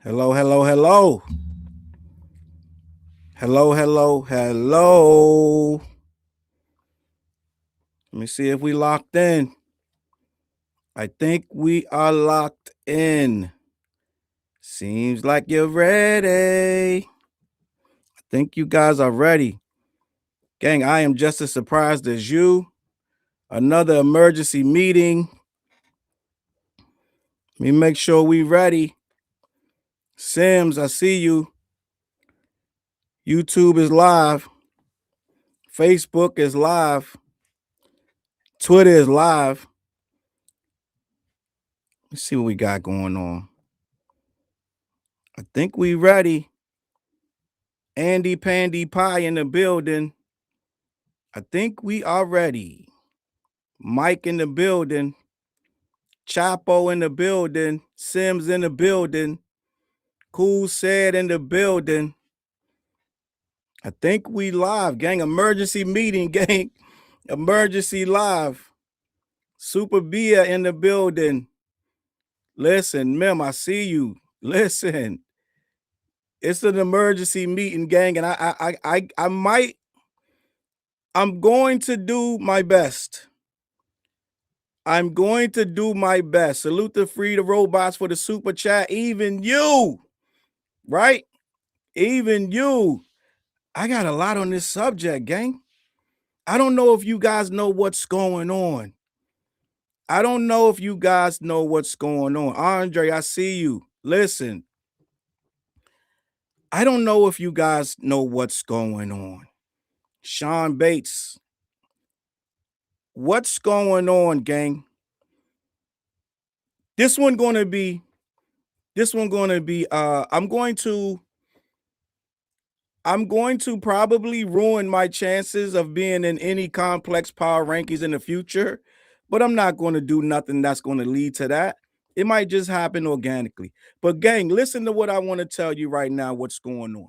Hello, hello, hello. Hello, hello, hello. Let me see if we locked in. I think we are locked in. Seems like you're ready. I think you guys are ready. Gang, I am just as surprised as you. Another emergency meeting. Let me make sure we ready. Sims, I see you. YouTube is live. Facebook is live. Twitter is live. Let's see what we got going on. I think we ready. Andy Pandy Pie in the building. I think we are ready. Mike in the building. Chapo in the building. Sims in the building. Cool Said in the building. I think we live, gang. Emergency meeting, gang. Emergency live. Super Bia in the building. Listen, Mem, I see you. Listen. It's an emergency meeting, gang, and I'm going to do my best. I'm going to do my best. Salute to Free the Robots for the super chat. Even you, right? Even you. I got a lot on this subject, gang. I don't know if you guys know what's going on. I don't know if you guys know what's going on. Andre, I see you. Listen, I don't know if you guys know what's going on. Sean Bates, what's going on, gang? This one gonna be I'm going to probably ruin my chances of being in any complex power rankings in the future, but I'm not going to do nothing that's going to lead to that. It might just happen organically. But gang, listen to what I want to tell you right now, what's going on.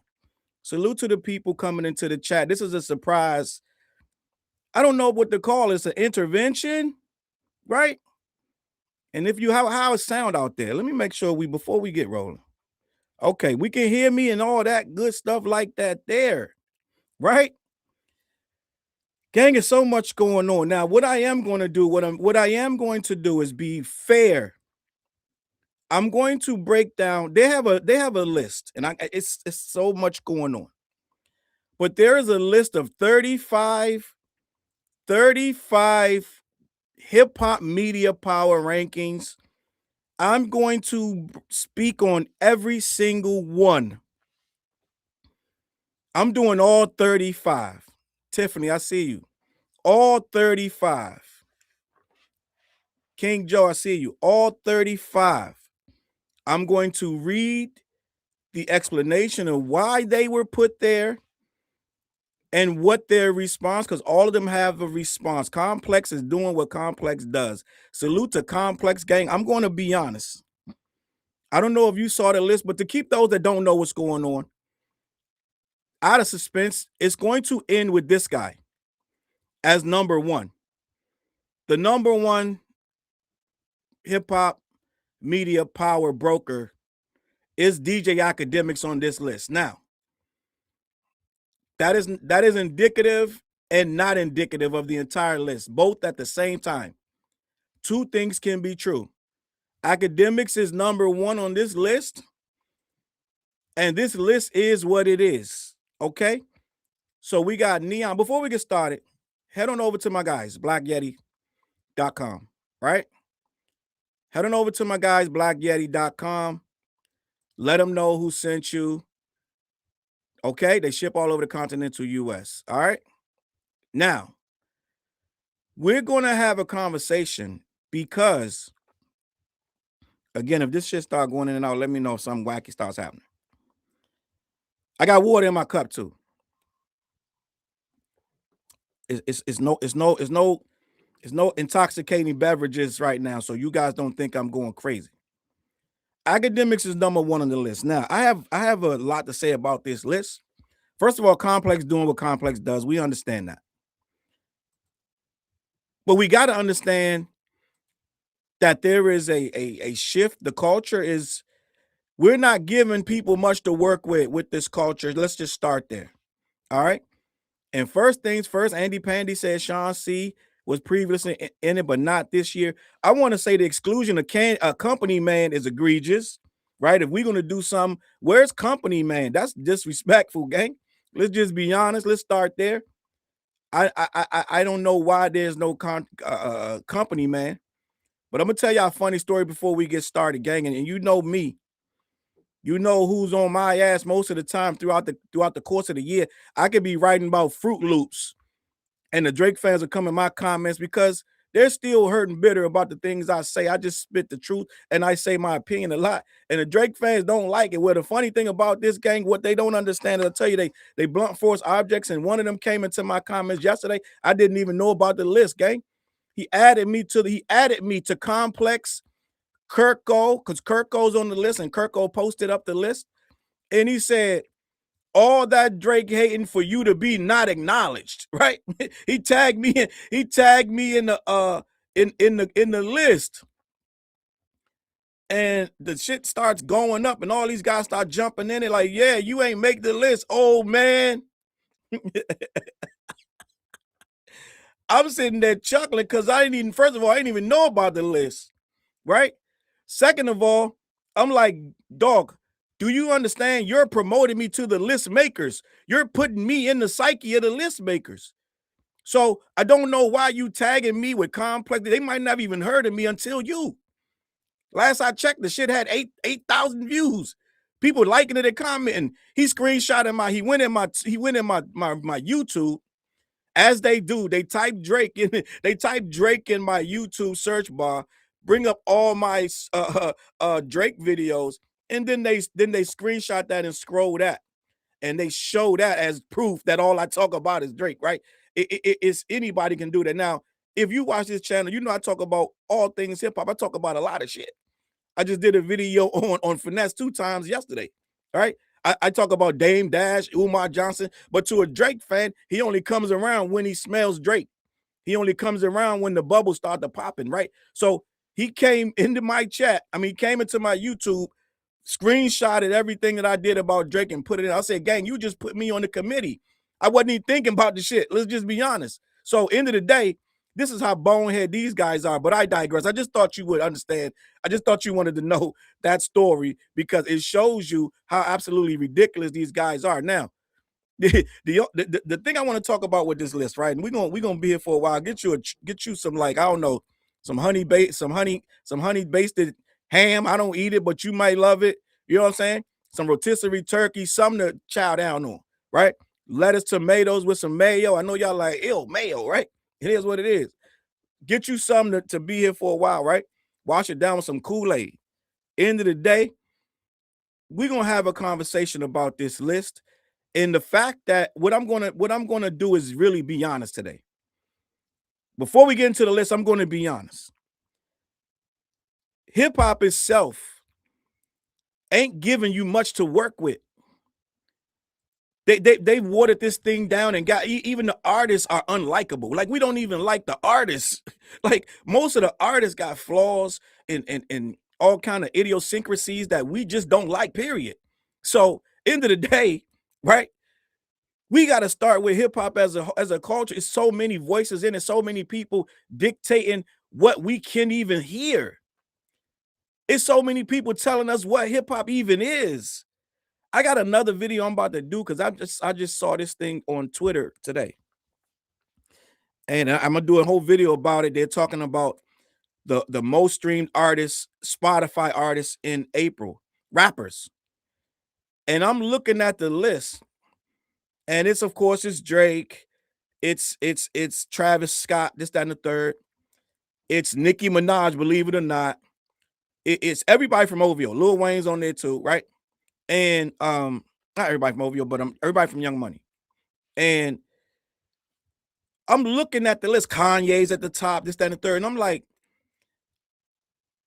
Salute to the people coming into the chat. This is a surprise. I don't know what to call it. It's an intervention, right? And if you how it sound out there, let me make sure before we get rolling. Okay, we can hear me and all that good stuff like that there, right? Gang, is so much going on. Now, what I am going to do is be fair. I'm going to break down. They have a list, and it's so much going on. But there is a list of 35 hip hop media power rankings. I'm going to speak on every single one. I'm doing all 35. Tiffany, I see you. All 35. King Joe, I see you. All 35. I'm going to read the explanation of why they were put there and what their response, because all of them have a response. Complex is doing what Complex does. Salute to Complex, gang. I'm going to be honest. I don't know if you saw the list, but to keep those that don't know what's going on out of suspense, it's going to end with this guy as number one. The number one hip hop media power broker is DJ Akademiks on this list. Now, that is indicative and not indicative of the entire list, both at the same time. Two things can be true. Akademiks is number one on this list, and this list is what it is, okay? So we got Neon. Before we get started, head on over to my guys, blackyeti.com, right? Head on over to my guys, blackyeti.com. Let them know who sent you. Okay, they ship all over the continental US. All right. Now, we're going to have a conversation because, again, if this shit start going in and out, let me know if something wacky starts happening. I got water in my cup too. It's no intoxicating beverages right now, so you guys don't think I'm going crazy. Akademiks is number one on the list. Now, I have a lot to say about this list. First of all, Complex doing what Complex does. We understand that. But we got to understand that there is a shift. The culture is we're not giving people much to work with this culture. Let's just start there. All right. And first things first, Andy Pandy said Sean C was previously in it, but not this year. I want to say the exclusion of company man is egregious, right? If we're going to do something, where's company man? That's disrespectful, gang. Let's just be honest. Let's start there. I don't know why there's no company man, but I'm gonna tell y'all a funny story before we get started, gang. And you know me, you know who's on my ass most of the time throughout the course of the year. I could be writing about Fruit Loops, and the Drake fans will come in my comments because they're still hurting bitter about the things I say. I just spit the truth and I say my opinion a lot. And the Drake fans don't like it. Well, the funny thing about this gang, what they don't understand is, I'll tell you, they blunt force objects, and one of them came into my comments yesterday. I didn't even know about the list, gang. He added me to Complex Kirko, because Kirko's on the list, and Kirko posted up the list. And he said, all that Drake hating for you to be not acknowledged, right? He tagged me in the list. And the shit starts going up, and all these guys start jumping in it like, yeah, you ain't make the list, old man. I'm sitting there chuckling because first of all, I didn't even know about the list, right? Second of all, I'm like, dog, do you understand? You're promoting me to the list makers. You're putting me in the psyche of the list makers. So I don't know why you tagging me with Complex. They might not have even heard of me until you. Last I checked, the shit had 8,000 views. People liking it and commenting. He screenshotted he went in my YouTube, as they do. They type Drake in my YouTube search bar, bring up all my Drake videos, and then they screenshot that and scroll that, and they show that as proof that all I talk about is Drake, right? It's anybody can do that. Now, if you watch this channel, you know I talk about all things hip hop. I talk about a lot of shit. I just did a video on Finesse 2 times yesterday, right? I talk about Dame Dash, Umar Johnson, but to a Drake fan, he only comes around when he smells Drake. He only comes around when the bubbles start to popping, right? So he came into my chat. He came into my YouTube, screenshotted everything that I did about Drake and put it in. I said, gang, you just put me on the committee. I wasn't even thinking about the shit. Let's just be honest. So end of the day, this is how bonehead these guys are, but I digress. I just thought you would understand. I just thought you wanted to know that story because it shows you how absolutely ridiculous these guys are. Now, the thing I want to talk about with this list, right? And we're gonna be here for a while. Get you some, like, I don't know, some honey basted ham. I don't eat it, but you might love it. You know what I'm saying? Some rotisserie turkey, something to chow down on, right? Lettuce, tomatoes with some mayo. I know y'all like, ew, mayo, right? It is what it is. Get you something to be here for a while, right? Wash it down with some Kool-Aid. End of the day, we're gonna have a conversation about this list. And the fact that what I'm gonna do is really be honest today. Before we get into the list, I'm gonna be honest. Hip hop itself ain't giving you much to work with. They've watered this thing down and got even the artists are unlikable. Like, we don't even like the artists. Like, most of the artists got flaws and all kind of idiosyncrasies that we just don't like, period. So end of the day, right? We got to start with hip hop as a culture. It's so many voices in it, so many people dictating what we can even hear. It's so many people telling us what hip hop even is. I got another video I'm about to do because I just saw this thing on Twitter today. And I'm gonna do a whole video about it. They're talking about the most streamed artists, Spotify artists in April, rappers. And I'm looking at the list, and it's, of course, it's Drake, it's Travis Scott, this, that, and the third. It's Nicki Minaj, believe it or not. It's everybody from OVO. Lil Wayne's on there too, right? And not everybody from OVO, but everybody from Young Money. And I'm looking at the list. Kanye's at the top, this, that, and the third. And I'm like,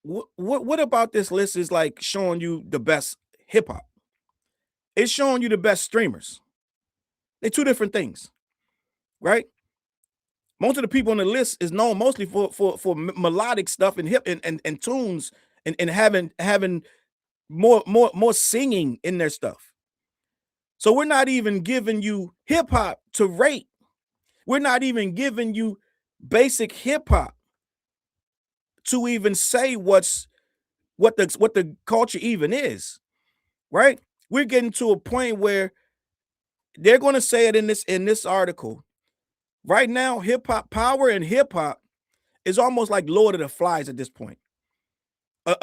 what about this list is like showing you the best hip hop? It's showing you the best streamers. They're two different things, right? Most of the people on the list is known mostly for melodic stuff and hip and tunes and having more singing in their stuff. So we're not even giving you hip hop to rate. We're not even giving you basic hip hop to even say what the culture even is, right? We're getting to a point where they're going to say it in this article. Right now, hip hop power and hip hop is almost like Lord of the Flies at this point.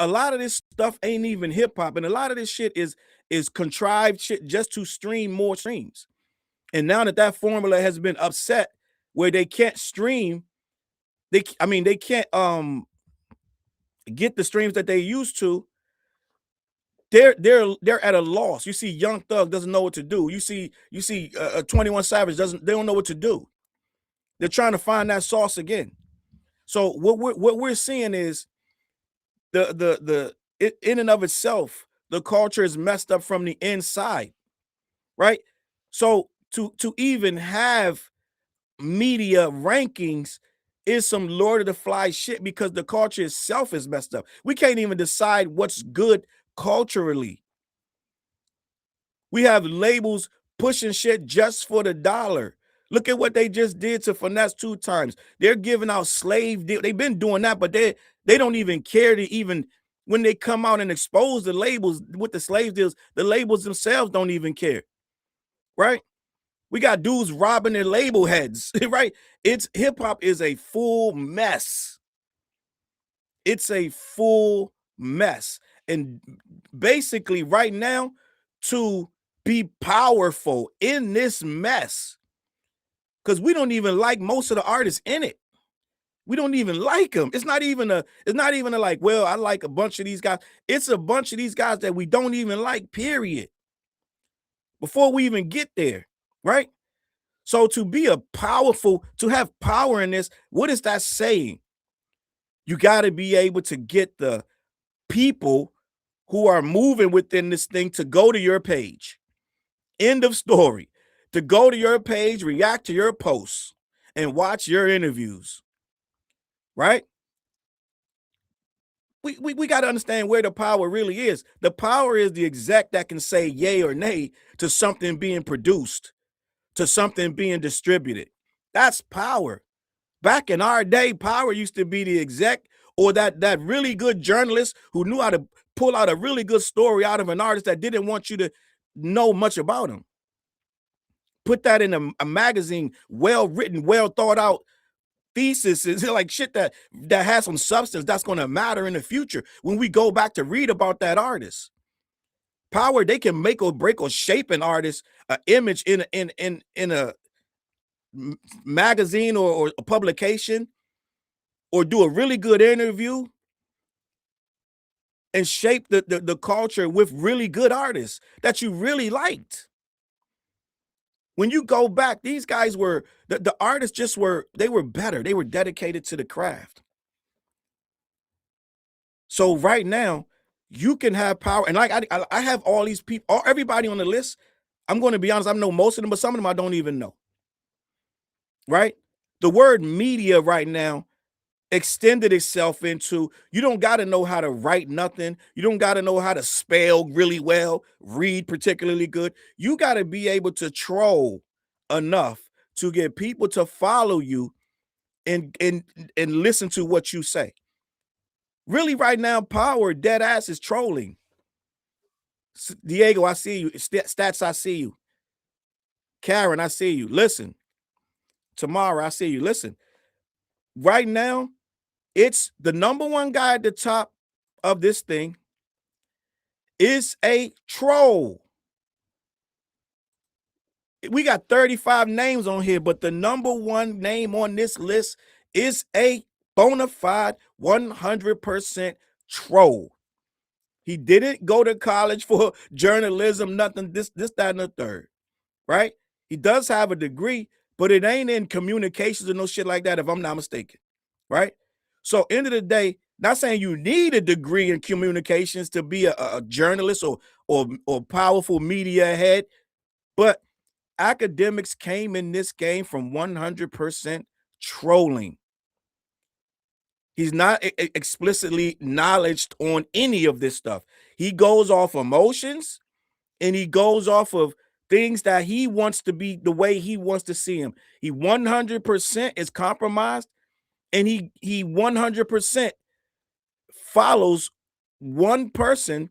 A lot of this stuff ain't even hip hop, and a lot of this shit is contrived shit just to stream more streams. And now that formula has been upset, where they can't stream, they can't get the streams that they used to. They're at a loss. You see, Young Thug doesn't know what to do. You see 21 Savage they don't know what to do. They're trying to find that sauce again. So what we're seeing is in and of itself, the culture is messed up from the inside, right? So to even have media rankings is some Lord of the Flies shit, because the culture itself is messed up. We can't even decide what's good culturally. We have labels pushing shit just for the dollar. Look at what they just did to Finesse 2 Times. They're giving out slave deals. They've been doing that, but they don't even care to even, when they come out and expose the labels with the slave deals, the labels themselves don't even care, right? We got dudes robbing their label heads, right? Hip hop is a full mess. It's a full mess. And basically right now, to be powerful in this mess, because we don't even like most of the artists in it. We don't even like them. It's not even a like, well, I like a bunch of these guys. It's a bunch of these guys that we don't even like, period. Before we even get there, right? So to have power in this, what is that saying? You got to be able to get the people who are moving within this thing to go to your page. End of story. To go to your page, react to your posts, and watch your interviews, right? We got to understand where the power really is. The power is the exec that can say yay or nay to something being produced, to something being distributed. That's power. Back in our day, power used to be the exec or that really good journalist who knew how to pull out a really good story out of an artist that didn't want you to know much about him. Put that in a magazine, well-written, well-thought-out thesis is like shit that has some substance that's going to matter in the future when we go back to read about that artist. Power, they can make or break or shape an artist, an image in a magazine or a publication, or do a really good interview and shape the culture with really good artists that you really liked. When you go back, these guys were, the artists they were better. They were dedicated to the craft. So right now, you can have power. And like I have all these people, everybody on the list. I'm going to be honest, I know most of them, but some of them I don't even know. Right? The word media right now extended itself into, you don't got to know how to write nothing. You don't got to know how to spell really well, read particularly good. You got to be able to troll enough to get people to follow you and listen to what you say. Really right now, power dead ass is trolling. Diego, I see you. Stats, I see you. Karen, I see you. Listen. Tamara, I see you. Listen. Right now, it's the number one guy at the top of this thing is a troll. We got 35 names on here, but the number one name on this list is a bona fide 100% troll. He didn't go to college for journalism, nothing, this, that, and the third, right? He does have a degree, but it ain't in communications or no shit like that, if I'm not mistaken, right? So end of the day, not saying you need a degree in communications to be a journalist or powerful media head, but Akademiks came in this game from 100% trolling. He's not explicitly acknowledged on any of this stuff. He goes off emotions and he goes off of things that he wants to be the way he wants to see him. He 100% is compromised, and he 100% follows one person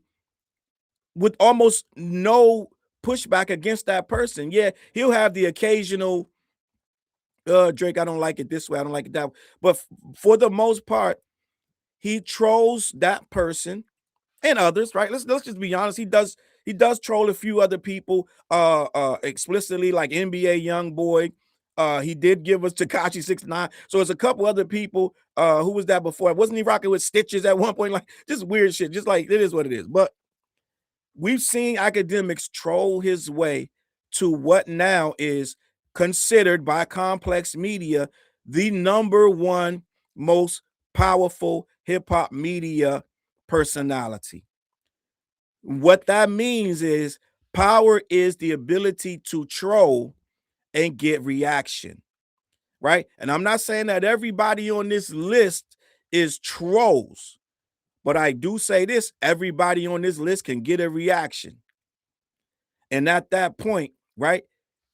with almost no pushback against that person. Yeah, he'll have the occasional Drake, I don't like it this way, I don't like it that way. But for the most part, he trolls that person and others, right? Let's just be honest. He does troll a few other people explicitly, like NBA YoungBoy. He did give us Tekashi 69. So it's a couple other people. Who was that before? Wasn't he rocking with Stitches at one point? Like just weird shit. Just like it is what it is. But we've seen Akademiks troll his way to what now is considered by complex media the #1 most powerful hip-hop media personality. What that means is power is the ability to troll and get reaction, right? And I'm not saying that everybody on this list is trolls, but I do say this: everybody on this list can get a reaction. And at that point, right?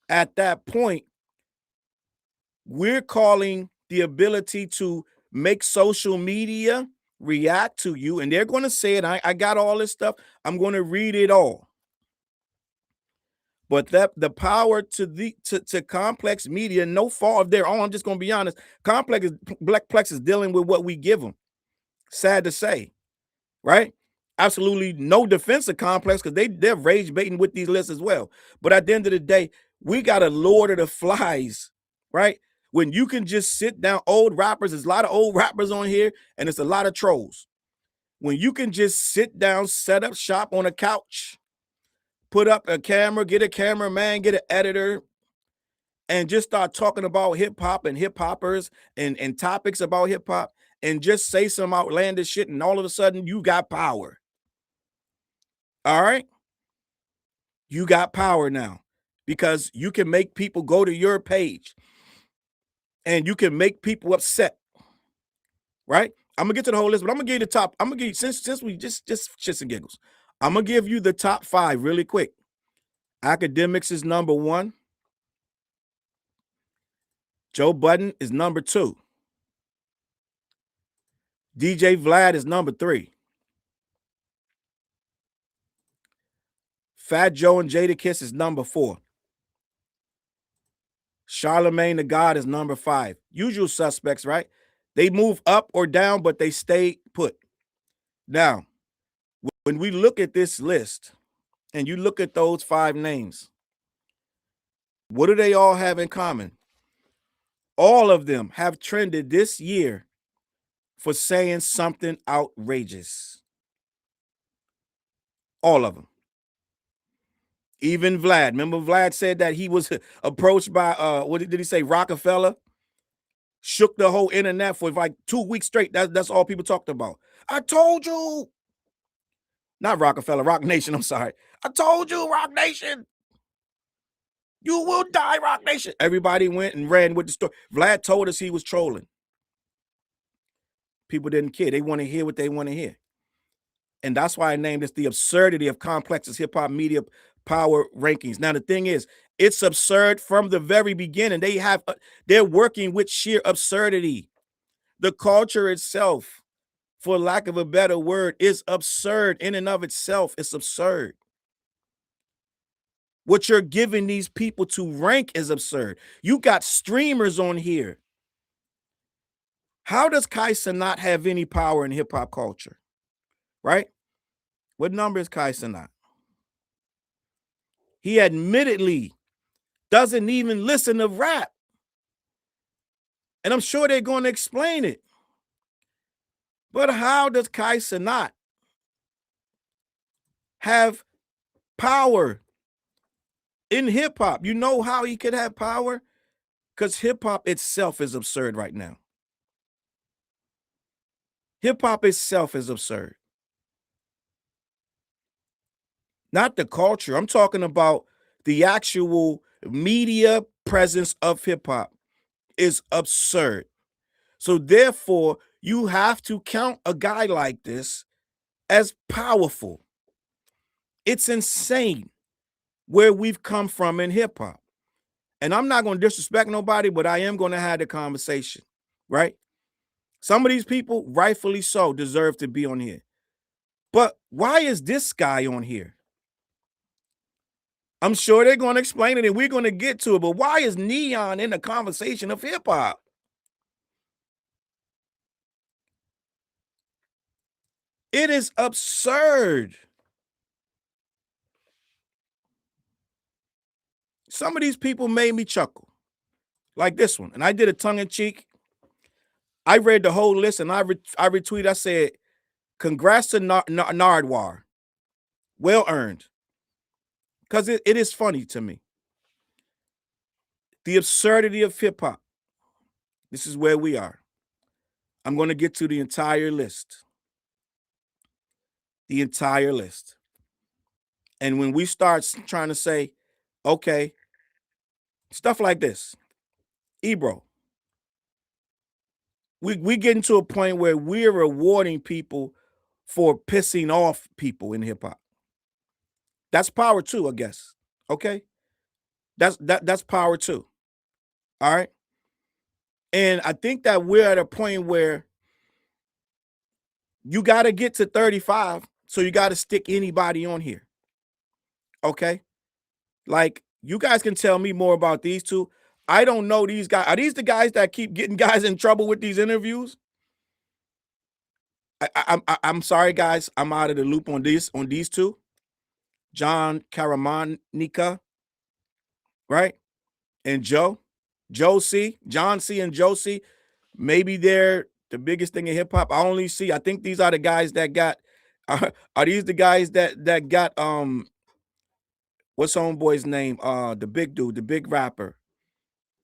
At that point, we're calling the ability to make social media react to you. And they're going to say it. I got all this stuff. I'm going to read it all. But that the power to complex media, no fault of their own. I'm just going to be honest. Complex is dealing with what we give them. Sad to say, right? Absolutely no defense of complex because they're rage baiting with these lists as well. But at the end of the day, we got a Lord of the Flies, right? When you can just sit down, old rappers, there's a lot of old rappers on here, and it's a lot of trolls. When you can just sit down, set up shop on a couch, put up a camera, get a cameraman, get an editor, and just start talking about hip hop and hip hoppers and topics about hip hop, and just say some outlandish shit, and all of a sudden you got power. All right? You got power now because you can make people go to your page and you can make people upset. Right? I'm gonna get to the whole list, but I'm gonna give you the top. I'm gonna give you since we just shits and giggles. I'm gonna give you the top 5 really quick. Akademiks is #1. Joe Budden is #2. DJ Vlad is #3. Fat Joe and Jadakiss is #4. Charlemagne the God is #5. Usual suspects, right? They move up or down, but they stay put. Now, when we look at this list and you look at those 5 names, what do they all have in common? All of them have trended this year for saying something outrageous. All of them. Even Vlad. Remember Vlad said that he was approached by, what did he say, Rockefeller? Shook the whole internet for like 2 weeks straight. That's all people talked about. I told you. Not Rockefeller, Rock Nation, I'm sorry. I told you, Rock Nation. You will die, Rock Nation. Everybody went and ran with the story. Vlad told us he was trolling. People didn't care. They want to hear what they want to hear. And that's why I named this the absurdity of Complex's hip-hop media power rankings. Now, the thing is, it's absurd from the very beginning. They're working with sheer absurdity. The culture itself, for lack of a better word, is absurd in and of itself. It's absurd. What you're giving these people to rank is absurd. You got streamers on here. How does Kaisa not have any power in hip-hop culture? Right? What number is Kaisa not? He admittedly doesn't even listen to rap. And I'm sure they're going to explain it. But how does Kaisa not have power in hip-hop? You know how he could have power? Because hip-hop itself is absurd right now. Hip-hop itself is absurd. Not the culture. I'm talking about the actual media presence of hip-hop is absurd. So therefore, you have to count a guy like this as powerful. It's insane where we've come from in hip hop. And I'm not going to disrespect nobody, but I am going to have the conversation, right? Some of these people, rightfully so, deserve to be on here. But why is this guy on here? I'm sure they're going to explain it and we're going to get to it. But why is Neon in the conversation of hip hop? It is absurd. Some of these people made me chuckle, like this one. And I did a tongue in cheek. I read the whole list and I retweeted. I said, congrats to Nardwar. Well earned. Because it is funny to me. The absurdity of hip hop. This is where we are. I'm going to get to the entire list. The entire list. And when we start trying to say, okay, stuff like this, Ebro, we getting to a point where we're rewarding people for pissing off people in hip hop. That's power too, I guess. Okay, that's power too. All right, and I think that we're at a point where you got to get to 35, so you got to stick anybody on here. Okay, like you guys can tell me more about these two. I don't know these guys. Are these the guys that keep getting guys in trouble with these interviews? I'm sorry, guys. I'm out of the loop on these two. John Karamanika, right? And John C. and Joe C. Maybe they're the biggest thing in hip hop. I think these are the guys that got. Are these the guys that got what's homeboy's name? The big dude, the big rapper.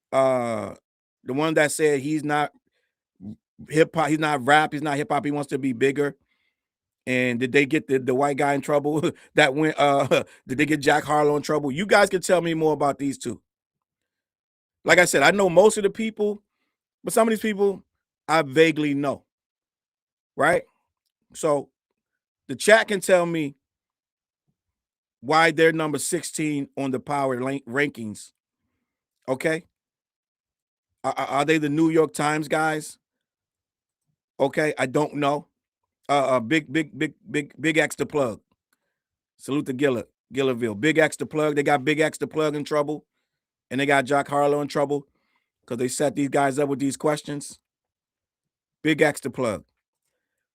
The one that said he's not hip hop, he's not rap, he's not hip hop, he wants to be bigger. And did they get the white guy in trouble that went did they get Jack Harlow in trouble? You guys can tell me more about these two. Like I said, I know most of the people, but some of these people I vaguely know. Right? So the chat can tell me why they're number 16 on the power rankings. Okay? Are they the New York Times guys? Okay, I don't know. Big X the plug. Salute to Gillerville. Big X the plug. They got Big X the plug in trouble, and they got Jack Harlow in trouble because they set these guys up with these questions. Big X the plug.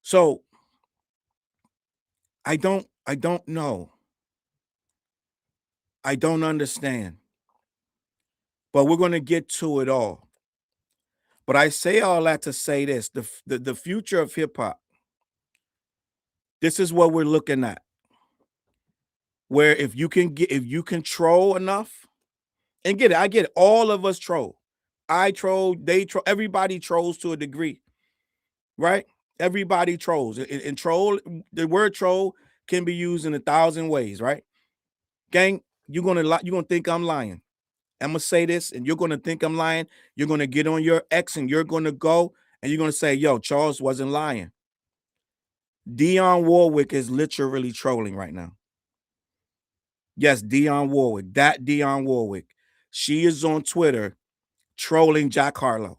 So I don't know. I don't understand. But we're going to get to it all. But I say all that to say this: the future of hip hop. This is what we're looking at. Where if you can troll enough, and get it, I get it. All of us troll. I troll, they troll, everybody trolls to a degree, right? Everybody trolls. And troll, the word troll can be used in 1,000 ways, right? Gang, you're gonna think I'm lying. I'm gonna say this, and you're gonna think I'm lying. You're gonna get on your X and you're gonna go and you're gonna say, yo, Charles wasn't lying. Dionne Warwick is literally trolling right now. Yes, Dionne Warwick, that Dionne Warwick. She is on Twitter trolling Jack Harlow.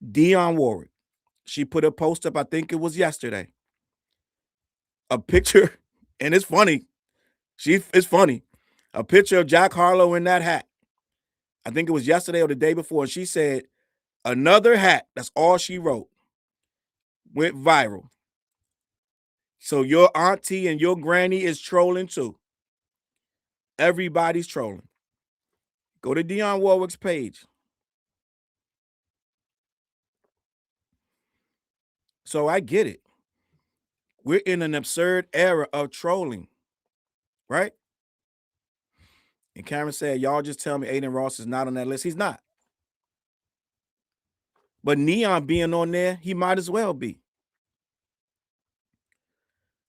Dionne Warwick. She put a post up, I think it was yesterday. A picture, and it's funny. It's funny. A picture of Jack Harlow in that hat. I think it was yesterday or the day before. And she said, another hat. That's all she wrote. Went viral. So your auntie and your granny is trolling too. Everybody's trolling. Go to Dionne Warwick's page. So I get it. We're in an absurd era of trolling, right? And Cameron said, y'all just tell me Aiden Ross is not on that list. He's not. But Neon being on there, he might as well be.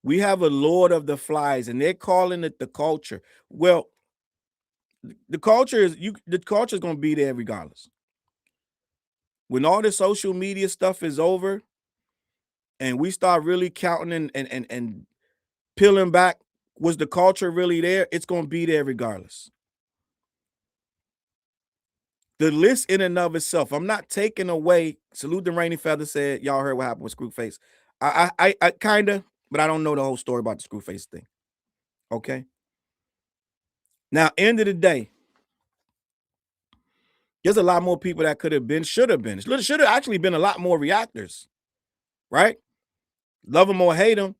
We have a Lord of the Flies, and they're calling it the culture. Well, the culture is going to be there regardless. When all the social media stuff is over, and we start really counting and peeling back Was the culture really there? It's going to be there regardless. The list in and of itself, I'm not taking away. Salute the Rainy Feather said, y'all heard what happened with Screwface. I kind of, but I don't know the whole story about the Screwface thing. Okay. Now, end of the day, there's a lot more people that could have been, should have been. Should have actually been a lot more reactors, right? Love them or hate them.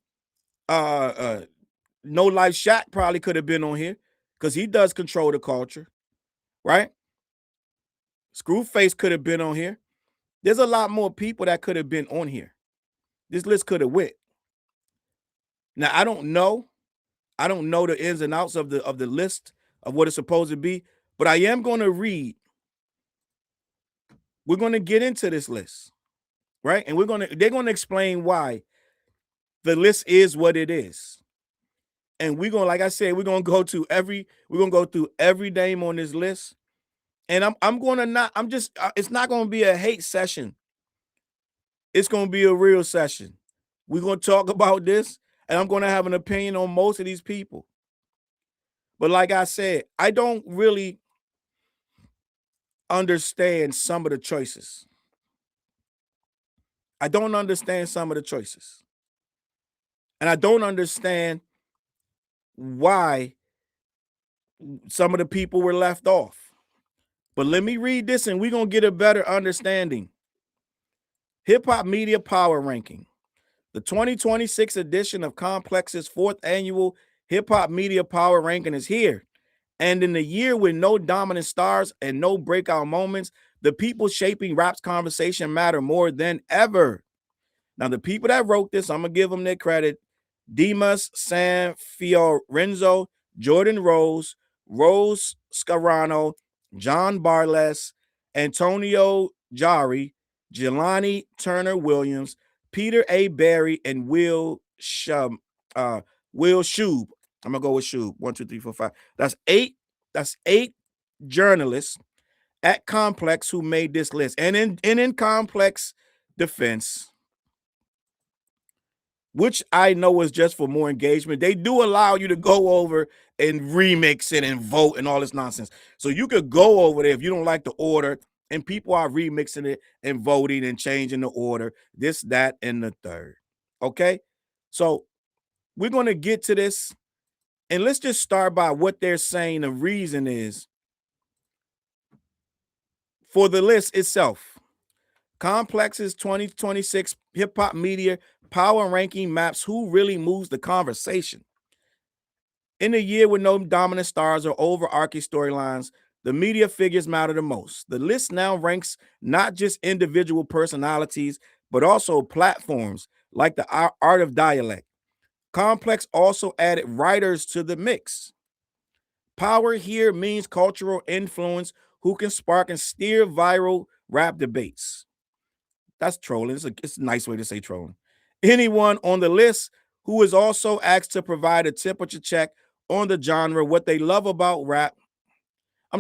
No Life Shaq probably could have been on here because he does control the culture, right? Screwface could have been on here. There's a lot more people that could have been on here. This list could have went. Now, I don't know the ins and outs of the list of what it's supposed to be, but I am going to read. We're going to get into this list, right? And they're going to explain why the list is what it is. And we're going to, like I said, we're going to go through every name on this list. And it's not going to be a hate session. It's going to be a real session. We're going to talk about this, and I'm going to have an opinion on most of these people. But like I said, I don't really understand some of the choices. I don't understand some of the choices. And I don't understand why some of the people were left off. But let me read this and we're going to get a better understanding. Hip Hop Media Power Ranking. The 2026 edition of Complex's 4th annual Hip Hop Media Power Ranking is here. And in a year with no dominant stars and no breakout moments, the people shaping rap's conversation matter more than ever. Now, the people that wrote this, I'm going to give them their credit. Dimas San Fiorenzo, Jordan Rose, Rose Scarano, John Barles, Antonio Jari, Jelani Turner Williams, Peter A. Barry, and Will Shub. I'm gonna go with Shub. 1, 2, 3, 4, 5. That's eight journalists at Complex who made this list. And in Complex defense, which I know is just for more engagement, they do allow you to go over and remix it and vote and all this nonsense. So you could go over there if you don't like the order, and people are remixing it and voting and changing the order, this, that, and the third. Okay? So we're going to get to this, and let's just start by what they're saying the reason is for the list itself. Complex's 2026 Hip Hop Media Power Ranking maps who really moves the conversation. In a year with no dominant stars or overarching storylines, the media figures matter the most. The list now ranks not just individual personalities, but also platforms like the Art of Dialect. Complex also added writers to the mix. Power here means cultural influence who can spark and steer viral rap debates. That's trolling. It's a nice way to say trolling. Anyone on the list who is also asked to provide a temperature check on the genre, what they love about rap.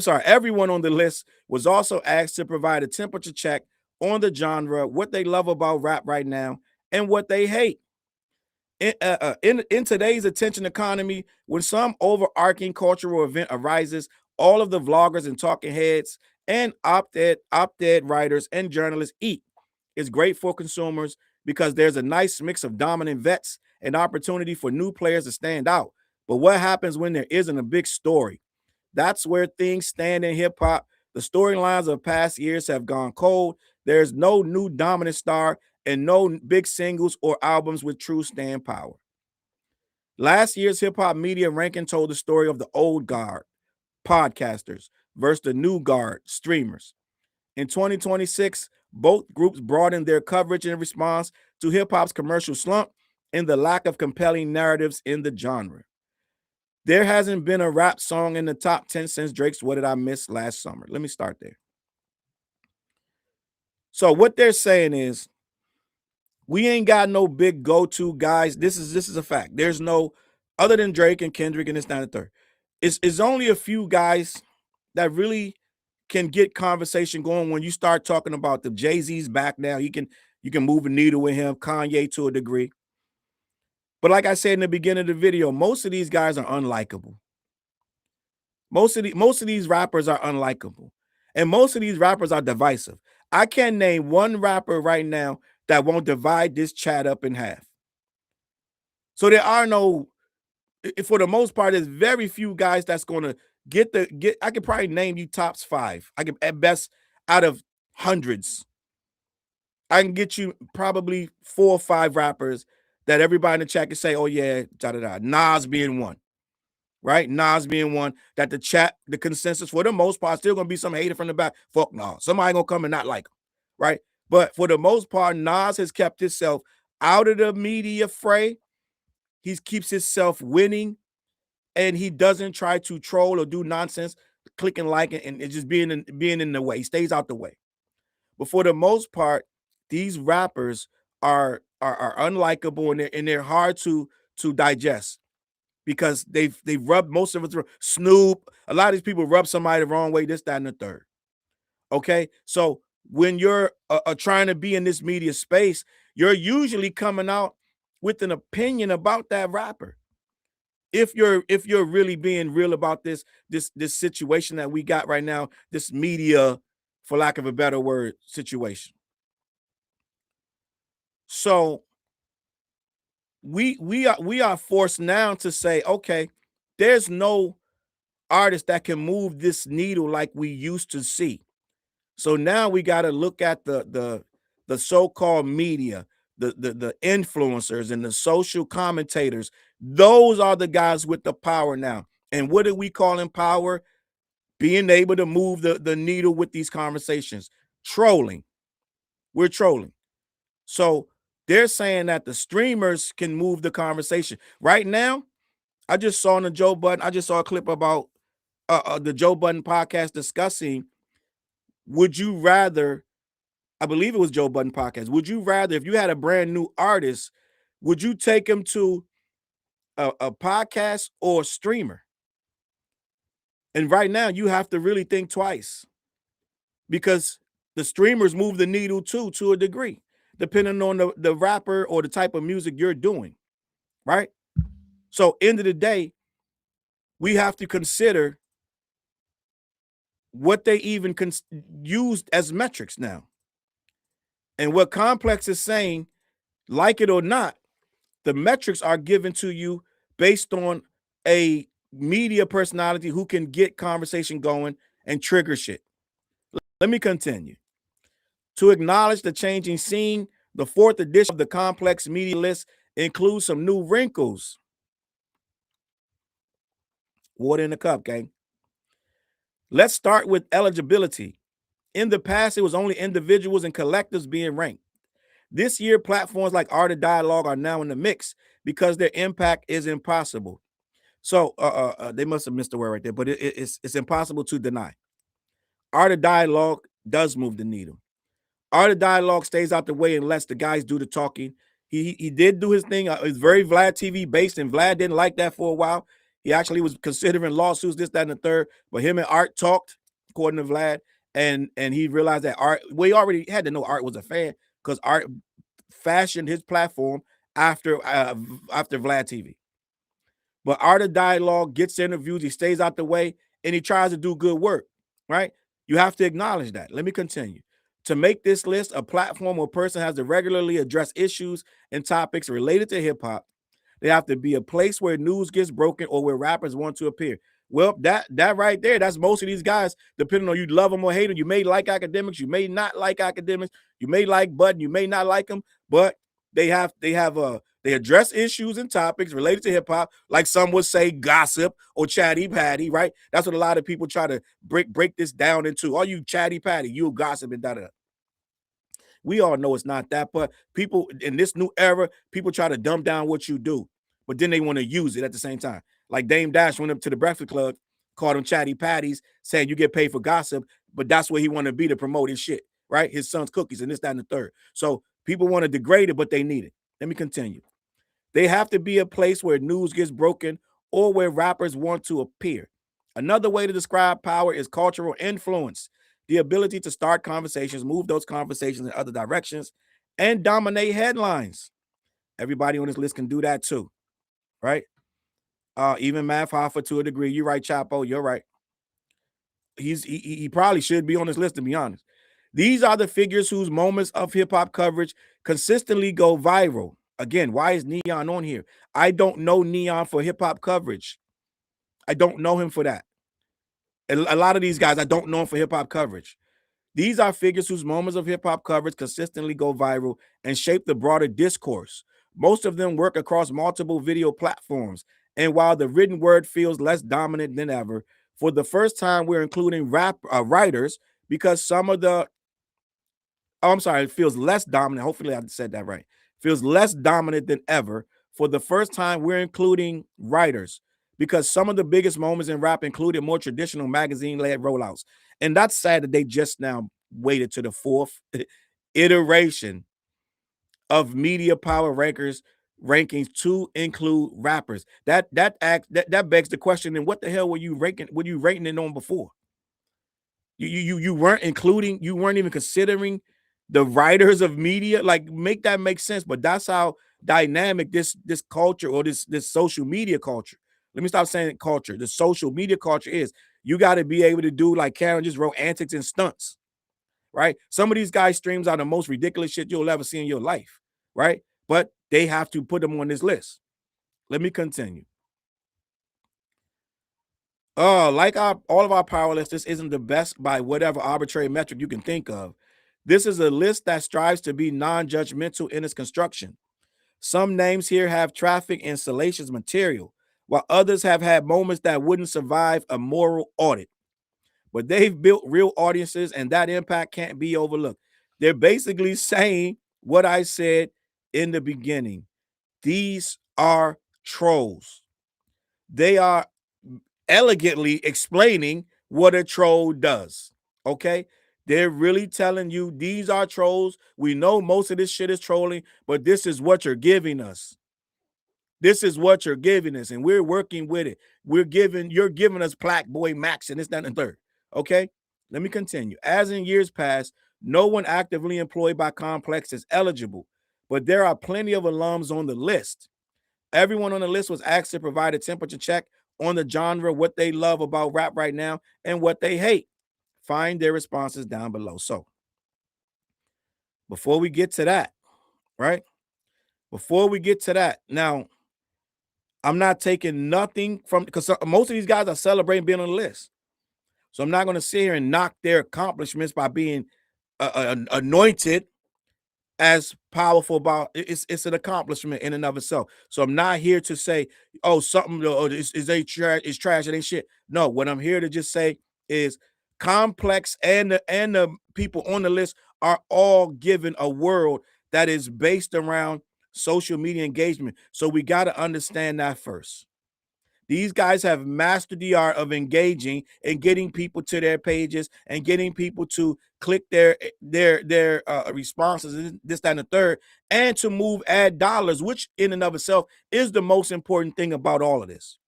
Everyone on the list was also asked to provide a temperature check on the genre, what they love about rap right now, and what they hate. In today's attention economy, when some overarching cultural event arises, all of the vloggers and talking heads and op-ed writers and journalists eat. It's great for consumers because there's a nice mix of dominant vets and opportunity for new players to stand out. But what happens when there isn't a big story? That's where things stand in hip hop. The storylines of past years have gone cold. There's no new dominant star and no big singles or albums with true stand power. Last year's hip hop media ranking told the story of the old guard, podcasters, versus the new guard, streamers. In 2026, both groups broadened their coverage in response to hip hop's commercial slump and the lack of compelling narratives in the genre. There hasn't been a rap song in the top 10 since Drake's What Did I Miss last summer. Let me start there. So what they're saying is, we ain't got no big go-to guys. This is a fact. There's no, other than Drake and Kendrick and this, that, and the third. It's only a few guys that really can get conversation going when you start talking about the Jay-Z's back now. You can move a needle with him, Kanye to a degree. But like I said in the beginning of the video, most of these guys are unlikable. Most of these rappers are unlikable. And most of these rappers are divisive. I can't name one rapper right now that won't divide this chat up in half. So there are no, for the most part, there's very few guys that's going to get. I could probably name you tops 5. I could at best out of hundreds. I can get you probably 4 or 5 rappers that everybody in the chat can say, oh yeah, da-da-da. Nas being one. Right? Nas being one that the consensus for the most part, still gonna be some hater from the back. Fuck no. Somebody gonna come and not like him, right? But for the most part, Nas has kept himself out of the media fray. He keeps himself winning, and he doesn't try to troll or do nonsense, clicking like and just being in the way. He stays out the way. But for the most part, these rappers are unlikable, and they're hard to digest. Because they've rubbed most of us. Snoop, a lot of these people rub somebody the wrong way, this, that, and the third. Okay, so when you're trying to be in this media space, you're usually coming out with an opinion about that rapper. If you're really being real about this situation that we got right now, this media, for lack of a better word, situation. So we are forced now to say, okay, there's no artists that can move this needle like we used to see. So now we got to look at the so-called media, the influencers and the social commentators. Those are the guys with the power now. And what do we call in power? Being able to move the needle with these conversations. Trolling. We're trolling. So they're saying that the streamers can move the conversation. Right now, I just saw on the Joe Budden, I just saw a clip about the Joe Budden podcast discussing, would you rather, I believe it was Joe Budden podcast, would you rather, if you had a brand new artist, would you take him to a podcast or a streamer? And right now you have to really think twice, because the streamers move the needle too, to a degree, depending on the rapper or the type of music you're doing, right? So end of the day, we have to consider what they even used as metrics now. And what Complex is saying, like it or not, the metrics are given to you based on a media personality who can get conversation going and trigger shit. Let me continue. To acknowledge the changing scene, the 4th edition of the Complex media list includes some new wrinkles. Water in the cup, gang. Let's start with eligibility. In the past, it was only individuals and collectives being ranked. This year, platforms like Art of Dialogue are now in the mix because their impact is impossible. So they must have missed the word right there, but it's impossible to deny. Art of Dialogue does move the needle. Art of Dialogue stays out the way and lets the guys do the talking. He did do his thing. It's very Vlad TV based, and Vlad didn't like that for a while. He actually was considering lawsuits, this, that, and the third. But him and Art talked, according to Vlad, and he realized that Art, well, he already had to know Art was a fan, because Art fashioned his platform after Vlad TV. But Art of Dialogue gets interviews, he stays out the way, and he tries to do good work, right? You have to acknowledge that. Let me continue. To make this list a platform where a person has to regularly address issues and topics related to hip-hop, they have to be a place where news gets broken or where rappers want to appear. Well, that right there, that's most of these guys, depending on you love them or hate them. You may like Akademiks, you may not like Akademiks, you may like Budden, you may not like them, but they address issues and topics related to hip-hop, like some would say gossip or chatty patty, right? That's what a lot of people try to break this down into. Oh, you chatty patty, you gossip and da-da. We all know it's not that, but people in this new era, people try to dumb down what you do, but then they want to use it at the same time. Like Dame Dash went up to the Breakfast Club, called them chatty patties, saying you get paid for gossip, but that's where he wanted to be to promote his shit, right? His son's cookies and this, that, and the third. So people want to degrade it, but they need it. Let me continue. They have to be a place where news gets broken or where rappers want to appear. Another way to describe power is cultural influence, the ability to start conversations, move those conversations in other directions, and dominate headlines. Everybody on this list can do that too, right? Even Math Hoffa to a degree. You're right, Chapo. You're right. He probably should be on this list, to be honest. These are the figures whose moments of hip hop coverage consistently go viral. Again, why is Neon on here? I don't know Neon for hip hop coverage. I don't know him for that. A lot of these guys, I don't know him for hip hop coverage. These are figures whose moments of hip hop coverage consistently go viral and shape the broader discourse. Most of them work across multiple video platforms. And while the written word feels less dominant than ever, for the first time, we're including writers because some of the, it feels less dominant. Hopefully, I said that right. Feels less dominant than ever. For the first time, we're including writers because some of the biggest moments in rap included more traditional magazine-led rollouts. And that's sad that they just now waited to the fourth iteration of media power rankings to include rappers. That begs the question: then what the hell were you rating it on before? You weren't including, you weren't even considering the writers of media. Like, make that make sense. But that's how dynamic this culture, or this social media culture. Let me stop saying culture. The social media culture is. You got to be able to do, like Karen just wrote, antics and stunts, right? Some of these guys' streams are the most ridiculous shit you'll ever see in your life, right? But they have to put them on this list. Let me continue. Like all of our power lists, this isn't the best by whatever arbitrary metric you can think of. This is a list that strives to be non-judgmental in its construction. Some names here have traffic and salacious material, while others have had moments that wouldn't survive a moral audit. But they've built real audiences, and that impact can't be overlooked. They're basically saying what I said in the beginning. These are trolls. They are elegantly explaining what a troll does. Okay, they're really telling you these are trolls. We know most of this shit is trolling, but this is what you're giving us. This is what you're giving us, and we're working with it. You're giving us Plaque Boy Max and this, that, and the third. Okay, let me continue. As in years past, no one actively employed by Complex is eligible, but there are plenty of alums on the list. Everyone on the list was asked to provide a temperature check on the genre, what they love about rap right now, and what they hate. Find their responses down below. So, before we get to that, right? Before we get to that, now, I'm not taking nothing from, because most of these guys are celebrating being on the list. So I'm not going to sit here and knock their accomplishments by being anointed as powerful about it's an accomplishment in and of itself. So I'm not here to say, oh, something is trash, it ain't shit. No, what I'm here to just say is Complex and the people on the list are all given a world that is based around social media engagement. So we got to understand that first. These guys have mastered the art of engaging and getting people to their pages and getting people to click their responses, this, that, and the third, and to move ad dollars, which in and of itself is the most important thing about all of this.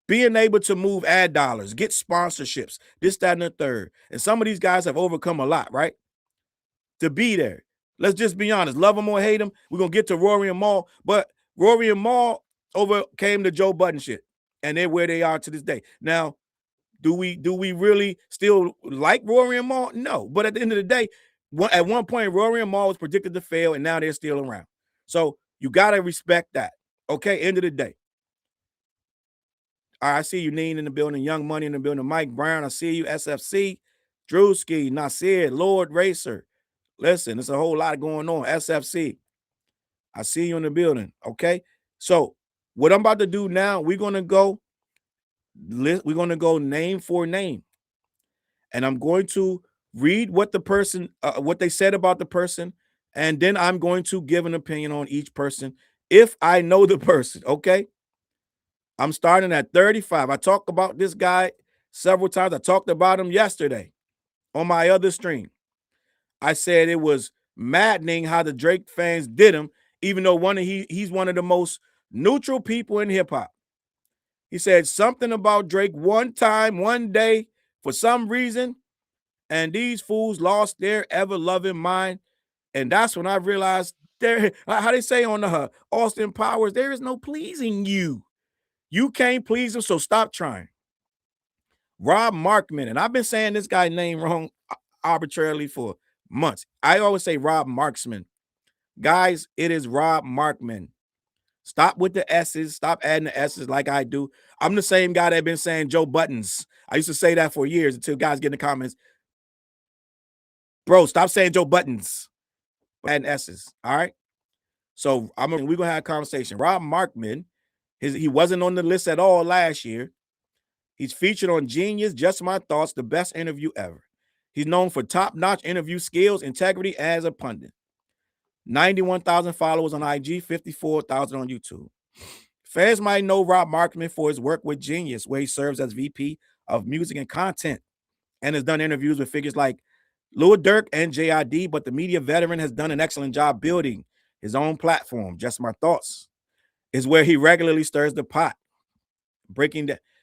Being able to move ad dollars, get sponsorships, this, that, and the third. And some of these guys have overcome a lot, right? To be there. Let's just be honest. Love them or hate them. We're going to get to Rory and Mal, but Rory and Mal overcame the Joe Budden shit, and they're where they are to this day. Now, do we really still like Rory and Mal? No, but at the end of the day, at one point, Rory and Mal was predicted to fail, and now they're still around. So you got to respect that. Okay, end of the day. All right, I see you, Neen, in the building, Young Money in the building, Mike Brown, I see you, SFC, Drewski, Nasir, Lord Racer. Listen, there's a whole lot going on. SFC, I see you in the building. Okay, so what I'm about to do now, we're gonna go name for name, and I'm going to read what the person, what they said about the person, and then I'm going to give an opinion on each person if I know the person. Okay, I'm starting at 35. I talked about this guy several times. I talked about him yesterday on my other stream. I said it was maddening how the Drake fans did him, even though he's one of the most neutral people in hip hop. He said something about Drake one time, one day, for some reason, and these fools lost their ever-loving mind. And that's when I realized There, how they say on Austin Powers, there is no pleasing you. You can't please him, so stop trying. Rob Markman, and I've been saying this guy's name wrong arbitrarily for months. I always say Rob Marksman. Guys, it is Rob Markman. Stop with the S's. Stop adding the S's like I do. I'm the same guy that been saying Joe Buttons. I used to say that for years until guys get in the comments. Bro, stop saying Joe Buttons. Adding S's. All right. So we're gonna have a conversation. Rob Markman, he wasn't on the list at all last year. He's featured on Genius, Just My Thoughts, the best interview ever. He's known for top-notch interview skills, integrity as a pundit. 91,000 followers on IG, 54,000 on YouTube. Fans might know Rob Markman for his work with Genius, where he serves as VP of Music and Content and has done interviews with figures like Lil Durk and JID, but the media veteran has done an excellent job building his own platform. Just My Thoughts is where he regularly stirs the pot,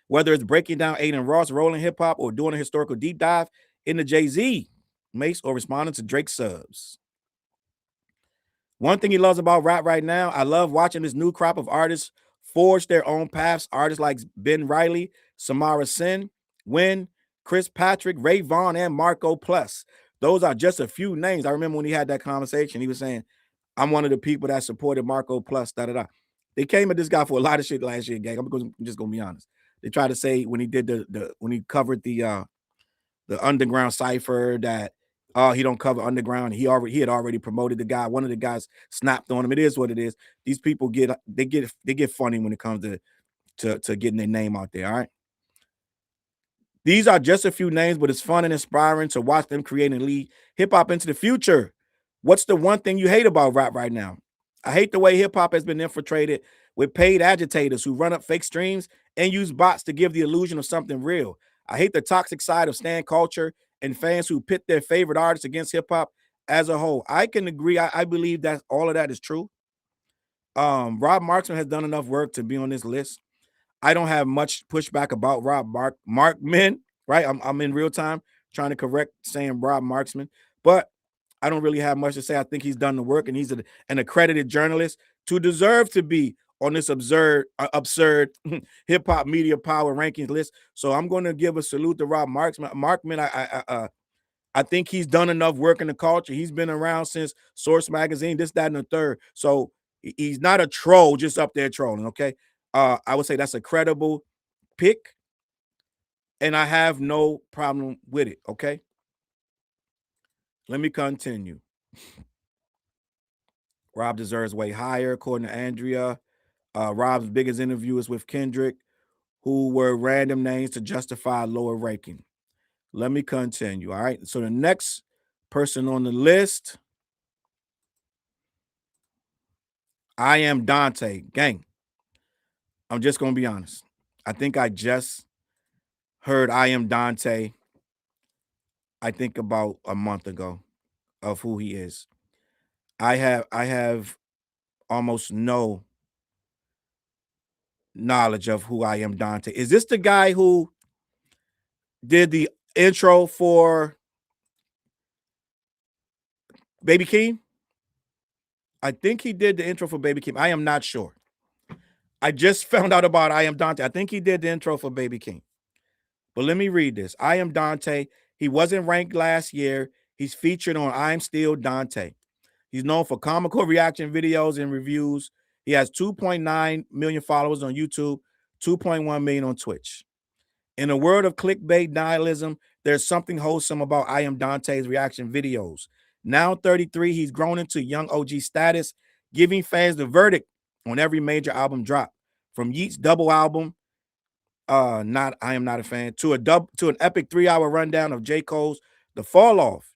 whether it's breaking down Aiden Ross, rolling hip hop, or doing a historical deep dive into Jay-Z, Mace, or responding to Drake subs. One thing he loves about rap right now, I love watching this new crop of artists forge their own paths. Artists like Ben Riley, Samara Sin, Win, Chris Patrick, Ray Vaughn, and Marco Plus. Those are just a few names. I remember when he had that conversation, he was saying, I'm one of the people that supported Marco Plus, da-da-da. They came at this guy for a lot of shit last year, gang. I'm just gonna be honest. They tried to say when he did when he covered the underground cipher that he don't cover underground. He had already promoted the guy. One of the guys snapped on him. It is what it is. These people get funny when it comes to getting their name out there. All right. These are just a few names, but it's fun and inspiring to watch them create and lead hip hop into the future. What's the one thing you hate about rap right now? I hate the way hip hop has been infiltrated with paid agitators who run up fake streams and use bots to give the illusion of something real. I hate the toxic side of stan culture and fans who pit their favorite artists against hip hop as a whole. I can agree. I believe that all of that is true. Rob Markman has done enough work to be on this list. I don't have much pushback about Rob Markman, right? I'm in real time trying to correct saying Rob Marksman, but I don't really have much to say. I think he's done the work, and he's an accredited journalist to deserve to be on this absurd hip hop media power rankings list. So I'm going to give a salute to Rob Markman. I think he's done enough work in the culture. He's been around since Source Magazine, this, that, and the third. So he's not a troll just up there trolling. Okay, I would say that's a credible pick, and I have no problem with it. Okay. Let me continue. Rob deserves way higher, according to Andrea. Rob's biggest interview is with Kendrick, who were random names to justify a lower ranking. Let me continue. All right. So the next person on the list, IamDontai. Gang, I'm just going to be honest. I think I just heard IamDontai, I think about a month ago, of who he is. I have almost no knowledge of who IamDontai. Is this the guy who did the intro for Baby Keem? I think he did the intro for Baby Keem. I am not sure. I just found out about IamDontai. I think he did the intro for Baby Keem. But let me read this. IamDontai. He wasn't ranked last year. He's featured on I'm Still Dante. He's known for comical reaction videos and reviews. He has 2.9 million followers on YouTube, 2.1 million on Twitch. In a world of clickbait nihilism, there's something wholesome about IamDontai's reaction videos. Now 33, he's grown into young OG status, giving fans the verdict on every major album drop. From Yeat's double album, I am not a fan, to an epic 3-hour rundown of J. Cole's The Fall Off.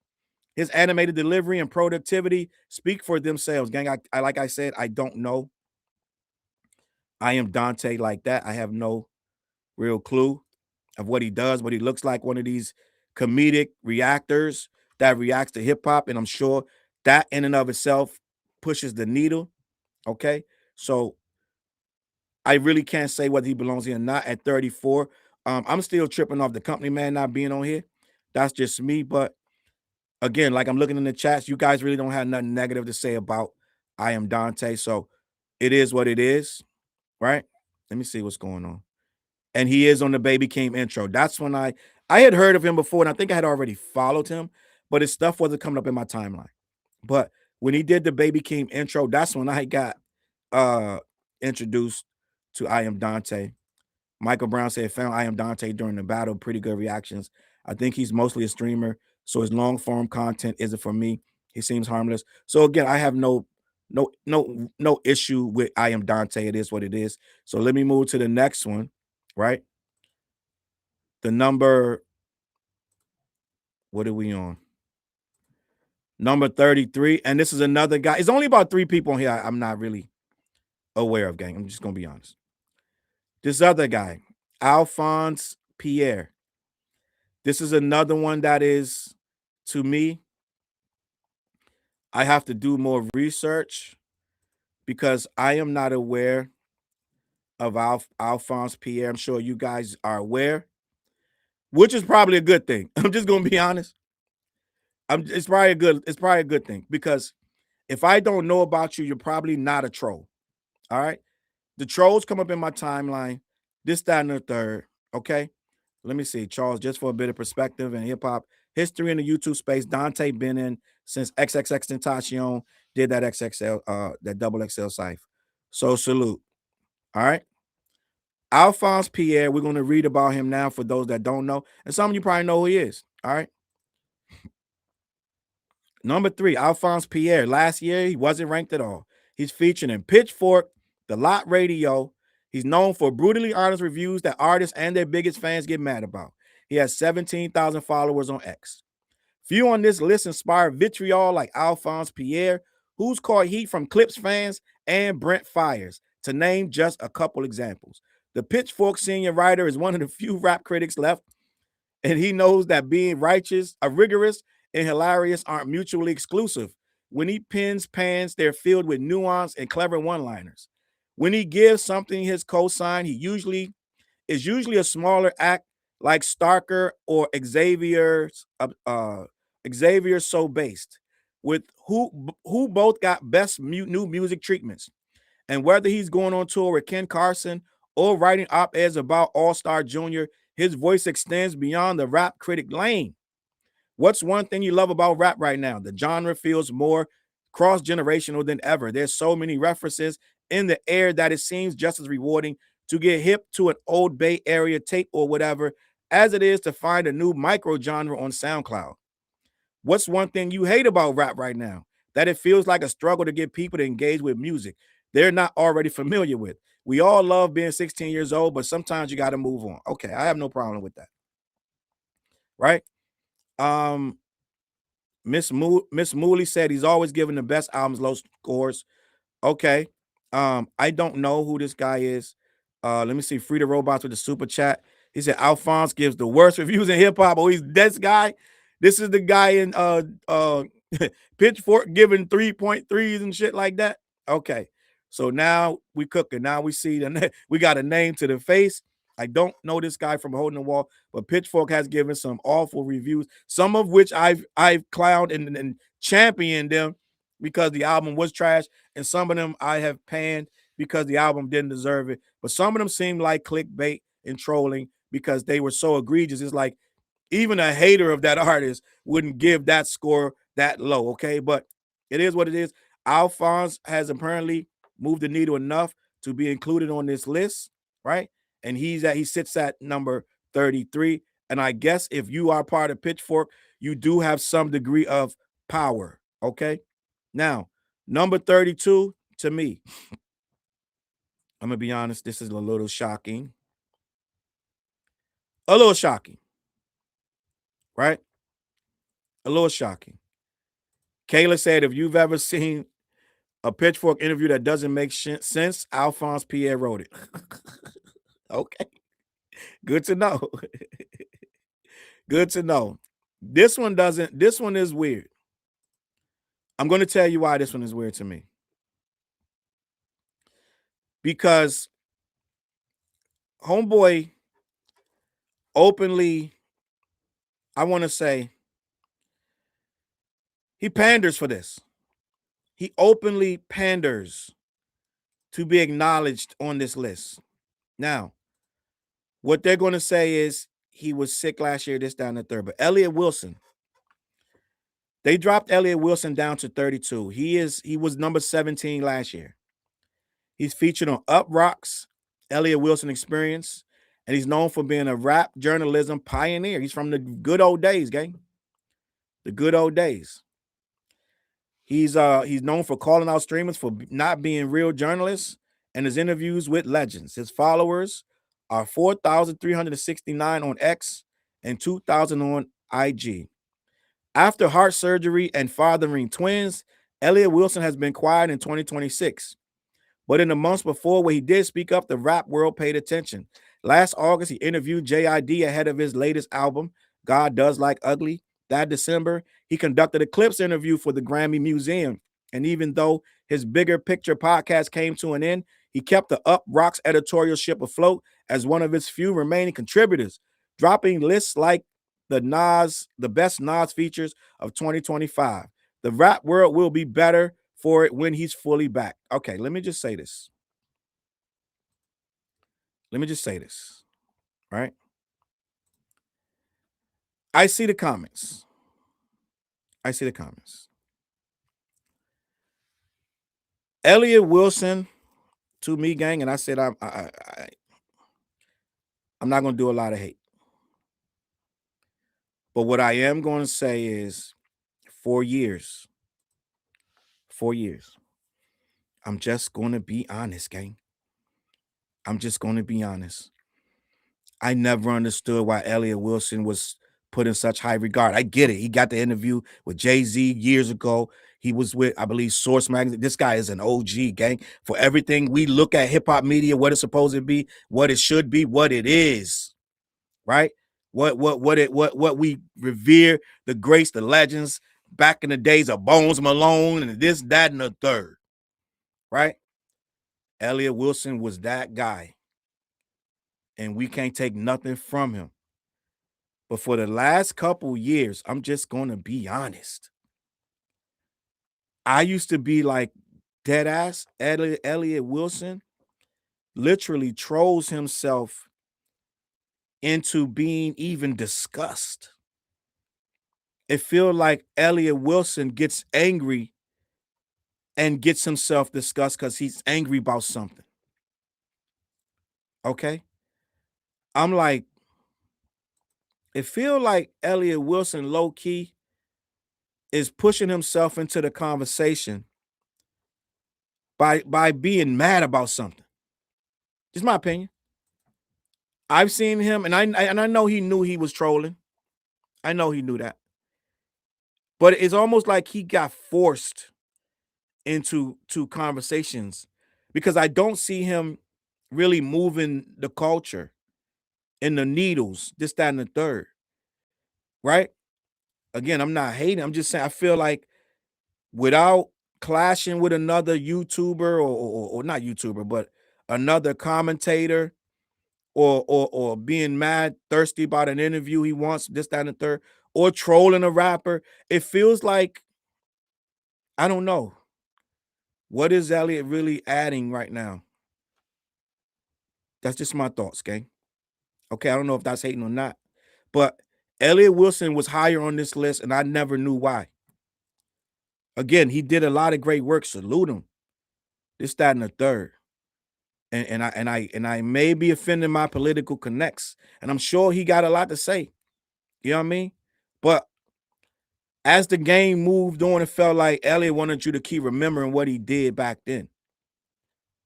His animated delivery and productivity speak for themselves. Gang, I like I said, I don't know IamDontai like that. I have no real clue of what he does, what he looks like, one of these comedic reactors that reacts to hip hop. And I'm sure that in and of itself pushes the needle. Okay. So I really can't say whether he belongs here or not at 34. I'm still tripping off the company man not being on here. That's just me. But again, like I'm looking in the chats, you guys really don't have nothing negative to say about IamDontai. So it is what it is, right? Let me see what's going on. And he is on the Baby Keem intro. That's when I had heard of him before, and I think I had already followed him, but his stuff wasn't coming up in my timeline. But when he did the Baby Keem intro, that's when I got introduced to IamDontai. Michael Brown said, found IamDontai during the battle. Pretty good reactions. I think he's mostly a streamer, so his long form content isn't for me. He seems harmless. So again, I have no issue with IamDontai. It is what it is. So let me move to the next one, right? The number, what are we on? Number 33. And this is another guy. It's only about 3 people on here I'm not really aware of, gang. I'm just going to be honest. This other guy, Alphonse Pierre. This is another one that is, to me, I have to do more research because I am not aware of Alphonse Pierre. I'm sure you guys are aware, which is probably a good thing. I'm just going to be honest. It's probably a good thing because if I don't know about you, you're probably not a troll. All right. The trolls come up in my timeline, this, that, and the third. Okay. Let me see, Charles, just for a bit of perspective in hip hop history in the YouTube space, Dante been in since XXXTentacion did that XXL, that double XL cipher. So salute. All right. Alphonse Pierre, we're going to read about him now for those that don't know. And some of you probably know who he is. All right. Number 3, Alphonse Pierre. Last year, he wasn't ranked at all. He's featured in Pitchfork, The Lot Radio. He's known for brutally honest reviews that artists and their biggest fans get mad about. He has 17,000 followers on X. Few on this list inspire vitriol like Alphonse Pierre, who's caught heat from Clips fans and Brent Fires, to name just a couple examples. The Pitchfork senior writer is one of the few rap critics left, and he knows that being rigorous, and hilarious aren't mutually exclusive. When he pins pans, they're filled with nuance and clever one-liners. When he gives something his cosign, he usually a smaller act like Starker or Xavier's So Based, with who both got best new music treatments. And whether he's going on tour with Ken Carson or writing op-eds about All-Star Jr., his voice extends beyond the rap critic lane. What's one thing you love about rap right now? The genre feels more cross-generational than ever. There's so many references in the air that it seems just as rewarding to get hip to an old Bay Area tape or whatever as it is to find a new micro genre on SoundCloud. What's one thing you hate about rap right now? That it feels like a struggle to get people to engage with music they're not already familiar with. We all love being 16 years old, but sometimes you got to move on. Okay, I have no problem with that. Right? Miss Mooley said he's always giving the best albums low scores. Okay. I don't know who this guy is. Let me see. Frida Robots with the super chat. He said Alphonse gives the worst reviews in hip hop. Oh, he's this guy. This is the guy in Pitchfork giving 3.3s and shit like that. Okay. So now we cooking. Now we see we got a name to the face. I don't know this guy from Holding the Wall, but Pitchfork has given some awful reviews, some of which I've clowned and championed them because the album was trash, and some of them I have panned because the album didn't deserve it. But some of them seem like clickbait and trolling because they were so egregious. It's like even a hater of that artist wouldn't give that score that low, okay? But it is what it is. Alphonse has apparently moved the needle enough to be included on this list, right? And he sits at number 33. And I guess if you are part of Pitchfork, you do have some degree of power, okay? Now, number 32, to me, I'm going to be honest, this is a little shocking. A little shocking, right? A little shocking. Kayla said, if you've ever seen a Pitchfork interview that doesn't make sense, Alphonse Pierre wrote it. Okay. Good to know. Good to know. This one is weird. I'm going to tell you why this one is weird to me. Because homeboy openly, I want to say, he panders for this. He openly panders to be acknowledged on this list. Now, what they're going to say is he was sick last year, this, down, the third. But Elliott Wilson, they dropped Elliott Wilson down to 32. He was number 17 last year. He's featured on Up Rocks, Elliott Wilson Experience, and he's known for being a rap journalism pioneer. He's from the good old days, gang. The good old days. He's known for calling out streamers for not being real journalists, and his interviews with legends. His followers are 4,369 on X and 2,000 on IG. After heart surgery and fathering twins, Elliott Wilson has been quiet in 2026. But in the months before, when he did speak up, the rap world paid attention. Last August, he interviewed JID ahead of his latest album, God Does Like Ugly. That December, he conducted a Clips interview for the Grammy Museum. And even though his Bigger Picture podcast came to an end, he kept the Up Rocks editorial ship afloat as one of its few remaining contributors, dropping lists like the best Nas features of 2025. The rap world will be better for it when he's fully back. Okay, let me just say this. Right? I see the comments. Elliott Wilson, to me, gang, and I said I'm not going to do a lot of hate. But what I am going to say is 4 years. 4 years. I'm just going to be honest, gang. I'm just going to be honest. I never understood why Elliott Wilson was put in such high regard. I get it. He got the interview with Jay-Z years ago. He was with, I believe, Source Magazine. This guy is an OG, gang. For everything we look at hip-hop media, what it's supposed to be, what it should be, what it is, right? What we revere, the greats, the legends, back in the days of Bones Malone and this, that, and the third, right? Elliott Wilson was that guy, and we can't take nothing from him. But for the last couple years, I'm just going to be honest. I used to be like dead ass. Elliott Wilson literally trolls himself into being even discussed. It feels like Elliott Wilson gets angry and gets himself discussed because he's angry about something. Okay? I'm like, it feels like Elliott Wilson low-key is pushing himself into the conversation by being mad about something. Just my opinion. I've seen him, and I know he knew he was trolling. I know he knew that. But it's almost like he got forced into conversations because I don't see him really moving the culture and the needles, this, that, and the third. Right? Again, I'm not hating. I'm just saying I feel like without clashing with another YouTuber or not YouTuber, but another commentator or being mad, thirsty about an interview he wants, this, that, and the third, or trolling a rapper, it feels like, I don't know. What is Elliott really adding right now? That's just my thoughts, gang. Okay, I don't know if that's hating or not, but Elliott Wilson was higher on this list, and I never knew why. Again, he did a lot of great work. Salute him. This, that, and the third. And I may be offending my political connects, and I'm sure he got a lot to say. You know what I mean? But as the game moved on, it felt like Elliott wanted you to keep remembering what he did back then.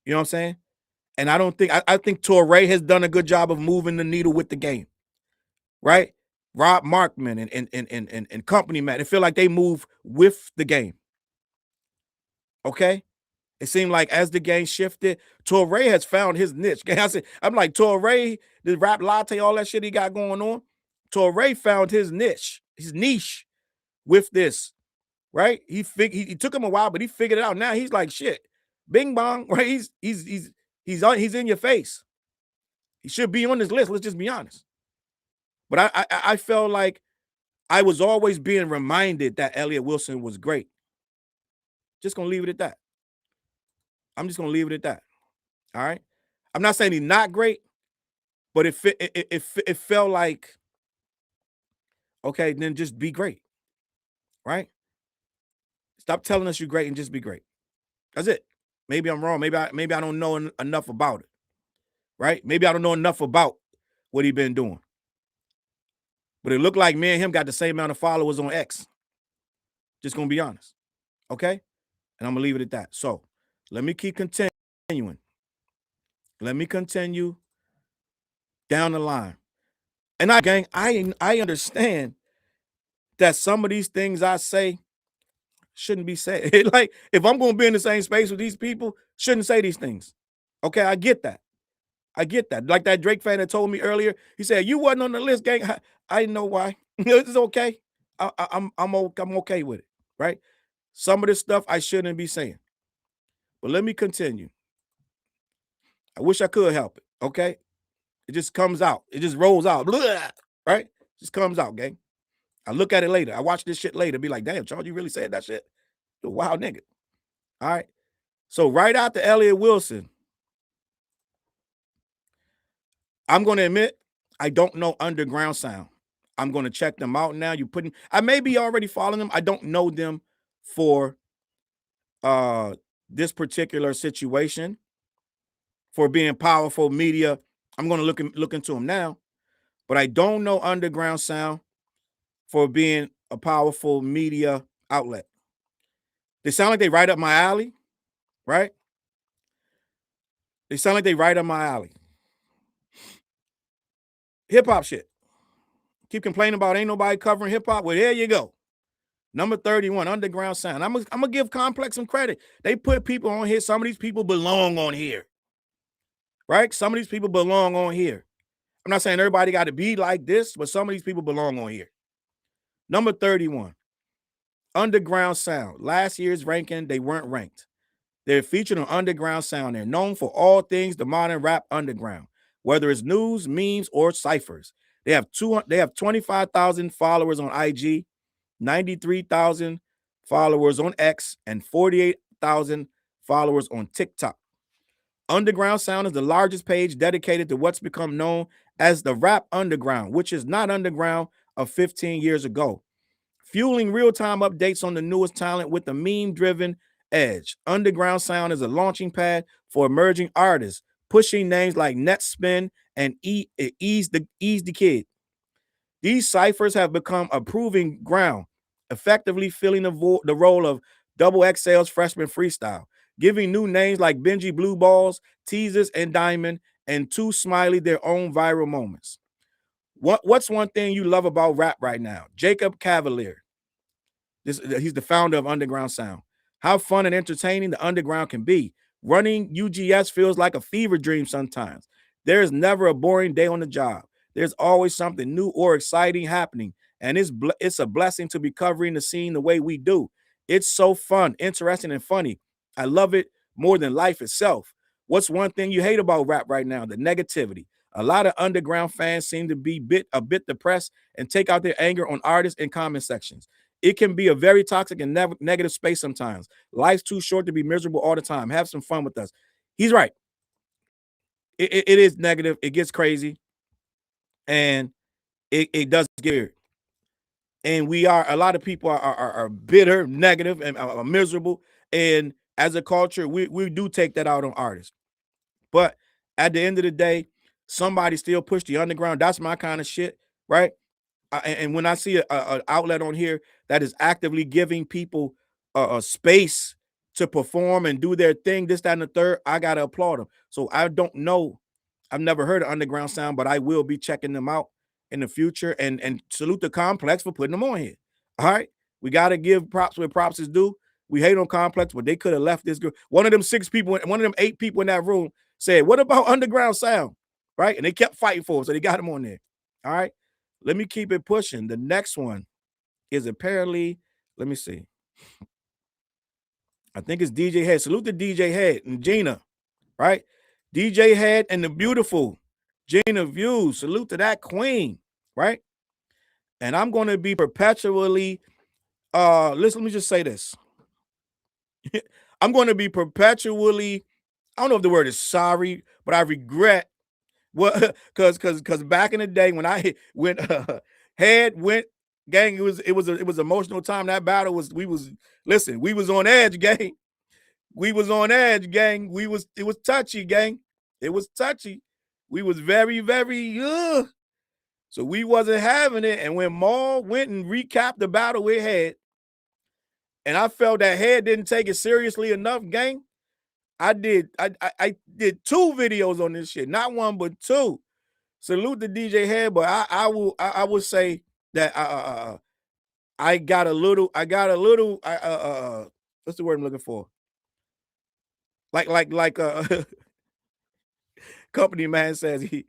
You know what I'm saying? And I don't think I think Torre has done a good job of moving the needle with the game, right? Rob Markman and company man, it feel like they move with the game. Okay. It seemed like as the game shifted, Torre has found his niche. I'm like, Torre, the rap latte, all that shit he got going on. Torre found his niche with this, right? He took him a while, but he figured it out. Now he's like, shit, bing bong, right? He's in your face. He should be on this list. Let's just be honest. But I felt like I was always being reminded that Elliott Wilson was great. Just gonna leave it at that. I'm just gonna leave it at that. All right. I'm not saying he's not great, but it felt like, okay, then just be great. Right? Stop telling us you're great and just be great. That's it. Maybe I'm wrong. Maybe I don't know enough about it. Right? Maybe I don't know enough about what he been doing. But it looked like me and him got the same amount of followers on X. Just gonna be honest. Okay? And I'm gonna leave it at that. So let me keep continuing. Let me continue down the line. And I understand that some of these things I say shouldn't be said. Like, if I'm gonna be in the same space with these people, shouldn't say these things. Okay, I get that. I get that. Like that Drake fan that told me earlier, he said, "You wasn't on the list, gang." I didn't know why. It's okay. I'm okay with it, right? Some of this stuff I shouldn't be saying. But let me continue. I wish I could help it. Okay, it just comes out. It just rolls out. Blah, right? Just comes out, gang. I look at it later. I watch this shit later. Be like, damn, Charles, you really said that shit? You a wild nigga. All right. So right after Elliott Wilson, I'm going to admit I don't know Underground Sound. I'm going to check them out now. I may be already following them. I don't know them for this particular situation, for being powerful media. I'm going to look into them now, but I don't know Underground Sound for being a powerful media outlet. They sound like they right up my alley, right? They sound like they right up my alley. Hip hop shit. Keep complaining about ain't nobody covering hip hop. Well, there you go. Number 31, Underground Sound. I'm gonna give Complex some credit. They put people on here. Some of these people belong on here, right? Some of these people belong on here. I'm not saying everybody got to be like this, but some of these people belong on here. Number 31, Underground Sound. Last year's ranking, they weren't ranked. They're featured on Underground Sound. They're known for all things the modern rap underground, whether it's news, memes, or ciphers. They have 25,000 followers on IG, 93,000 followers on X, and 48,000 followers on TikTok. Underground Sound is the largest page dedicated to what's become known as the rap underground, which is not underground of 15 years ago. Fueling real-time updates on the newest talent with a meme-driven edge. Underground Sound is a launching pad for emerging artists, pushing names like Netspin and Ease the Kid. These ciphers have become a proving ground, effectively filling the role of Double XL's freshman freestyle, giving new names like Benji Blue Balls, Teasers, and Diamond, and Too Smiley their own viral moments. What's one thing you love about rap right now? Jacob Cavalier. He's the founder of Underground Sound. How fun and entertaining the underground can be. Running UGS feels like a fever dream sometimes. There is never a boring day on the job. There's always something new or exciting happening, and it's a blessing to be covering the scene the way we do. It's so fun, interesting, and funny. I love it more than life itself. What's one thing you hate about rap right now? The negativity. A lot of underground fans seem to be a bit depressed and take out their anger on artists in comment sections. It can be a very toxic and negative space sometimes. Life's too short to be miserable all the time. Have some fun with us. He's right. It is negative. It gets crazy. And it does get weird. And a lot of people are bitter, negative, and are miserable. And as a culture, we do take that out on artists. But at the end of the day, somebody still push the underground. That's my kind of shit, right? And when I see an outlet on here that is actively giving people a space to perform and do their thing, this, that, and the third, I gotta applaud them. So I don't know. I've never heard of Underground Sound, but I will be checking them out in the future. And salute the Complex for putting them on here. All right, we gotta give props where props is due. We hate on Complex, but they could have left this girl. One of them 8 people in that room said, "What about Underground Sound?" Right, and they kept fighting for him, so they got him on there. All right. Let me keep it pushing. The next one is apparently, let me see. I think it's DJ Head. Salute to DJ Head and Gina, right? DJ Head and the beautiful Gina Views. Salute to that queen, right? And I'm going to be perpetually, let me just say this. I'm going to be perpetually, I don't know if the word is sorry, but I regret what, because back in the day when I went head went gang, it was emotional time. That battle was we was on edge, gang. We was on edge, gang. It was touchy, gang. It was touchy. We was very, very so we wasn't having it. And when Maul went and recapped the battle with Head, and I felt that Head didn't take it seriously enough, gang. I did 2 videos on this shit, not one but 2. Salute the DJ Head, but I will say that I got a little what's the word I'm looking for? Like company man says he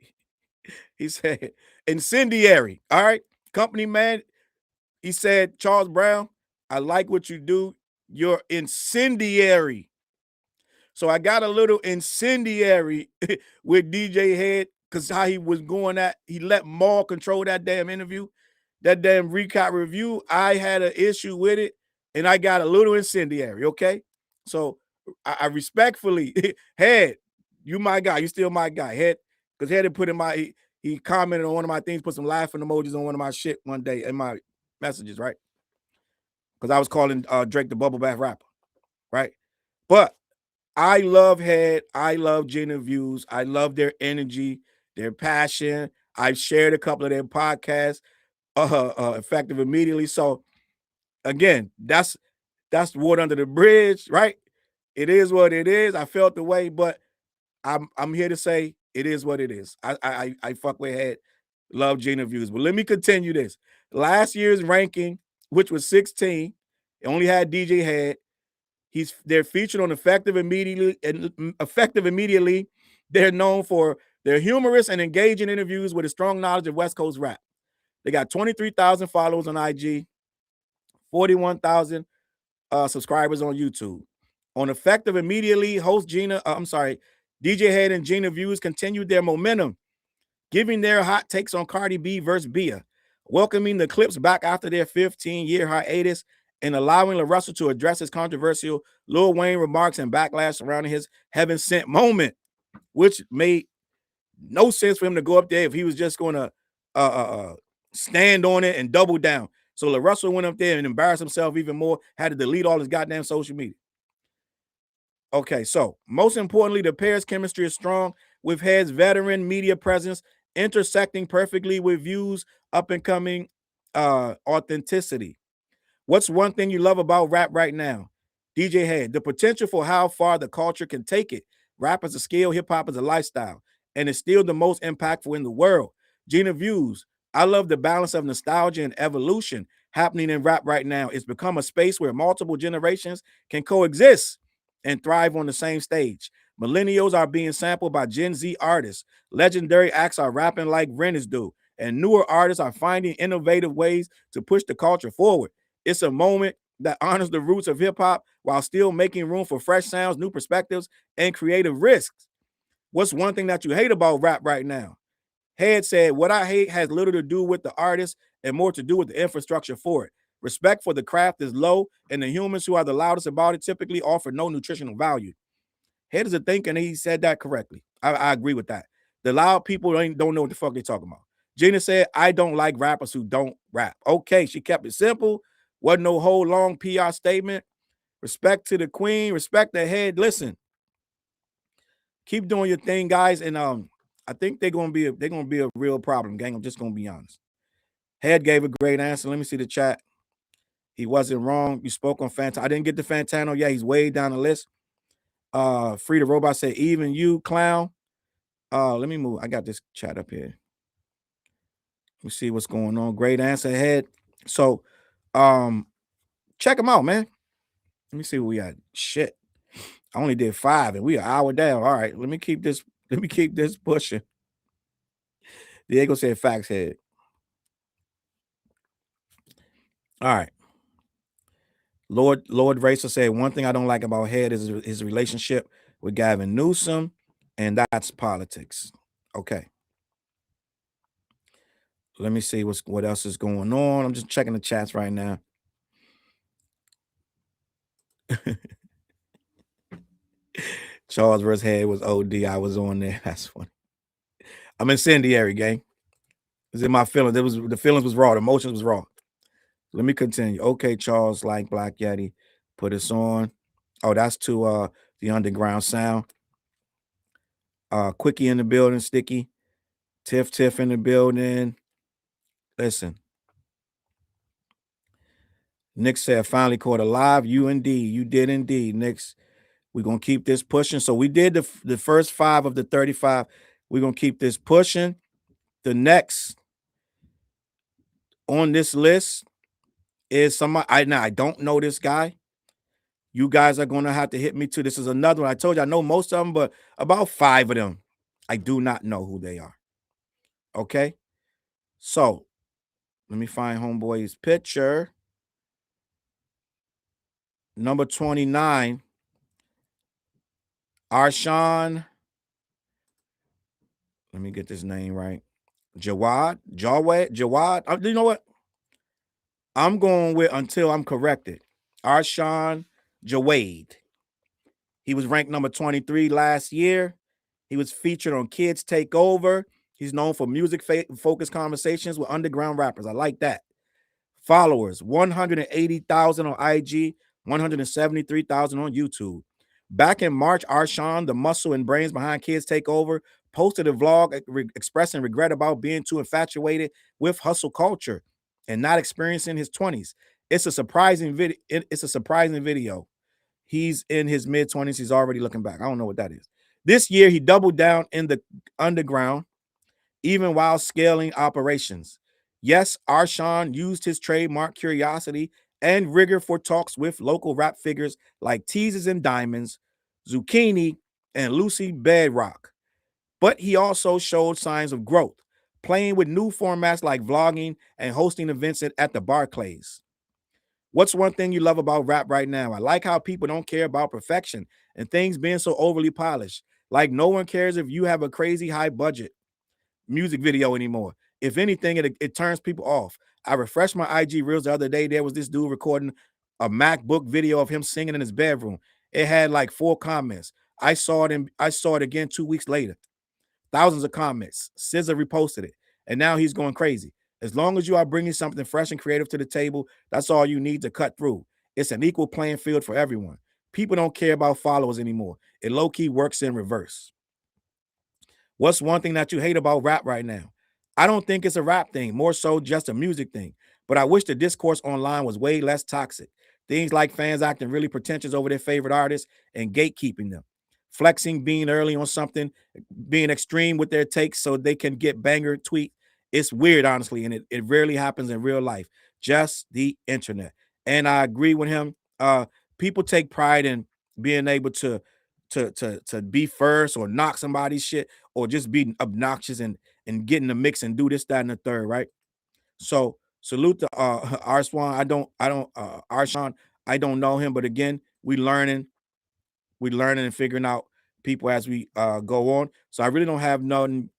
said incendiary. All right, company man. He said, Charles Brown, I like what you do. You're incendiary. So I got a little incendiary with DJ Head because how he was going at, he let Maul control that damn interview, that damn recap review. I had an issue with it, and I got a little incendiary, okay? So I respectfully, Head, you my guy. You still my guy. Head, because Head had put in he commented on one of my things, put some laughing emojis on one of my shit one day in my messages, right? Because I was calling Drake the bubble bath rapper, right? But I love Head. I love Gina Views. I love their energy, their passion. I've shared a couple of their podcasts, effective immediately. So again, that's water under the bridge, right? It is what it is. I felt the way, but I'm here to say it is what it is. I fuck with Head. Love Gina Views. But let me continue this. Last year's ranking, which was 16, it only had DJ Head. They're featured on Effective Immediately. They're known for their humorous and engaging interviews with a strong knowledge of West Coast rap. They got 23,000 followers on IG, 41,000 subscribers on YouTube. On Effective Immediately, DJ Head and Gina Views continued their momentum, giving their hot takes on Cardi B versus Bia, welcoming the Clips back after their 15-year hiatus, and allowing LaRussell to address his controversial Lil Wayne remarks and backlash surrounding his heaven sent moment, which made no sense for him to go up there if he was just going to stand on it and double down. So LaRussell went up there and embarrassed himself even more, had to delete all his goddamn social media. Okay, so most importantly, the pair's chemistry is strong, with Head's veteran media presence intersecting perfectly with Views' up-and-coming authenticity. What's one thing you love about rap right now? DJ Head, the potential for how far the culture can take it. Rap is a skill, hip-hop is a lifestyle, and it's still the most impactful in the world. Gina Views, I love the balance of nostalgia and evolution happening in rap right now. It's become a space where multiple generations can coexist and thrive on the same stage. Millennials are being sampled by Gen Z artists. Legendary acts are rapping like Rennes do, and newer artists are finding innovative ways to push the culture forward. It's a moment that honors the roots of hip-hop while still making room for fresh sounds, new perspectives, and creative risks. What's one thing that you hate about rap right now? Head said, what I hate has little to do with the artist and more to do with the infrastructure for it. Respect for the craft is low, and the humans who are the loudest about it typically offer no nutritional value. Head is a thinker, and he said that correctly. I agree with that. The loud people don't know what the fuck they're talking about. Gina said, I don't like rappers who don't rap. Okay, she kept it simple. Wasn't no whole long PR statement. Respect to the queen. Respect the Head. Listen, keep doing your thing, guys. And I think they're gonna be a real problem, gang. I'm just gonna be honest. Head gave a great answer. Let me see the chat. He wasn't wrong. You spoke on Fantano. I didn't get to Fantano. Yeah, he's way down the list. Free the Robot said, even you, clown. Let me move. I got this chat up here. Let me see what's going on. Great answer, Head. So check him out, man. Let me see what we got. Shit. I only did 5 and we an hour down. All right, let me keep this pushing. Diego said facts, Head. All right. Lord Racer said, one thing I don't like about Head is his relationship with Gavin Newsom, and that's politics. Okay. Let me see what else is going on. I'm just checking the chats right now. Charles versus Head was OD. I was on there. That's funny. I'm incendiary, gang. It's in my feelings. The feelings was raw. The emotions was raw. Let me continue. Okay, Charles, like Black Yeti, put us on. Oh, that's to the underground sound. Quickie in the building, Sticky. Tiff in the building. Listen. Nick said, finally caught alive. You indeed. You did indeed, Nick. We're going to keep this pushing. So we did the first 5 of the 35. We're going to keep this pushing. The next on this list is somebody, I don't know this guy. You guys are going to have to hit me too. This is another one. I told you I know most of them, but about 5 of them, I do not know who they are. Okay? So let me find homeboy's picture. Number 29, Arshawn. Let me get this name right. Jawad. You know what? I'm going with until I'm corrected. Arshawn Jawade. He was ranked number 23 last year. He was featured on Kids Take Over. He's known for music-focused conversations with underground rappers. I like that. Followers, 180,000 on IG, 173,000 on YouTube. Back in March, Arshawn, the muscle and brains behind Kids Take Over, posted a vlog expressing regret about being too infatuated with hustle culture and not experiencing his 20s. It's a surprising video. It's a surprising video. He's in his mid-20s. He's already looking back. I don't know what that is. This year, he doubled down in the underground, even while scaling operations. Yes, Arshawn used his trademark curiosity and rigor for talks with local rap figures like Teases and Diamonds, Zucchini, and Lucy Bedrock. But he also showed signs of growth, playing with new formats like vlogging and hosting events at the Barclays. What's one thing you love about rap right now? I like how people don't care about perfection and things being so overly polished. Like no one cares if you have a crazy high budget music video anymore. If anything, it turns people off. I refreshed my IG reels the other day. There was this dude recording a MacBook video of him singing in his bedroom. It had like 4 comments. I saw it again 2 weeks later. Thousands of comments. SZA reposted it. And now he's going crazy. As long as you are bringing something fresh and creative to the table, that's all you need to cut through. It's an equal playing field for everyone. People don't care about followers anymore. It low-key works in reverse. What's one thing that you hate about rap right now? I don't think it's a rap thing, more so just a music thing. But I wish the discourse online was way less toxic. Things like fans acting really pretentious over their favorite artists and gatekeeping them. Flexing, being early on something, being extreme with their takes so they can get banger tweet. It's weird, honestly, and it rarely happens in real life. Just the internet. And I agree with him. People take pride in being able to be first or knock somebody's shit or just be obnoxious and get in the mix and do this, that, and the third, right? So salute to Arswan. Arshawn, I don't know him, but again, we learning and figuring out people as we go on. So I really don't have nothing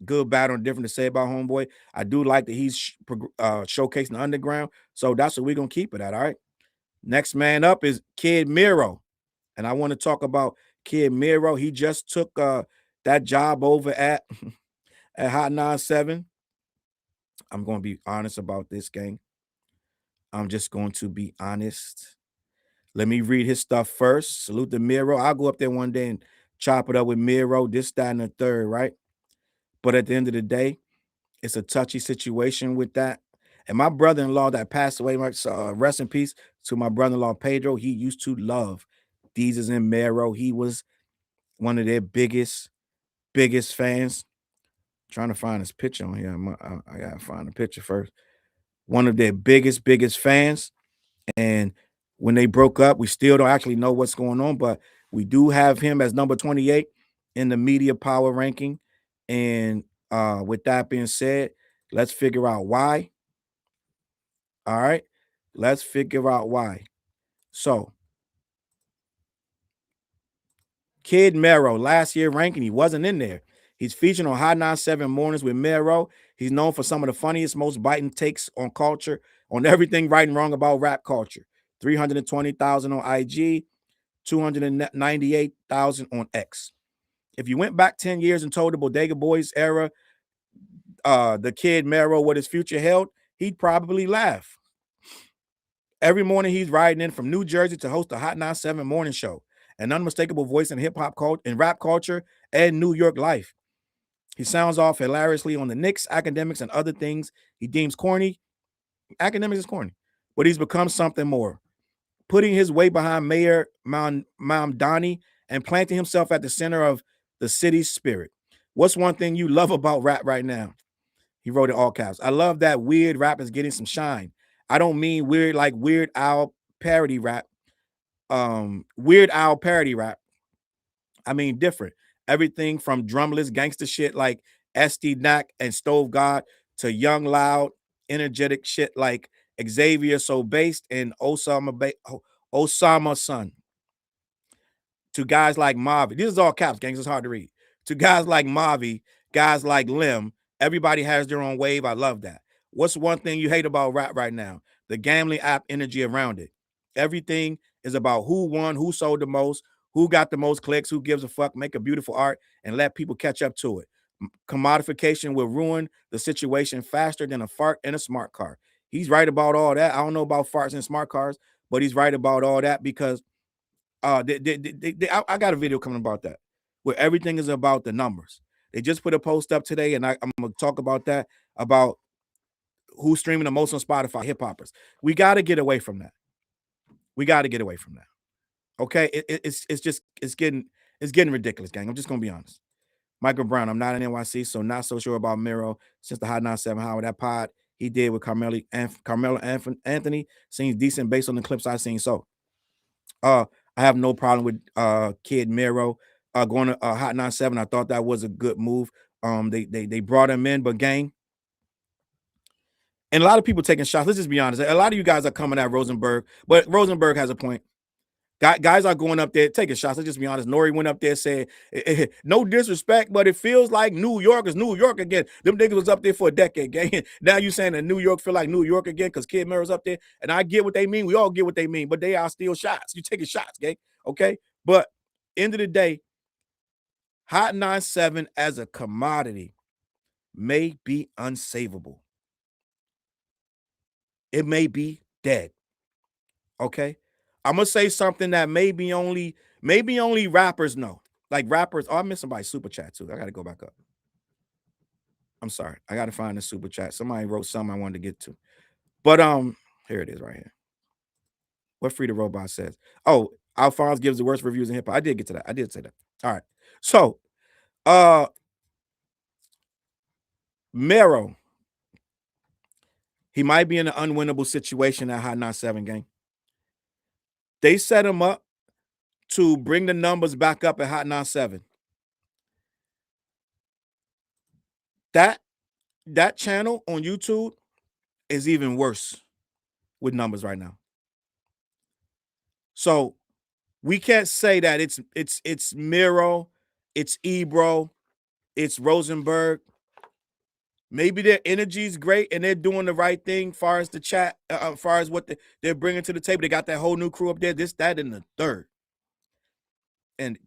good, bad, or different to say about homeboy. I do like that he's showcasing the underground. So that's what we're gonna keep it at. All right. Next man up is Kid Miro. And I want to talk about Kid Miro. He just took that job over at Hot 97. I'm going to be honest about this, gang. I'm just going to be honest. Let me read his stuff first. Salute to Miro. I'll go up there one day and chop it up with Miro, this, that, and the third, right? But at the end of the day, it's a touchy situation with that. And my brother-in-law that passed away, rest in peace to my brother-in-law Pedro. He used to love Deezus and Miro. He was one of their biggest fans. Trying to find his picture on here. I gotta find the picture first. One of their biggest fans. And when they broke up, we still don't actually know what's going on, but we do have him as number 28 in the media power ranking. And with that being said, let's figure out why. All right, let's figure out why. So, Kid Mero, last year ranking, he wasn't in there. He's featured on Hot 97 Mornings with Mero. He's known for some of the funniest, most biting takes on culture, on everything right and wrong about rap culture. 320,000 on IG, 298,000 on X. If you went back 10 years and told the Bodega Boys era, the kid Mero what his future held, he'd probably laugh. Every morning he's riding in from New Jersey to host the Hot 97 morning show, an unmistakable voice in hip-hop culture, in rap culture, and New York life. He sounds off hilariously on the Knicks, Akademiks, and other things he deems corny. Akademiks is corny, but he's become something more, putting his weight behind Mayor IamDontai and planting himself at the center of the city's spirit. What's one thing you love about rap right now? He wrote in all caps. I love that weird rap is getting some shine. I don't mean weird like Weird Al parody rap. Weird Al parody rap. I mean different. Everything from drumless gangster shit like SD Knack and Stove God to young, loud, energetic shit like Xavier So Based and Osama Son. To guys like Mavi. This is all caps, gangs. It's hard to read. To guys like Mavi, guys like Lim, everybody has their own wave. I love that. What's one thing you hate about rap right now? The gambling app energy around it. Everything is about who won, who sold the most, who got the most clicks, who gives a fuck, make a beautiful art, and let people catch up to it. Commodification will ruin the situation faster than a fart in a smart car. He's right about all that. I don't know about farts in smart cars, but he's right about all that because I got a video coming about that where everything is about the numbers. They just put a post up today, and I'm going to talk about that, about who's streaming the most on Spotify, hip hoppers. We got to get away from that. We got to get away from that. Okay, it's getting ridiculous, gang. I'm just gonna be honest. Michael Brown, I'm not in NYC, so not so sure about Miro since the Hot 97 Howard. That pod he did with Carmelo Anthony seems decent based on the clips I've seen. So I have no problem with Kid Miro going to Hot 97. I thought that was a good move. They brought him in, but gang, and a lot of people taking shots. Let's just be honest. A lot of you guys are coming at Rosenberg, but Rosenberg has a point. Guys are going up there taking shots. Let's just be honest. Nori went up there saying, no disrespect, but it feels like New York is New York again. Them niggas was up there for a decade, gang. Now you saying that New York feel like New York again because Kid Mero's up there. And I get what they mean. We all get what they mean, but they are still shots. You taking shots, gang. Okay? But end of the day, Hot 97 as a commodity may be unsavable. It may be dead. Okay? I'm gonna say something that maybe only rappers know. Like rappers. Oh, I missed somebody's super chat too. I gotta go back up. I'm sorry. I gotta find the super chat. Somebody wrote something I wanted to get to. But here it is right here. What Free the Robot says. Oh, Alphonse gives the worst reviews in hip hop. I did get to that. I did say that. All right. So Mero. He might be in an unwinnable situation at Hot 97 gang. They set him up to bring the numbers back up at Hot 97. That channel on YouTube is even worse with numbers right now. So we can't say that it's Miro, it's Ebro, it's Rosenberg. Maybe their energy is great and they're doing the right thing far as the chat, far as what they're bringing to the table. They got that whole new crew up there, this, that, and the third. And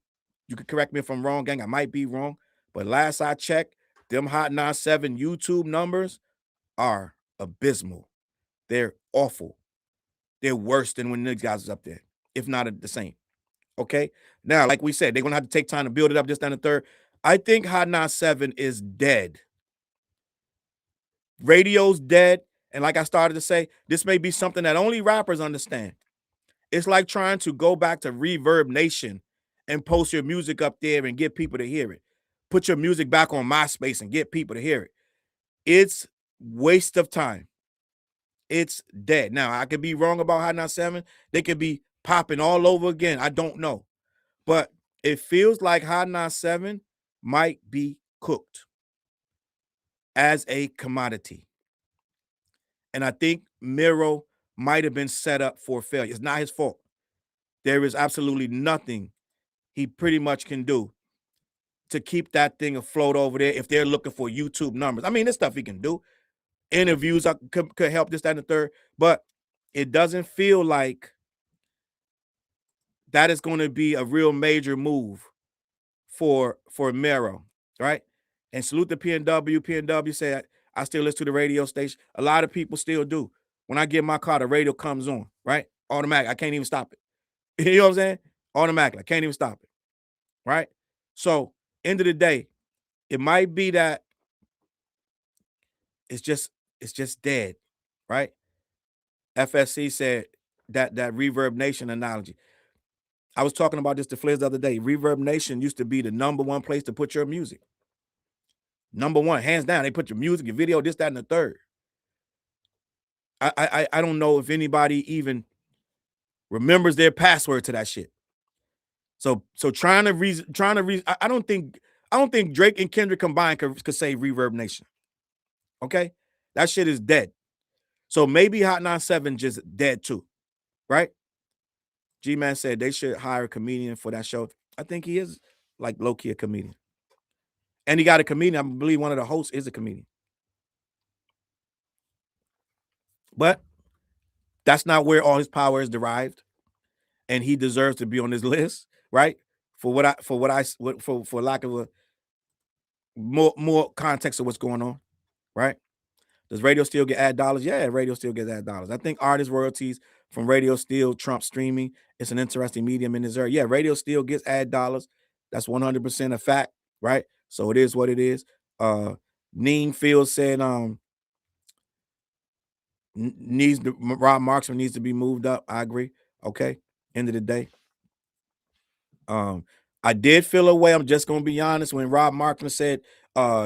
you can correct me if I'm wrong, gang. I might be wrong. But last I checked, them Hot 97 YouTube numbers are abysmal. They're awful. They're worse than when these guys was up there, if not the same. Okay? Now, like we said, they're going to have to take time to build it up, just down the third. I think Hot 97 is dead. Radio's dead. And like I started to say, this may be something that only rappers understand. It's like trying to go back to Reverb Nation and post your music up there and get people to hear it. Put your music back on MySpace and get people to hear it. It's waste of time. It's dead. Now, I could be wrong about Hot 97. They could be popping all over again. I don't know. But it feels like Hot 97 might be cooked as a commodity. And I think Miro might have been set up for failure. It's not his fault. There is absolutely nothing he pretty much can do to keep that thing afloat over there if they're looking for YouTube numbers. I mean, there's stuff he can do. Interviews could help this, that, and the third. But it doesn't feel like that is going to be a real major move for Mero, right? And salute the PNW. PNW said, I still listen to the radio station. A lot of people still do. When I get in my car, the radio comes on, right? Automatic. I can't even stop it. You know what I'm saying? Automatically. I can't even stop it, right? So, end of the day, it might be that it's just dead, right? FSC said that Reverb Nation analogy. I was talking about this to Fliz the other day. Reverb Nation used to be the #1 place to put your music. #1, hands down. They put your music, your video, this, that, and the third. I don't know if anybody even remembers their password to that shit. So trying to reason, I don't think Drake and Kendrick combined could say Reverb Nation. Okay, that shit is dead. So maybe Hot 97 just dead too, right? G-Man said they should hire a comedian for that show. I think he is like low-key a comedian. And he got a comedian. I believe one of the hosts is a comedian. But that's not where all his power is derived. And he deserves to be on this list, right? For lack of a more context of what's going on, right? Does radio still get ad dollars? Yeah, radio still gets ad dollars. I think artist royalties from radio still trump streaming. It's an interesting medium in this area. Yeah, radio still gets ad dollars. That's 100% a fact, right? So it is what it is. Neen Fields said Rob Marksman needs to be moved up. I agree. Okay. End of the day. I did feel a way. I'm just gonna be honest. When Rob Markman said,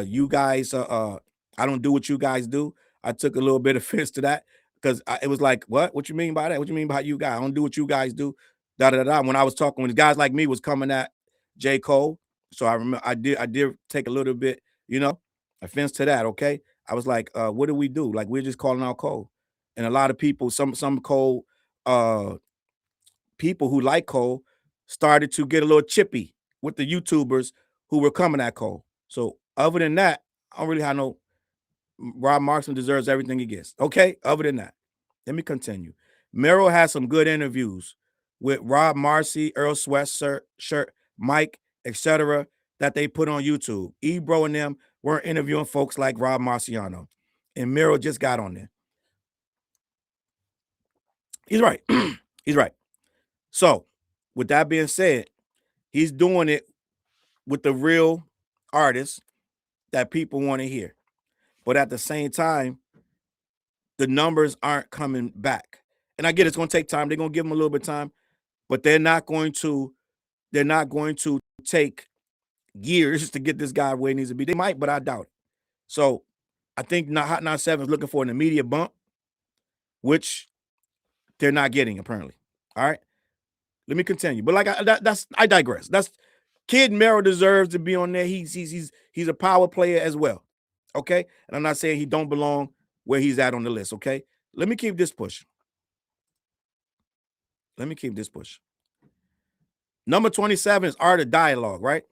you guys, I don't do what you guys do, I took a little bit of offense to that because it was like, what you mean by that? What you mean by you guys? I don't do what you guys do. When I was talking, when guys like me was coming at J. Cole, so I remember I did take a little bit, offense to that. Okay, I was like, what do we do? Like, we're just calling out Cole, and a lot of people, some Cole, people who like Cole started to get a little chippy with the YouTubers who were coming at Cole. So other than that, I don't really have no. Rob Marksman deserves everything he gets. Okay, other than that, let me continue. Mero has some good interviews with Rob Marcy, Earl Sweatshirt, Mike, etc. that they put on YouTube. Ebro and them weren't interviewing folks like Rob Marciano, and Mero just got on there. He's right. He's right. So, with that being said, he's doing it with the real artists that people want to hear. But at the same time, the numbers aren't coming back. And I get it's going to take time. They're going to give him a little bit of time, but they're not going to take years to get this guy where he needs to be. They might, but I doubt it. So I think Hot 97 is looking for an immediate bump, which they're not getting apparently. All right. Let me continue. But I digress. That's Kid Mero deserves to be on there. He's a power player as well. Okay. And I'm not saying he don't belong where he's at on the list. Okay. Let me keep this push. Number 27 is Art of Dialogue, right?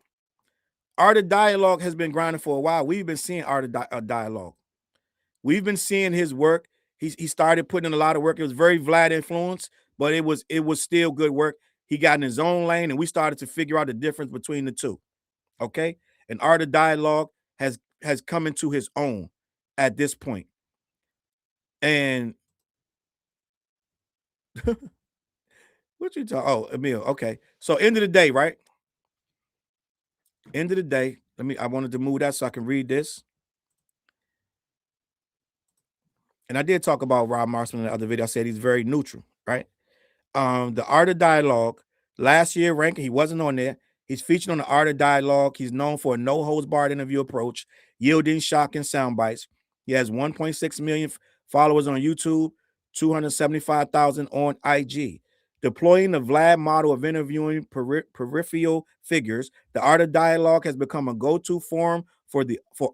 Art of Dialogue has been grinding for a while. We've been seeing Art of Dialogue. We've been seeing his work. He started putting in a lot of work. It was very Vlad influenced, but it was still good work. He got in his own lane, and we started to figure out the difference between the two. Okay, and Art of Dialogue has come into his own at this point. And what you talking? Oh, Emil. Okay, so end of the day, right? End of the day. I wanted to move that so I can read this. And I did talk about Rob Marksman in the other video. I said he's very neutral, right? The Art of Dialogue, last year ranking, he wasn't on there. He's featured on the Art of Dialogue. He's known for a no-holds-barred interview approach, yielding shocking sound bites. He has 1.6 million followers on YouTube, 275,000 on IG. Deploying the Vlad model of interviewing peripheral figures, the Art of Dialogue has become a go-to forum for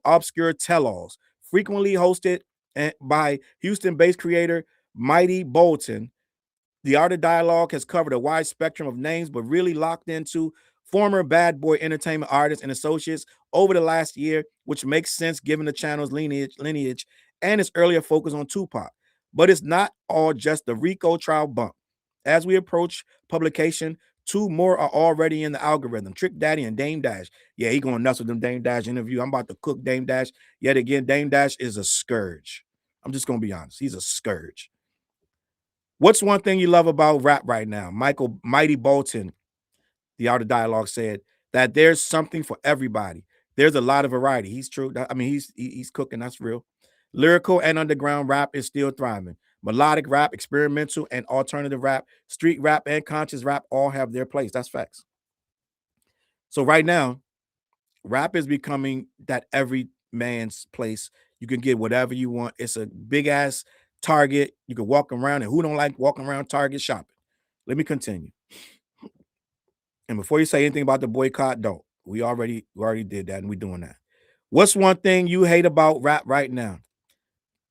obscure tell-alls, frequently hosted by Houston-based creator Mighty Bolton. The Art of Dialogue has covered a wide spectrum of names, but really locked into former Bad Boy Entertainment artists and associates over the last year, which makes sense given the channel's lineage and its earlier focus on Tupac. But it's not all just the RICO trial bump. As we approach publication, 2 more are already in the algorithm. Trick Daddy and Dame Dash. Yeah, he going nuts with them Dame Dash interview. I'm about to cook Dame Dash. Yet again, Dame Dash is a scourge. I'm just going to be honest. He's a scourge. What's one thing you love about rap right now? Michael Mighty Bolton, the Art of Dialogue, said that there's something for everybody. There's a lot of variety. He's true. I mean, he's cooking. That's real. Lyrical and underground rap is still thriving. Melodic rap, experimental and alternative rap, street rap and conscious rap all have their place. That's facts. So right now, rap is becoming that every man's place. You can get whatever you want. It's a big ass Target. You can walk around, and who don't like walking around Target shopping? Let me continue. And before you say anything about the boycott, don't. We already did that, and we're doing that. What's one thing you hate about rap right now?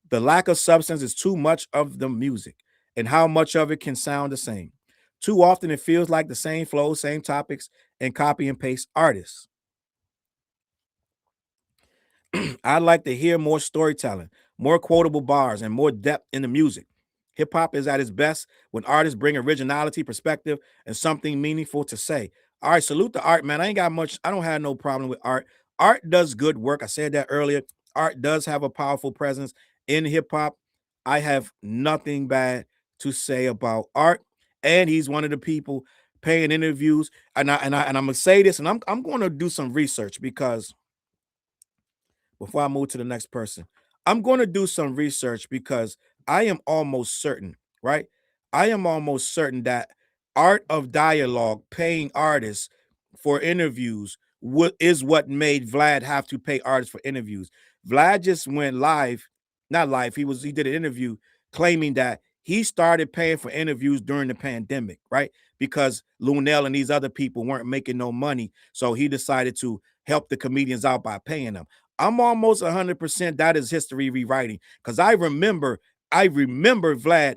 The lack of substance is too much of the music, and how much of it can sound the same. Too often it feels like the same flow, same topics, and copy and paste artists. I'd like to hear more storytelling, more quotable bars, and more depth in the music. Hip hop is at its best when artists bring originality, perspective, and something meaningful to say. All right, salute the art, man. I ain't got much, I don't have no problem with art. Art does good work. I said that earlier. Art does have a powerful presence in hip hop. I have nothing bad to say about art. And he's one of the people paying interviews. And I'm gonna say this, and I'm gonna do some research because before I move to the next person, I'm going to do some research because I am almost certain, right? I am almost certain that Art of Dialogue paying artists for interviews is what made Vlad have to pay artists for interviews. Vlad just went live, not live. He did an interview claiming that he started paying for interviews during the pandemic, right? Because Lunel and these other people weren't making no money, so he decided to help the comedians out by paying them. I'm almost 100% that is history rewriting because I remember Vlad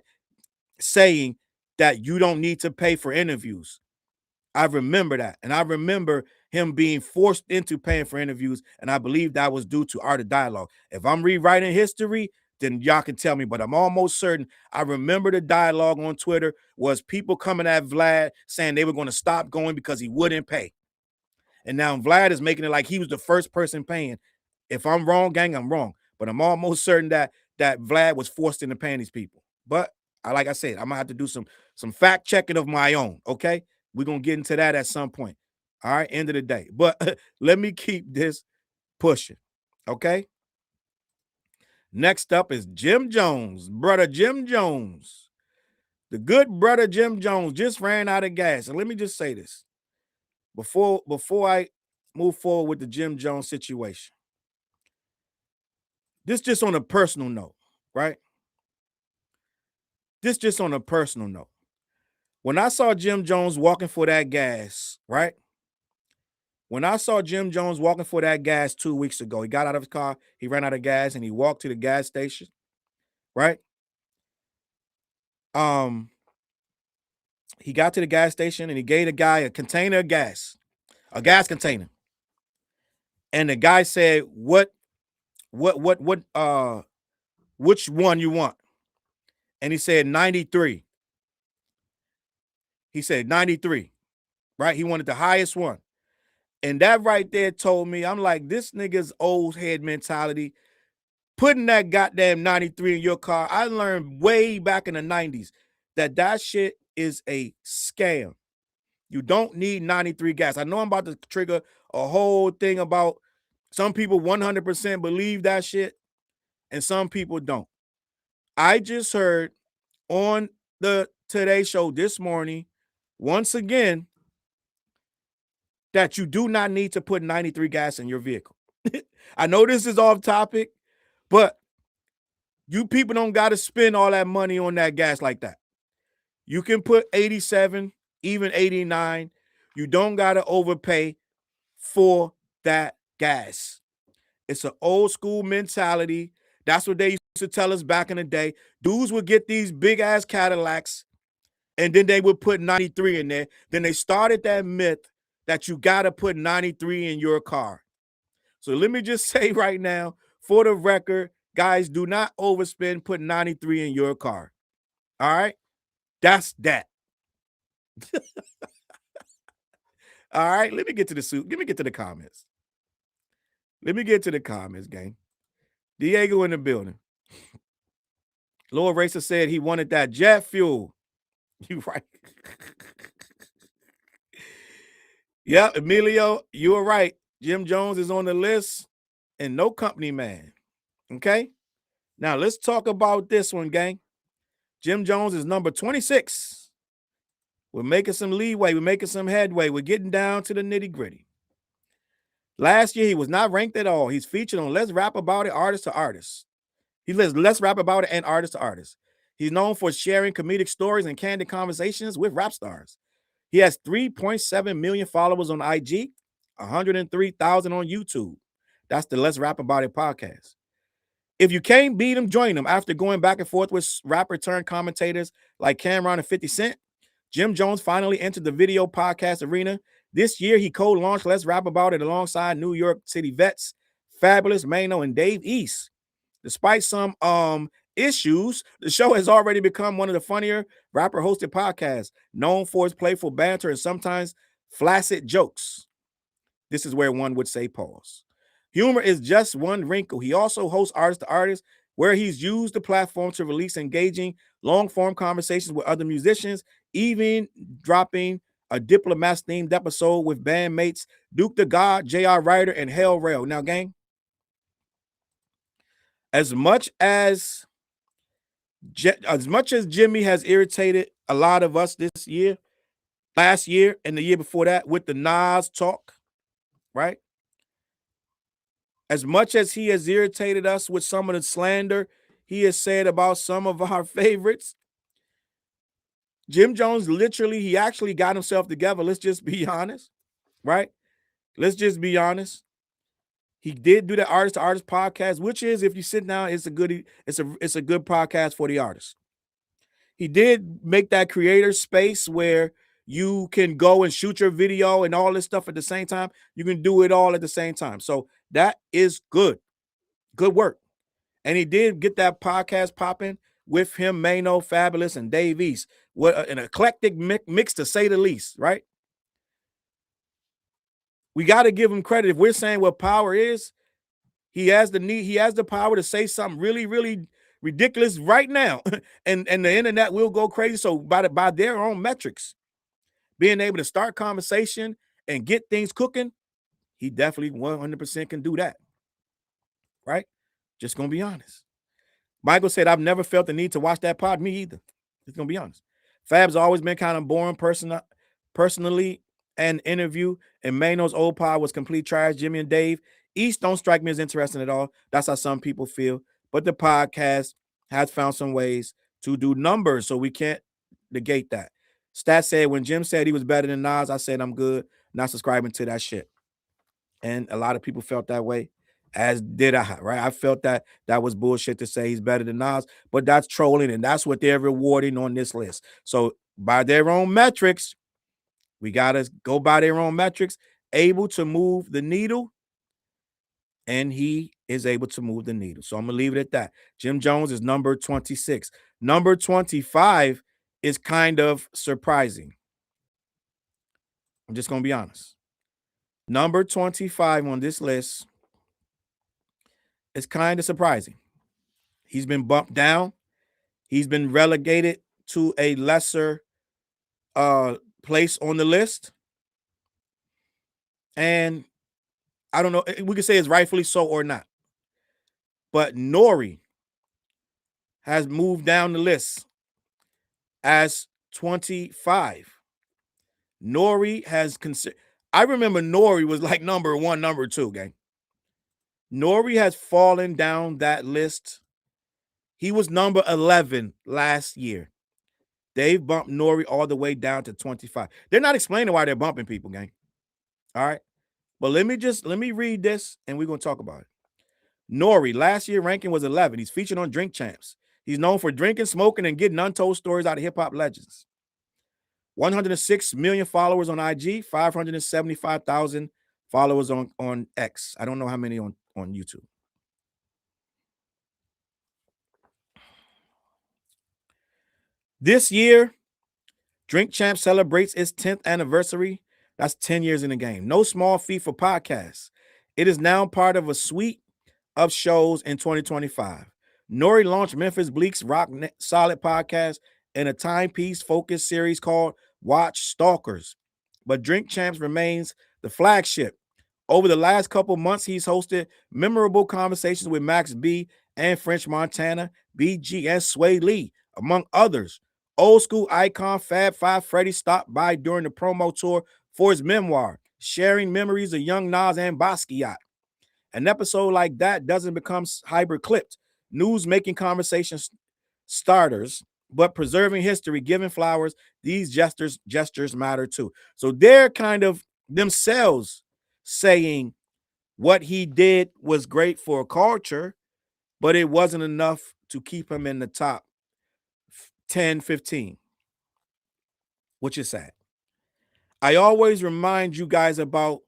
saying that you don't need to pay for interviews. I remember that. And I remember him being forced into paying for interviews. And I believe that was due to Art of Dialogue. If I'm rewriting history, then y'all can tell me, but I'm almost certain I remember the dialogue on Twitter was people coming at Vlad saying they were going to stop going because he wouldn't pay. And now Vlad is making it like he was the first person paying. If I'm wrong, gang, I'm wrong. But I'm almost certain that Vlad was forced into paying these people. But like I said, I'm gonna have to do some fact checking of my own. Okay, we're gonna get into that at some point. All right, end of the day. But let me keep this pushing. Okay. Next up is Jim Jones, brother Jim Jones. The good brother Jim Jones just ran out of gas. And let me just say this before I move forward with the Jim Jones situation. This just on a personal note, right? This just on a personal note. When I saw Jim Jones walking for that gas, right? When I saw Jim Jones walking for that gas 2 weeks ago, he got out of his car, he ran out of gas, and he walked to the gas station, right? Um, he got to the gas station and he gave the guy a container of gas, a gas container. And the guy said, which one you want? And he said 93. He said 93, right? He wanted the highest one. And that right there told me, I'm like, this nigga's old head mentality, putting that goddamn 93 in your car. I learned way back in the 90s that shit is a scam. You don't need 93 gas. I know I'm about to trigger a whole thing about some people 100% believe that shit and some people don't. I just heard on the Today Show this morning, once again, that you do not need to put 93 gas in your vehicle. I know this is off topic, but you people don't got to spend all that money on that gas like that. You can put 87, even 89. You don't got to overpay for that gas. It's an old school mentality. That's what they used to tell us back in the day. Dudes would get these big ass Cadillacs and then they would put 93 in there. Then they started that myth that you got to put 93 in your car. So let me just say right now, for the record, guys, do not overspend, put 93 in your car. All right? That's that. All right, let me get to the suit. Let me get to the comments. Let me get to the comments, gang. Diego in the building. Lord Racer said he wanted that jet fuel. You right. Yeah, Emilio, you were right. Jim Jones is on the list and no company man. Okay. Now let's talk about this one, gang. Jim Jones is number 26. We're making some leeway. We're making some headway. We're getting down to the nitty gritty. Last year, he was not ranked at all. He's featured on Let's Rap About It, Artist to Artist. He lives Let's Rap About It and Artist to Artist. He's known for sharing comedic stories and candid conversations with rap stars. He has 3.7 million followers on IG, 103,000 on YouTube. That's the Let's Rap About It podcast. If you can't beat him, join him. After going back and forth with rapper turned commentators like Cameron and 50 Cent, Jim Jones finally entered the video podcast arena. This year, he co-launched Let's Rap About It alongside New York City vets, Fabulous, Mano, and Dave East. Despite some issues, the show has already become one of the funnier rapper-hosted podcasts, known for its playful banter and sometimes flaccid jokes. This is where one would say pause. Humor is just one wrinkle. He also hosts Artist to Artist, where he's used the platform to release engaging, long-form conversations with other musicians, even dropping a Diplomats-themed episode with bandmates Duke the God, J.R. Ryder, and Hell Rail. Now, gang, as much as Jimmy has irritated a lot of us this year, last year, and the year before that with the Nas talk, right? As much as he has irritated us with some of the slander he has said about some of our favorites, Jim Jones he actually got himself together. Let's just be honest, right? Let's just be honest. He did do the Artist to Artist podcast, which is, if you sit down, it's a good podcast for the artist. He did make that creator space where you can go and shoot your video and all this stuff at the same time. You can do it all at the same time. So that is good. Good work. And he did get that podcast popping with him, Mano, Fabulous, and Dave East. What an eclectic mix, to say the least, right? We got to give him credit. If we're saying what power is, he has the power to say something really, really ridiculous right now. and the internet will go crazy. So by their own metrics, being able to start conversation and get things cooking, he definitely 100% can do that. Right? Just gonna be honest. Michael said, I've never felt the need to watch that pod. Me either. Just gonna be honest. Fab's always been kind of boring personally, and interview, and Mano's old pod was complete trash. Jimmy and Dave East don't strike me as interesting at all. That's how some people feel. But the podcast has found some ways to do numbers, so we can't negate that. Stat said, when Jim said he was better than Nas, I said I'm good, not subscribing to that shit. And a lot of people felt that way, as did I, right? I felt that was bullshit to say he's better than Nas, but that's trolling, and that's what they're rewarding on this list. So by their own metrics, we got to go by their own metrics, able to move the needle, and he is able to move the needle. So I'm going to leave it at that. Jim Jones is number 26. Number 25 is kind of surprising. I'm just going to be honest. Number 25 on this list is kind of surprising. He's been bumped down. He's been relegated to a lesser place on the list. And I don't know, we could say it's rightfully so or not. But Nori has moved down the list as 25. Nori has I remember Nori was like number 1, number 2, gang. Nori has fallen down that list. He was number 11 last year. They've bumped Nori all the way down to 25. They're not explaining why they're bumping people, gang. All right. But let me read this and we're going to talk about it. Nori, last year ranking was 11. He's featured on Drink Champs. He's known for drinking, smoking, and getting untold stories out of hip-hop legends. 106 million followers on IG, 575,000 followers on X. I don't know how many on YouTube. This year, Drink Champ celebrates its 10th anniversary That's 10 years in the game. No small feat for podcasts. It is now part of a suite of shows in 2025. Nori launched Memphis Bleak's Rock Solid podcast and a timepiece focused series called Watch Stalkers. But Drink Champs remains the flagship. Over the last couple months, he's hosted memorable conversations with Max B and French Montana, BG, and Sway Lee, among others. Old school icon Fab Five Freddy stopped by during the promo tour for his memoir, sharing memories of young Nas and Basquiat. An episode like that doesn't become hyper clipped, news making conversations starters, but preserving history, giving flowers. These gestures matter too. So they're kind of themselves saying what he did was great for culture, but it wasn't enough to keep him in the top 10, 15, which is sad. I always remind you guys about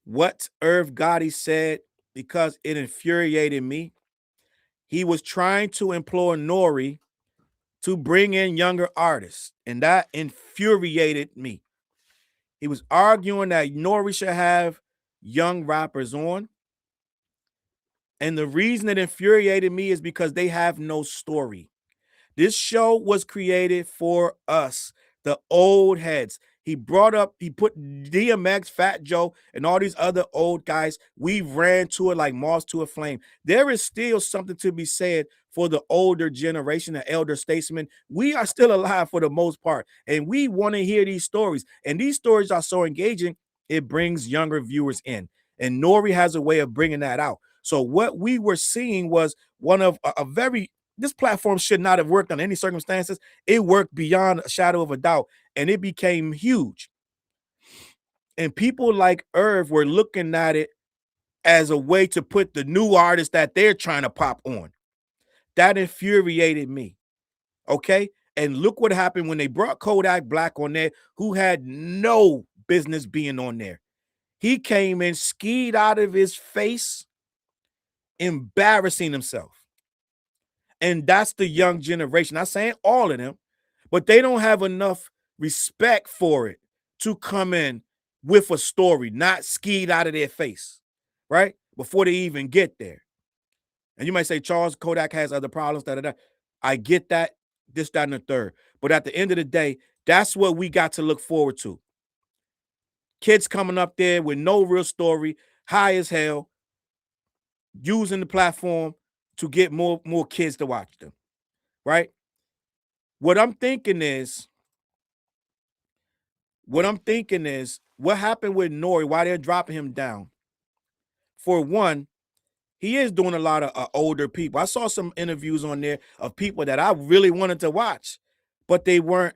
what Irv Gotti said because it infuriated me. He was trying to implore Nori to bring in younger artists, and that infuriated me. He was arguing that Nori should have young rappers on. And the reason it infuriated me is because they have no story. This show was created for us, the old heads. He put DMX, Fat Joe, and all these other old guys. We ran to it like moths to a flame. There is still something to be said for the older generation, the elder statesmen. We are still alive for the most part, and we want to hear these stories. And these stories are so engaging, it brings younger viewers in. And Nori has a way of bringing that out. So what we were seeing was one of a very this platform should not have worked under any circumstances. It worked beyond a shadow of a doubt, and it became huge. And people like Irv were looking at it as a way to put the new artists that they're trying to pop on. That infuriated me. Okay. And look what happened when they brought Kodak Black on there, who had no business being on there. He came in, skied out of his face, embarrassing himself. And that's the young generation. Not saying all of them, but they don't have enough respect for it to come in with a story, not skied out of their face, right? Before they even get there. And you might say, Charles, Kodak has other problems. I get that, this, that, and the third. But at the end of the day, that's what we got to look forward to. Kids coming up there with no real story, high as hell, using the platform to get more kids to watch them, right? What I'm thinking is, what happened with Nori, why they're dropping him down. For one, he is doing a lot of older people. I saw some interviews on there of people that I really wanted to watch, but they weren't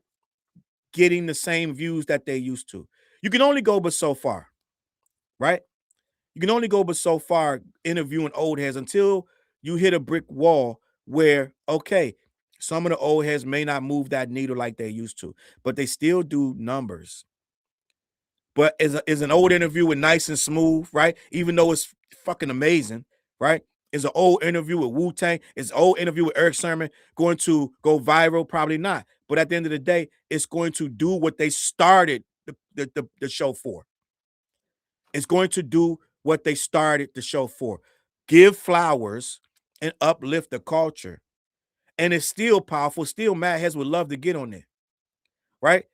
getting the same views that they used to. You can only go but so far, right? You can only go but so far interviewing old heads until you hit a brick wall where, okay, some of the old heads may not move that needle like they used to, but they still do numbers. But is an old interview with Nice and Smooth, right? Even though it's fucking amazing, right? Is an old interview with Wu-Tang, is an old interview with Eric Sermon going to go viral? Probably not. But at the end of the day, it's going to do what they started the show for. It's going to do what they started the show for. Give flowers and uplift the culture. And it's still powerful. Still, Mad Heads would love to get on there, right?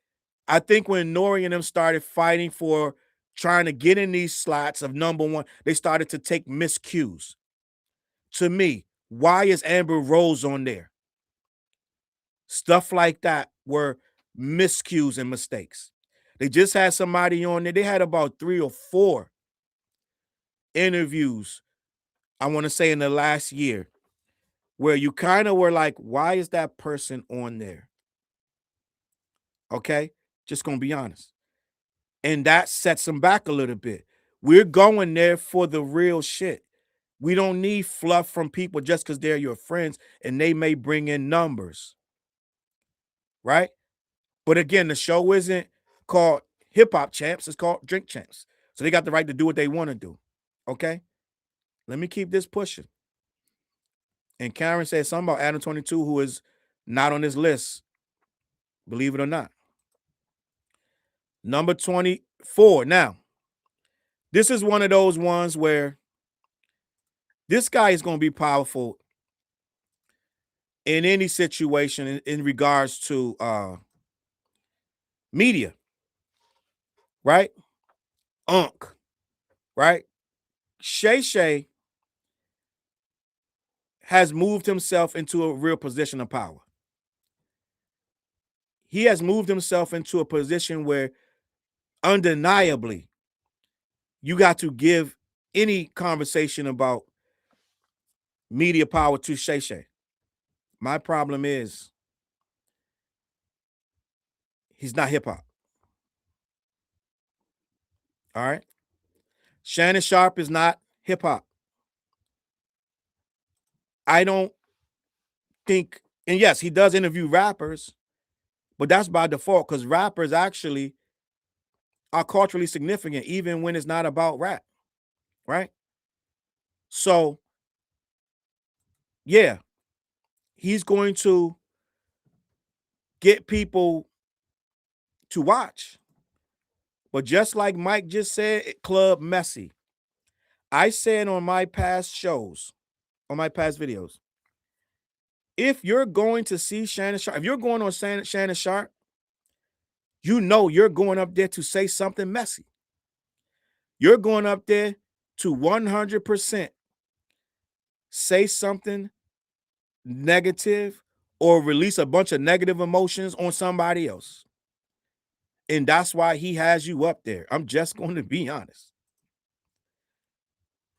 I think when Nori and them started fighting for trying to get in these slots of number one, they started to take miscues. To me, why is Amber Rose on there? Stuff like that were miscues and mistakes. They just had somebody on there. They had about 3 or 4 interviews, I want to say, in the last year, where you kind of were like, why is that person on there? Okay? Just going to be honest. And that sets them back a little bit. We're going there for the real shit. We don't need fluff from people just because they're your friends and they may bring in numbers. Right? But again, the show isn't called Hip Hop Champs, it's called Drink Champs. So they got the right to do what they want to do. Okay? Let me keep this pushing. And Karen said something about Adam 22, who is not on this list, believe it or not. Number 24. Now, this is one of those ones where this guy is going to be powerful in any situation in regards to media, right? Unk, right? Shay has moved himself into a real position of power. He has moved himself into a position where undeniably you got to give any conversation about media power to Shay. My problem is he's not hip hop. All right. Shannon Sharpe is not hip hop. I don't think, and yes, he does interview rappers, but that's by default because rappers actually are culturally significant, even when it's not about rap, right? So, yeah, he's going to get people to watch. But just like Mike just said, Club Messy. I said on my past shows, on my past videos, if you're going to see Shannon Sharpe, if you're going on Shannon Sharpe, you know you're going up there to say something messy. You're going up there to 100% say something negative or release a bunch of negative emotions on somebody else. And that's why he has you up there. I'm just going to be honest.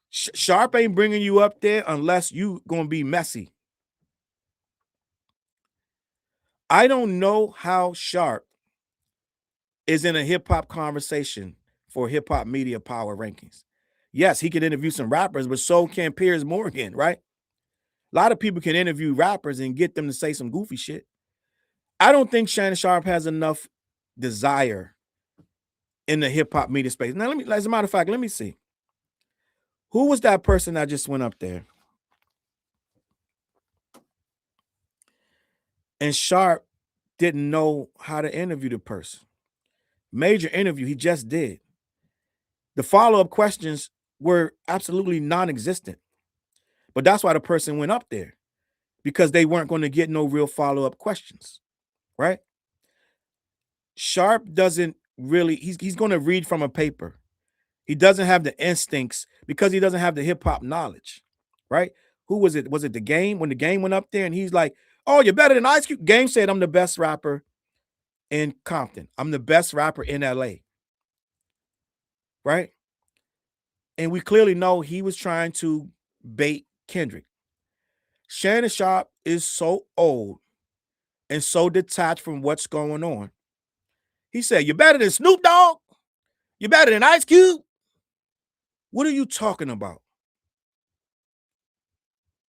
Sharpe ain't bringing you up there unless you going to be messy. I don't know how Sharpe is in a hip-hop conversation for hip-hop media power rankings. Yes, he can interview some rappers, but so can Piers Morgan, right? A lot of people can interview rappers and get them to say some goofy shit. I don't think Shannon Sharpe has enough desire in the hip-hop media space. Now, as a matter of fact, let me see. Who was that person that just went up there? And Sharpe didn't know how to interview the person. Major interview, he just did. The follow-up questions were absolutely non-existent. But that's why the person went up there, because they weren't going to get no real follow-up questions, right? Sharpe doesn't really, he's going to read from a paper. He doesn't have the instincts because he doesn't have the hip-hop knowledge, right? Who was it? Was it The Game? When The Game went up there and he's like, oh, you're better than Ice Cube? Game said, I'm the best rapper in Compton. I'm the best rapper in LA, right? And we clearly know he was trying to bait Kendrick. Shannon Sharpe is so old and so detached from what's going on. He said, you're better than Snoop Dogg? You're better than Ice Cube? What are you talking about?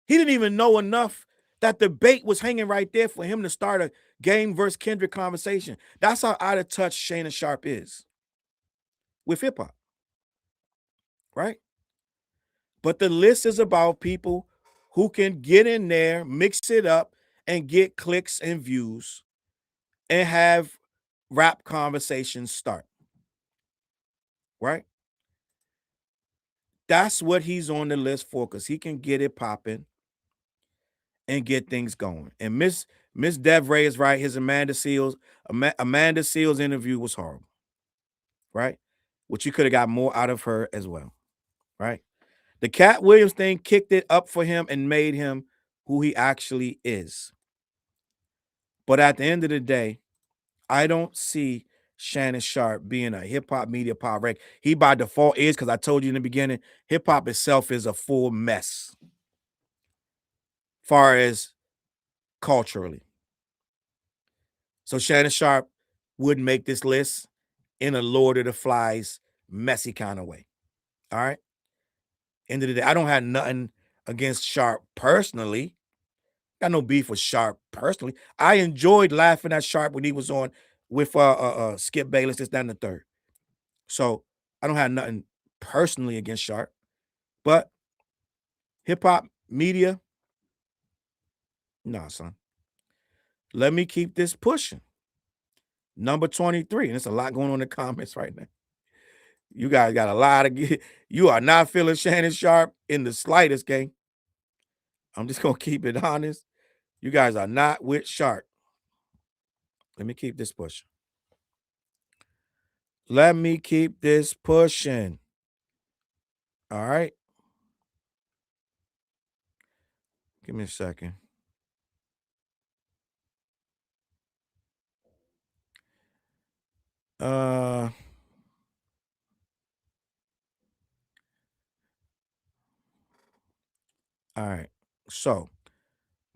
He didn't even know enough that the bait was hanging right there for him to start a Game versus Kendrick conversation. That's how out of touch Shannon Sharpe is with hip-hop, right? But the list is about people who can get in there, mix it up, and get clicks and views and have rap conversations start, right? That's what he's on the list for, because he can get it popping and get things going. And Miss DevRay is right. His Amanda Seals interview was horrible, right? Which you could have got more out of her as well, right? The Cat Williams thing kicked it up for him and made him who he actually is. But at the end of the day, I don't see Shannon Sharpe being a hip-hop media power rank. He by default is, because I told you in the beginning, hip-hop itself is a full mess far as culturally. So Shannon Sharpe wouldn't make this list in a Lord of the Flies messy kind of way. All right. End of the day, I don't have nothing against Sharpe personally. Got no beef with Sharpe personally. I enjoyed laughing at Sharpe when he was on with Skip Bayless, this, that, and the third. So I don't have nothing personally against Sharpe, but hip-hop media, nah, son. Let me keep this pushing. Number 23, and there's a lot going on in the comments right now. You guys got a lot of you are not feeling Shannon Sharpe in the slightest, gang. I'm just gonna keep it honest. You guys are not with Sharpe. Let me keep this pushing. Let me keep this pushing. All right. Give me a second. All right. So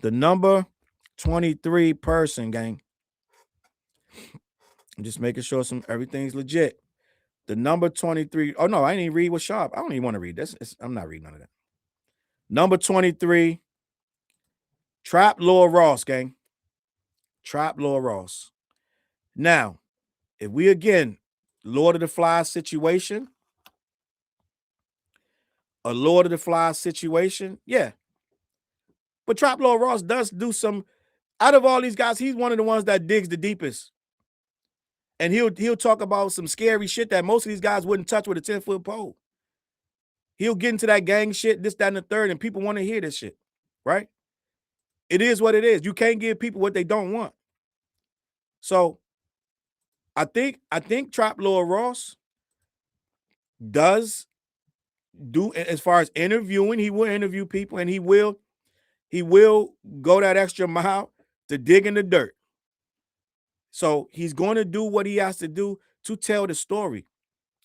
the number 23 person, gang. I'm just making sure everything's legit. The number 23. Oh no, I didn't even read what Sharpe. I don't even want to read this. I'm not reading none of that. Number 23, Trap Lord Ross, gang. Trap Lord Ross. Now, if we again, Lord of the Flies situation, a Lord of the Flies situation, yeah. But Trap Lord Ross does do some, out of all these guys, he's one of the ones that digs the deepest. And he'll talk about some scary shit that most of these guys wouldn't touch with a 10-foot pole. He'll get into that gang shit, this, that, and the third, and people want to hear this shit, right? It is what it is. You can't give people what they don't want. So I think Trap Lord Ross does do, as far as interviewing, he will interview people, and he will go that extra mile to dig in the dirt. So he's going to do what he has to do to tell the story.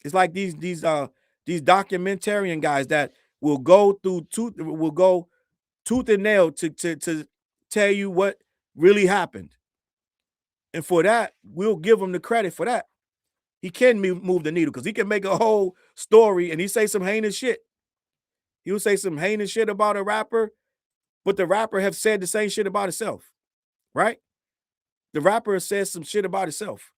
It's like these documentarian guys that will go tooth and nail to tell you what really happened. And for that, we'll give him the credit for that. He can move the needle because he can make a whole story and he say some heinous shit. He'll say some heinous shit about a rapper, but the rapper have said the same shit about himself, right? The rapper says some shit about himself.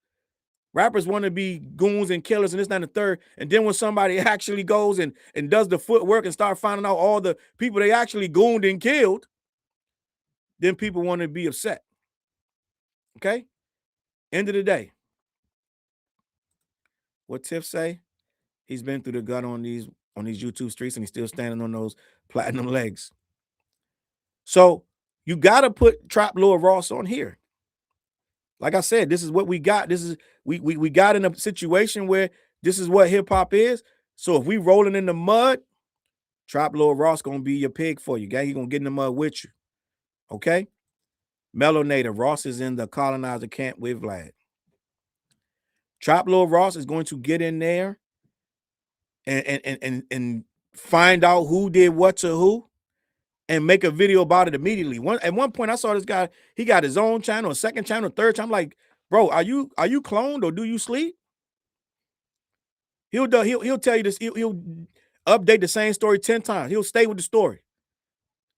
Rappers want to be goons and killers and this, that, and the third. And then when somebody actually goes and does the footwork and start finding out all the people they actually gooned and killed, then people want to be upset. Okay? End of the day. What Tiff say? He's been through the gut on these YouTube streets and he's still standing on those platinum legs. So you got to put Trap Lord Ross on here. Like I said, this is what we got. This is we got in a situation where this is what hip hop is. So if we rolling in the mud, Trap Lord Ross gonna be your pig for you, gang. He gonna get in the mud with you. Okay? Melanator, Ross is in the colonizer camp with Vlad. Trap Lord Ross is going to get in there and find out who did what to who and make a video about it immediately. At one point, I saw this guy, he got his own channel, a second channel, third channel. I'm like, bro, are you cloned or do you sleep? He'll tell you this, he'll update the same story 10 times. He'll stay with the story.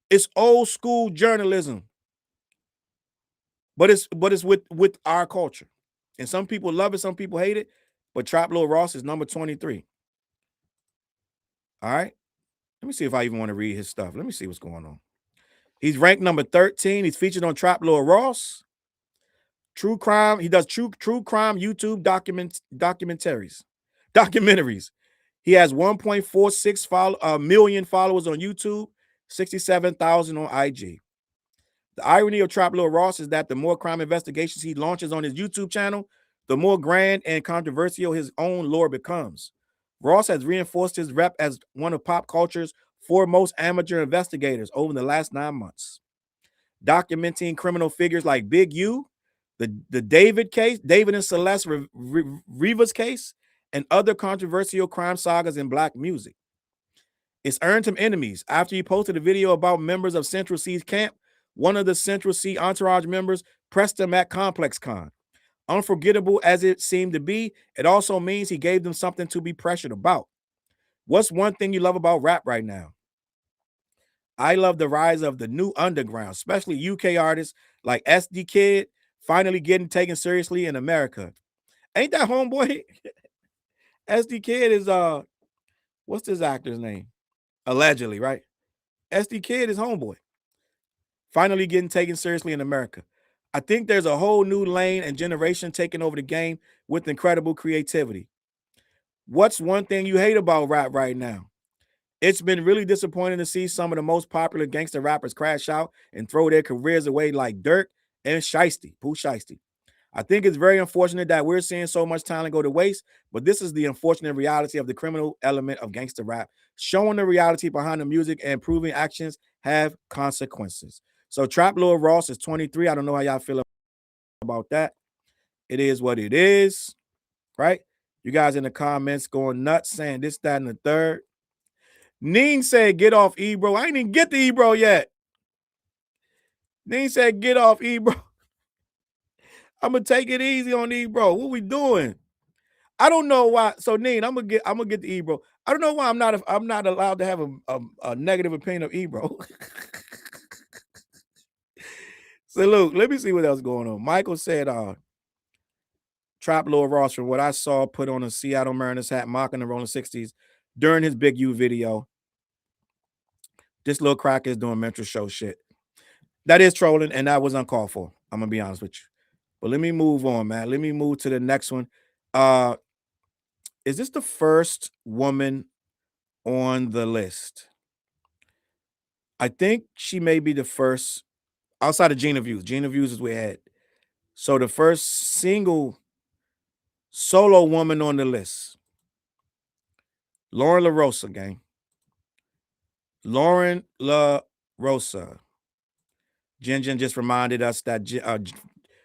It's old school journalism. But it's with our culture. And some people love it, some people hate it. But Trap Lord Ross is number 23. All right. Let me see if I even want to read his stuff. Let me see what's going on. He's ranked number 13. He's featured on Trap Lord Ross. True crime. He does true crime YouTube documentaries. He has 1.46 million followers on YouTube, 67,000 on IG. The irony of Trap Lord Ross is that the more crime investigations he launches on his YouTube channel, the more grand and controversial his own lore becomes. Ross has reinforced his rep as one of pop culture's foremost amateur investigators over the last 9 months, documenting criminal figures like Big U, the David case, David and Celeste Rivas case, and other controversial crime sagas in Black music. It's earned him enemies. After he posted a video about members of Central C's camp, one of the Central C entourage members pressed him at Complex Con. Unforgettable as it seemed to be, it also means he gave them something to be pressured about. What's one thing you love about rap right now? I love the rise of the new underground, especially UK artists like DistroKid finally getting taken seriously in America. Ain't that homeboy? DistroKid is what's this actor's name? Allegedly, right? DistroKid is homeboy. Finally getting taken seriously in America. I think there's a whole new lane and generation taking over the game with incredible creativity. What's one thing you hate about rap right now? It's been really disappointing to see some of the most popular gangster rappers crash out and throw their careers away like Dirk and Pooh Shiesty. I think it's very unfortunate that we're seeing so much talent go to waste, but this is the unfortunate reality of the criminal element of gangster rap, showing the reality behind the music and proving actions have consequences. So Trap Lord Ross is 23. I don't know how y'all feel about that. It is what it is, right? You guys in the comments going nuts saying this, that, and the third. Neen said, get off Ebro. I ain't even get the Ebro yet. Neen said, get off Ebro. I'm gonna take it easy on Ebro. What we doing? I don't know why. So Neen, I'm gonna get the Ebro. I don't know why I'm not allowed to have a negative opinion of Ebro. Salute. Let me see what else going on. Michael said, Trap Lord Ross, from what I saw, put on a Seattle Mariners hat mocking the Rolling 60s during his Big U video. This little cracker is doing mental show shit. That is trolling, and that was uncalled for. I'm gonna be honest with you. But let me move on, man. Let me move to the next one. Is this the first woman on the list? I think she may be the first outside of Gina Views. Gina Views is way ahead. So the first single solo woman on the list. Lauren LaRosa, gang. Lauren LaRosa. Jin just reminded us that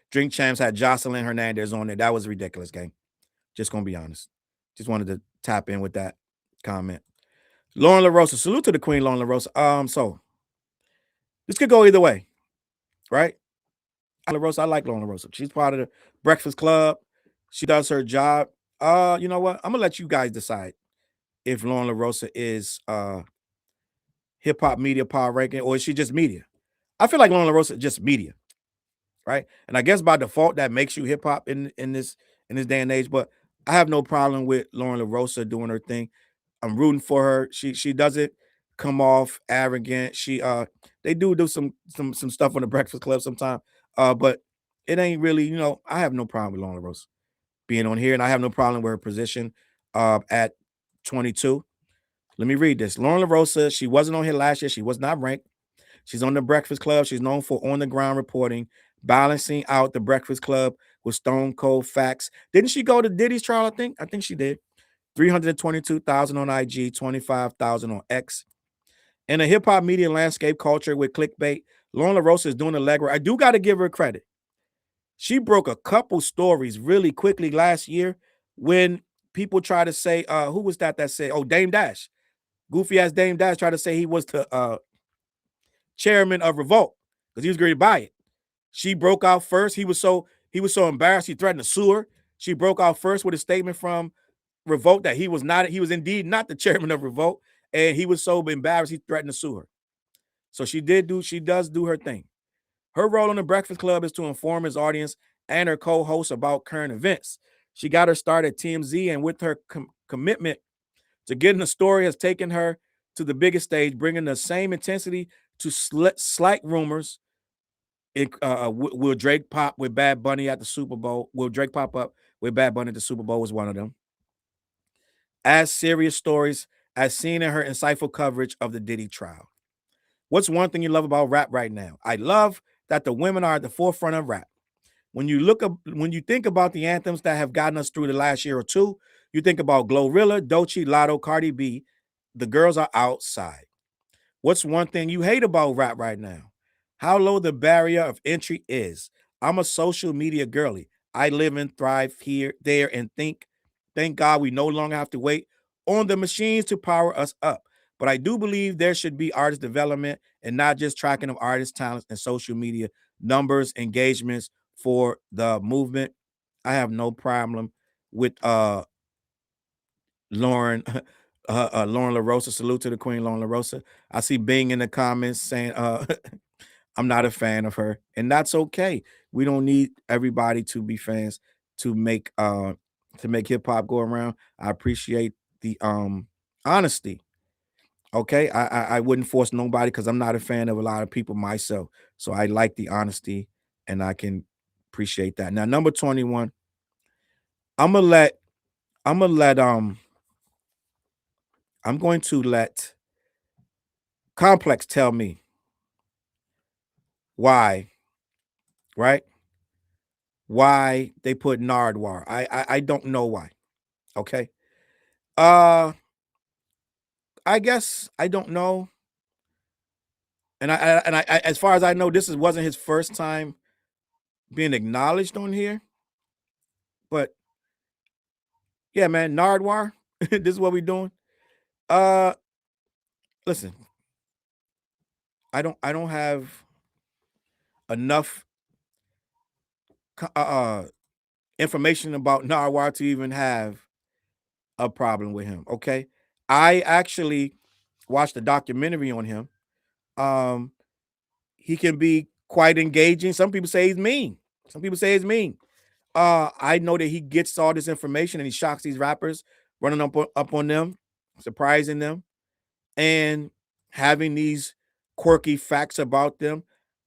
Drink Champs had Jocelyn Hernandez on there. That was ridiculous, gang. Just gonna be honest. Just wanted to tap in with that comment. Lauren LaRosa. Salute to the queen, Lauren LaRosa. So this could go either way, right? LaRosa, I like Lauren LaRosa. She's part of the Breakfast Club. She does her job. You know what? I'm gonna let you guys decide if Lauren LaRosa is hip hop media power ranking or is she just media? I feel like Lauren LaRosa is just media, right? And I guess by default that makes you hip hop in this day and age. But I have no problem with Lauren LaRosa doing her thing. I'm rooting for her. She doesn't come off arrogant. They do some stuff on the Breakfast Club sometimes. But it ain't really, I have no problem with Lauren LaRosa being on here, and I have no problem with her position at 22. Let me read this. Lauren LaRosa, she wasn't on here last year. She was not ranked. She's on the Breakfast Club. She's known for on-the-ground reporting, balancing out the Breakfast Club with stone cold facts. Didn't she go to Diddy's trial, I think? I think she did. 322,000 on IG, 25,000 on X. In a hip-hop media landscape culture with clickbait, Lauren LaRosa is doing the legwork. I do got to give her credit. She broke a couple stories really quickly last year when people try to say, who was that said, oh, Dame Dash. Goofy-ass Dame Dash tried to say he was the chairman of Revolt because he was going to buy it. She broke out first. He was so embarrassed he threatened to sue her. She broke out first with a statement from Revolt that he was indeed not the chairman of Revolt, and he was so embarrassed he threatened to sue her. So she does do her thing. Her role on the Breakfast Club is to inform his audience and her co-hosts about current events. She got her start at TMZ, and with her commitment to getting the story has taken her to the biggest stage, bringing the same intensity to slight rumors. Will Drake pop with Bad Bunny at the Super Bowl? Will Drake pop up with Bad Bunny at the Super Bowl was one of them. As serious stories as seen in her insightful coverage of the Diddy trial. What's one thing you love about rap right now? I love that the women are at the forefront of rap. When you think about the anthems that have gotten us through the last year or two, you think about Glorilla, Doechii, Lotto, Cardi B. The girls are outside. What's one thing you hate about rap right now? How low the barrier of entry is. I'm a social media girly. I live and thrive here, there, and thank God we no longer have to wait on the machines to power us up. But I do believe there should be artist development and not just tracking of artist talents and social media numbers, engagements for the movement. I have no problem with Lauren Lauren LaRosa. Salute to the queen, Lauren LaRosa. I see Bing in the comments saying I'm not a fan of her, and that's okay. We don't need everybody to be fans to make hip hop go around. I appreciate the honesty. Okay, I wouldn't force nobody because I'm not a fan of a lot of people myself. So I like the honesty and I can appreciate that. Now, number 21, I'm going to let Complex tell me why, right? Why they put Nardwar. I don't know why. Okay. I guess I don't know. And I as far as I know, this wasn't his first time being acknowledged on here. But yeah, man, Nardwar, this is what we're doing. Listen, I don't have enough information about Nardwar to even have a problem with him. Okay. I actually watched a documentary on him. He can be quite engaging. Some people say he's mean. Some people say he's mean. I know that he gets all this information and he shocks these rappers, running up on them, surprising them, and having these quirky facts about them.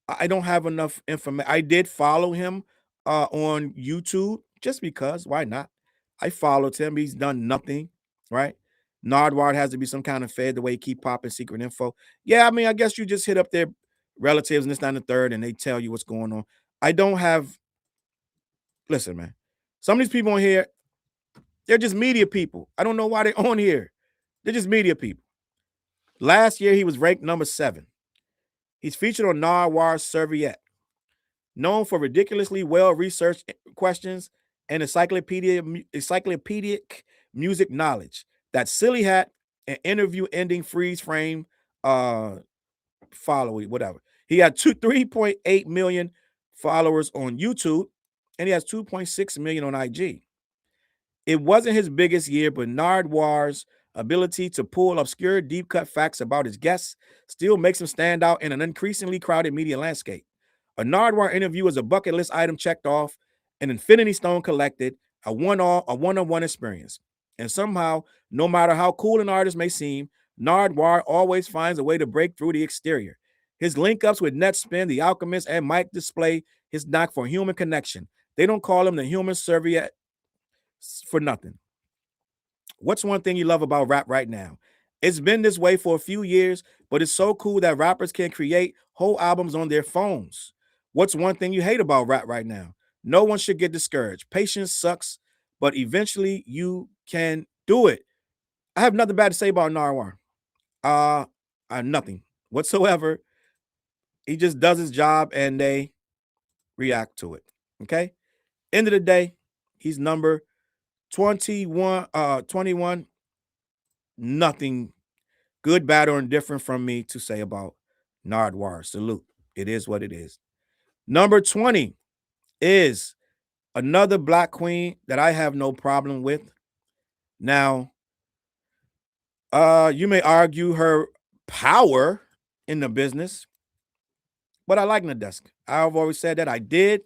I don't have enough information. I did follow him on YouTube just because. Why not? I followed him. He's done nothing, right? Nardwar has to be some kind of fed the way he keep popping secret info. Yeah, I mean, I guess you just hit up their relatives and this, that, and the third, and they tell you what's going on. I don't have. Listen, man. Some of these people on here, they're just media people. I don't know why they're on here. They're just media people. Last year, he was ranked number 7. He's featured on Nardwar's Serviette, known for ridiculously well-researched questions and encyclopedic music knowledge. That silly hat and interview-ending freeze frame following, whatever. He had 3.8 million followers on YouTube, and he has 2.6 million on IG. It wasn't his biggest year, but Nardwar's ability to pull obscure, deep-cut facts about his guests still makes him stand out in an increasingly crowded media landscape. A Nardwar interview is a bucket list item checked off, an infinity stone collected, a one-on-one experience. And somehow, no matter how cool an artist may seem, Nardwar always finds a way to break through the exterior. His link-ups with Netspin, The Alchemist, and Mike display his knack for human connection. They don't call him the human serviette for nothing. What's one thing you love about rap right now? It's been this way for a few years, but it's so cool that rappers can create whole albums on their phones. What's one thing you hate about rap right now? No one should get discouraged. Patience sucks, but eventually you can do it. I have nothing bad to say about Narwar. I have nothing whatsoever. He just does his job and they react to it. Okay. End of the day, he's number 21. Nothing good, bad, or indifferent from me to say about Nardwar. Salute. It is what it is. Number 20 is another black queen that I have no problem with. Now, you may argue her power in the business, but I like Nadeska. I've always said that I did.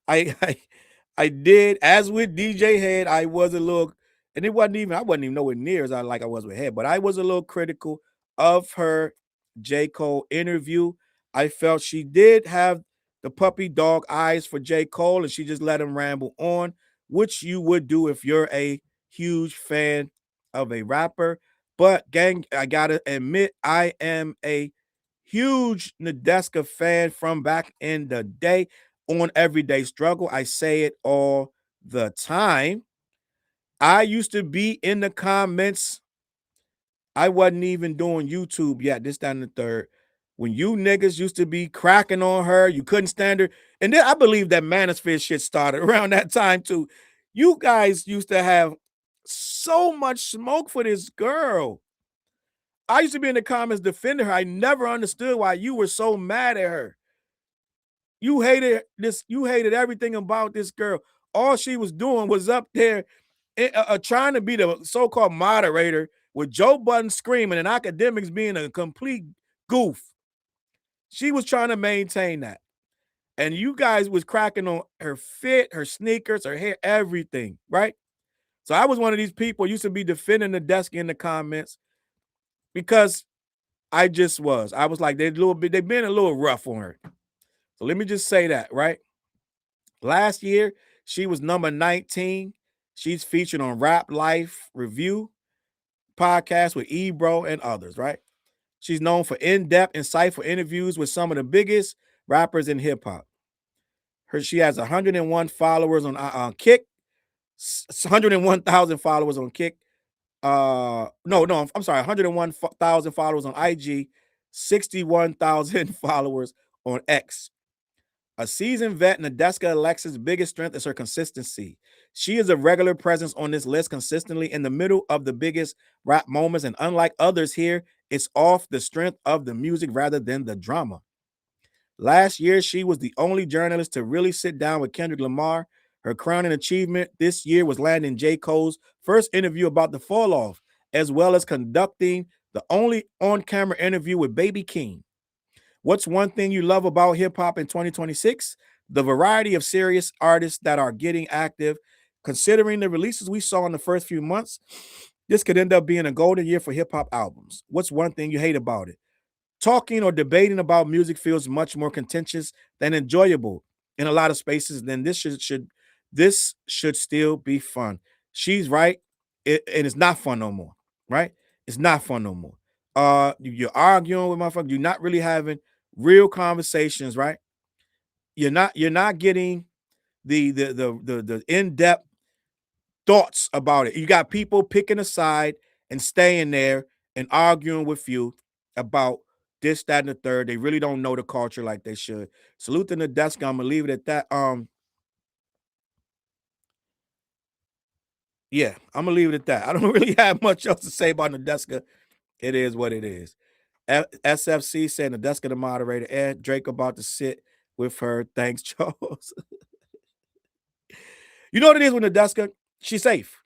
I did. As with DJ Head, I was a little, and I wasn't even nowhere near as I was with Head, but I was a little critical of her J. Cole interview. I felt she did have the puppy dog eyes for J. Cole, and she just let him ramble on, which you would do if you're a huge fan of a rapper. But gang, I gotta admit, I am a huge Nadeska fan from back in the day. On Everyday Struggle, I say it all the time. I used to be in the comments. I wasn't even doing YouTube yet, this, that, and the third. When you niggas used to be cracking on her, you couldn't stand her. And then I believe that Manosphere shit started around that time too. You guys used to have so much smoke for this girl. I used to be in the comments defending her. I never understood why you were so mad at her. You hated this. You hated everything about this girl. All she was doing was up there trying to be the so-called moderator with Joe Budden screaming and Akademiks being a complete goof. She was trying to maintain that. And you guys was cracking on her fit, her sneakers, her hair, everything, right? So I was one of these people used to be defending Nadeska in the comments because I just was. I was like, they've been a little rough on her. So let me just say that, right? Last year, she was number 19. She's featured on Rap Life Review podcast with Ebro and others, right? She's known for in-depth, insightful interviews with some of the biggest rappers in hip-hop. She has 101 followers on Kick, 101,000 followers on Kick. No, I'm sorry, 101,000 followers on IG, 61,000 followers on X. A seasoned vet, Nadeska Alexa's biggest strength is her consistency. She is a regular presence on this list, consistently in the middle of the biggest rap moments, and unlike others here, it's off the strength of the music rather than the drama. Last year, she was the only journalist to really sit down with Kendrick Lamar. Her crowning achievement this year was landing J. Cole's first interview about the fall off, as well as conducting the only on-camera interview with Baby King. What's one thing you love about hip-hop in 2026? The variety of serious artists that are getting active. Considering the releases we saw in the first few months, this could end up being a golden year for hip-hop albums. What's one thing you hate about it? Talking or debating about music feels much more contentious than enjoyable in a lot of spaces. Then this should still be fun. She's right, and it's not fun no more. Right? It's not fun no more. You're arguing with motherfuckers. You're not really having real conversations. Right? You're not getting the in-depth thoughts about it. You got people picking a side and staying there and arguing with you about this, that, and the third. They really don't know the culture like they should. Salute to Nadeska. I'm gonna leave it at that. Yeah, I'm gonna leave it at that. I don't really have much else to say about Nadeska. It is what it is. SFC said Nadeska the moderator. Ed Drake about to sit with her. Thanks, Charles. You know what it is with Nadeska? She's safe.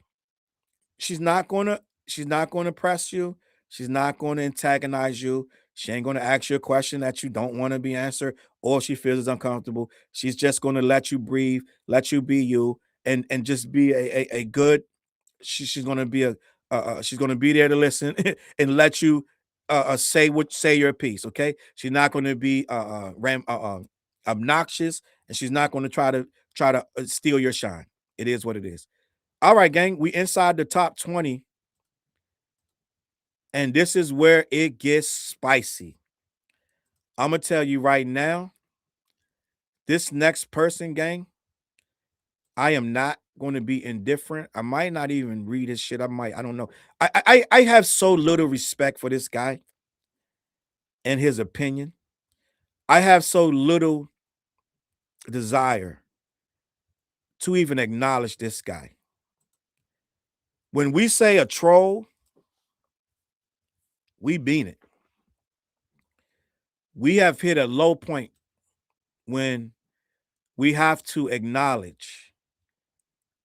She's not gonna press you. She's not gonna antagonize you. She ain't gonna ask you a question that you don't want to be answered or she feels is uncomfortable. She's just gonna let you breathe, let you be you, and just be a good. She's gonna be she's gonna be there to listen and let you say your piece. Okay, she's not gonna be obnoxious, and she's not gonna try to steal your shine. It is what it is. All right, gang, we inside the top 20, and this is where it gets spicy. I'm gonna tell you right now, this next person, gang, I am not going to be indifferent. I might not even read his shit. I don't know. I have so little respect for this guy and his opinion. I have so little desire to even acknowledge this guy. When we say a troll, we mean it. We have hit a low point when we have to acknowledge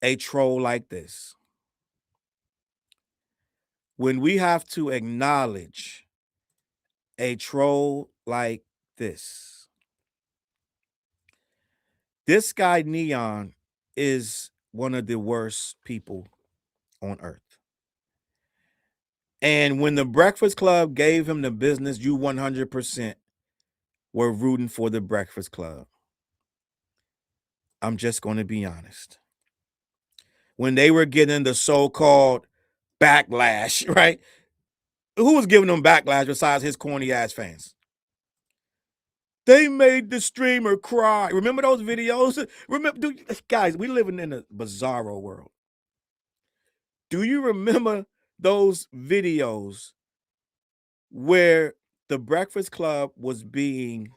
a troll like this. When we have to acknowledge a troll like this. This guy, Neon, is one of the worst people on earth. And when the Breakfast Club gave him the business, you 100% were rooting for the Breakfast Club. I'm just going to be honest. When they were getting the so-called backlash, right? Who was giving them backlash besides his corny ass fans? They made the streamer cry. Remember those videos? Guys, we living in a bizarro world. Do you remember those videos where the Breakfast Club was being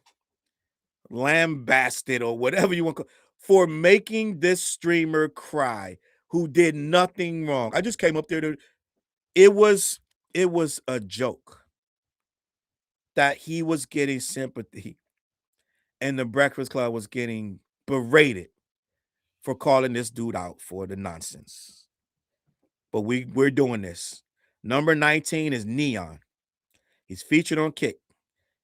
lambasted or whatever you want to call, for making this streamer cry who did nothing wrong? I just came up there to it was a joke that he was getting sympathy and the Breakfast Club was getting berated for calling this dude out for the nonsense. But we're doing this. Number 19 is Neon. He's featured on Kick.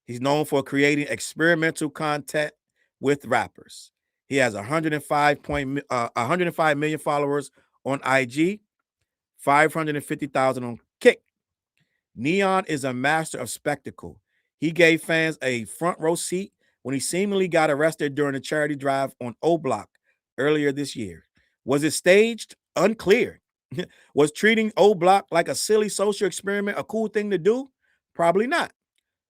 He's known for creating experimental content with rappers. He has 105 million followers on IG, 550,000 on Kick. Neon is a master of spectacle. He gave fans a front row seat when he seemingly got arrested during a charity drive on O Block earlier this year. Was it staged? Unclear. Was treating O Block like a silly social experiment a cool thing to do? Probably not.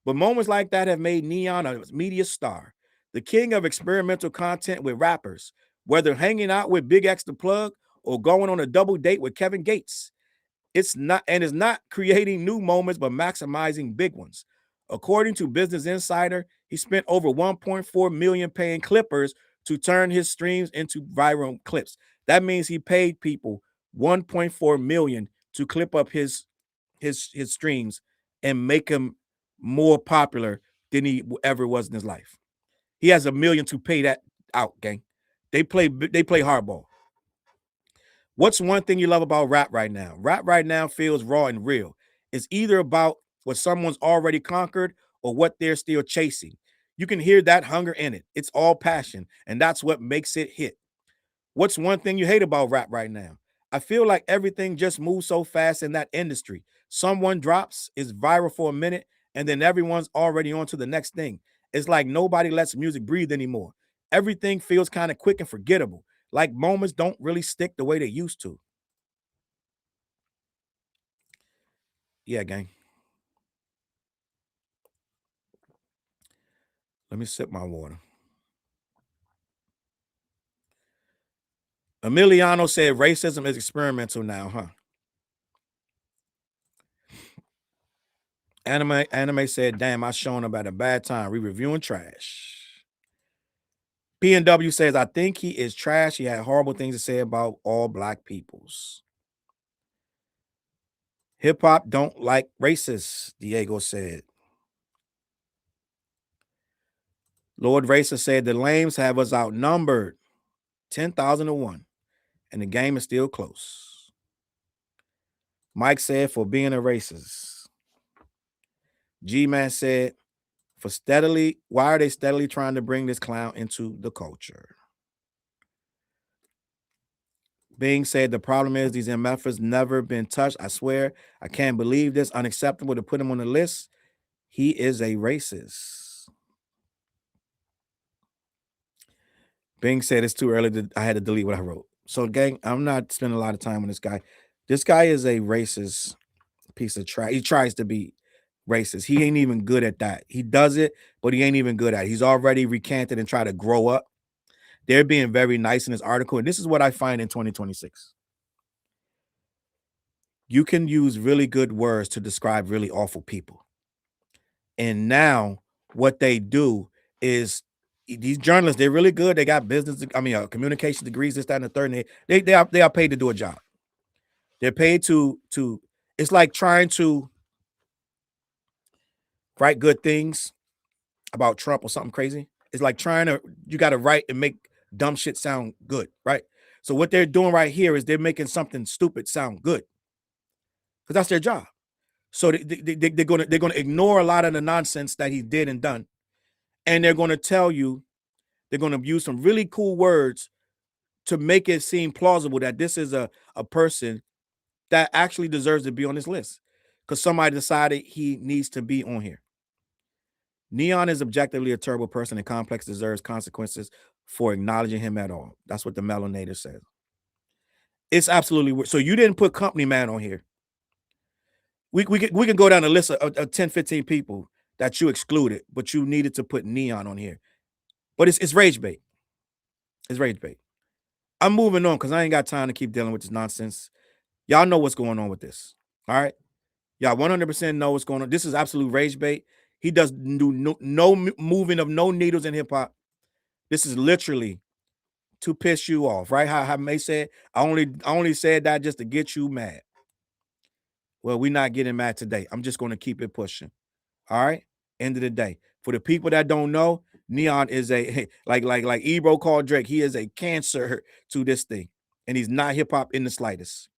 But moments like that have made Neon a media star, the king of experimental content with rappers, whether hanging out with Big X the Plug or going on a double date with Kevin Gates. It's not creating new moments, but maximizing big ones. According to Business Insider, he spent over 1.4 million paying clippers to turn his streams into viral clips. That means he paid people 1.4 million to clip up his streams and make him more popular than he ever was in his life. He has $1 million to pay that out, gang. They play hardball. What's one thing you love about rap right now? Rap right now feels raw and real. It's either about what someone's already conquered or what they're still chasing. You can hear that hunger in it. It's all passion, and that's what makes it hit. What's one thing you hate about rap right now? I feel like everything just moves so fast in that industry. Someone drops, is viral for a minute, and then everyone's already on to the next thing. It's like nobody lets music breathe anymore. Everything feels kind of quick and forgettable. Like moments don't really stick the way they used to. Yeah, gang. Let me sip my water. Emiliano said racism is experimental now, huh? Anime said, damn, I shown up at a bad time. Re-reviewing trash. PNW says, I think he is trash. He had horrible things to say about all black peoples. Hip-hop don't like racists, Diego said. Lord Racer said, the lames have us outnumbered 10,000 to 1, and the game is still close. Mike said, for being a racist. G-Man said, why are they steadily trying to bring this clown into the culture? Bing said, the problem is these MFers never been touched. I swear, I can't believe this. Unacceptable to put him on the list. He is a racist. Bing said it's too early. I had to delete what I wrote. So, gang, I'm not spending a lot of time on this guy. This guy is a racist piece of trash. He tries to be racist. He ain't even good at that. He does it, but he ain't even good at it. He's already recanted and tried to grow up. They're being very nice in this article. And this is what I find in 2026. You can use really good words to describe really awful people. And now what they do is these journalists, they're really good. They got communication degrees, this, that, and the third. And they are paid to do a job. They're paid to it's like trying to write good things about Trump or something crazy. It's like you got to write and make dumb shit sound good, right? So what they're doing right here is they're making something stupid sound good, because that's their job. So they're gonna ignore a lot of the nonsense that he did and done, and they're gonna tell you, they're gonna use some really cool words to make it seem plausible that this is a person that actually deserves to be on this list, because somebody decided he needs to be on here. Neon is objectively a terrible person, and Complex deserves consequences for acknowledging him at all. That's what the Melanator says. It's absolutely weird. So you didn't put Company Man on here. We can go down a list of 10, 15 people that you excluded, but you needed to put Neon on here. But it's rage bait. It's rage bait. I'm moving on because I ain't got time to keep dealing with this nonsense. Y'all know what's going on with this. All right. Y'all 100% know what's going on. This is absolute rage bait. He does do no moving of no needles in hip hop. This is literally to piss you off, right? How May said, I only said that just to get you mad. Well, we're not getting mad today. I'm just going to keep it pushing. All right. End of the day. For the people that don't know, Neon is a like Ebro called Drake. He is a cancer to this thing, and he's not hip hop in the slightest.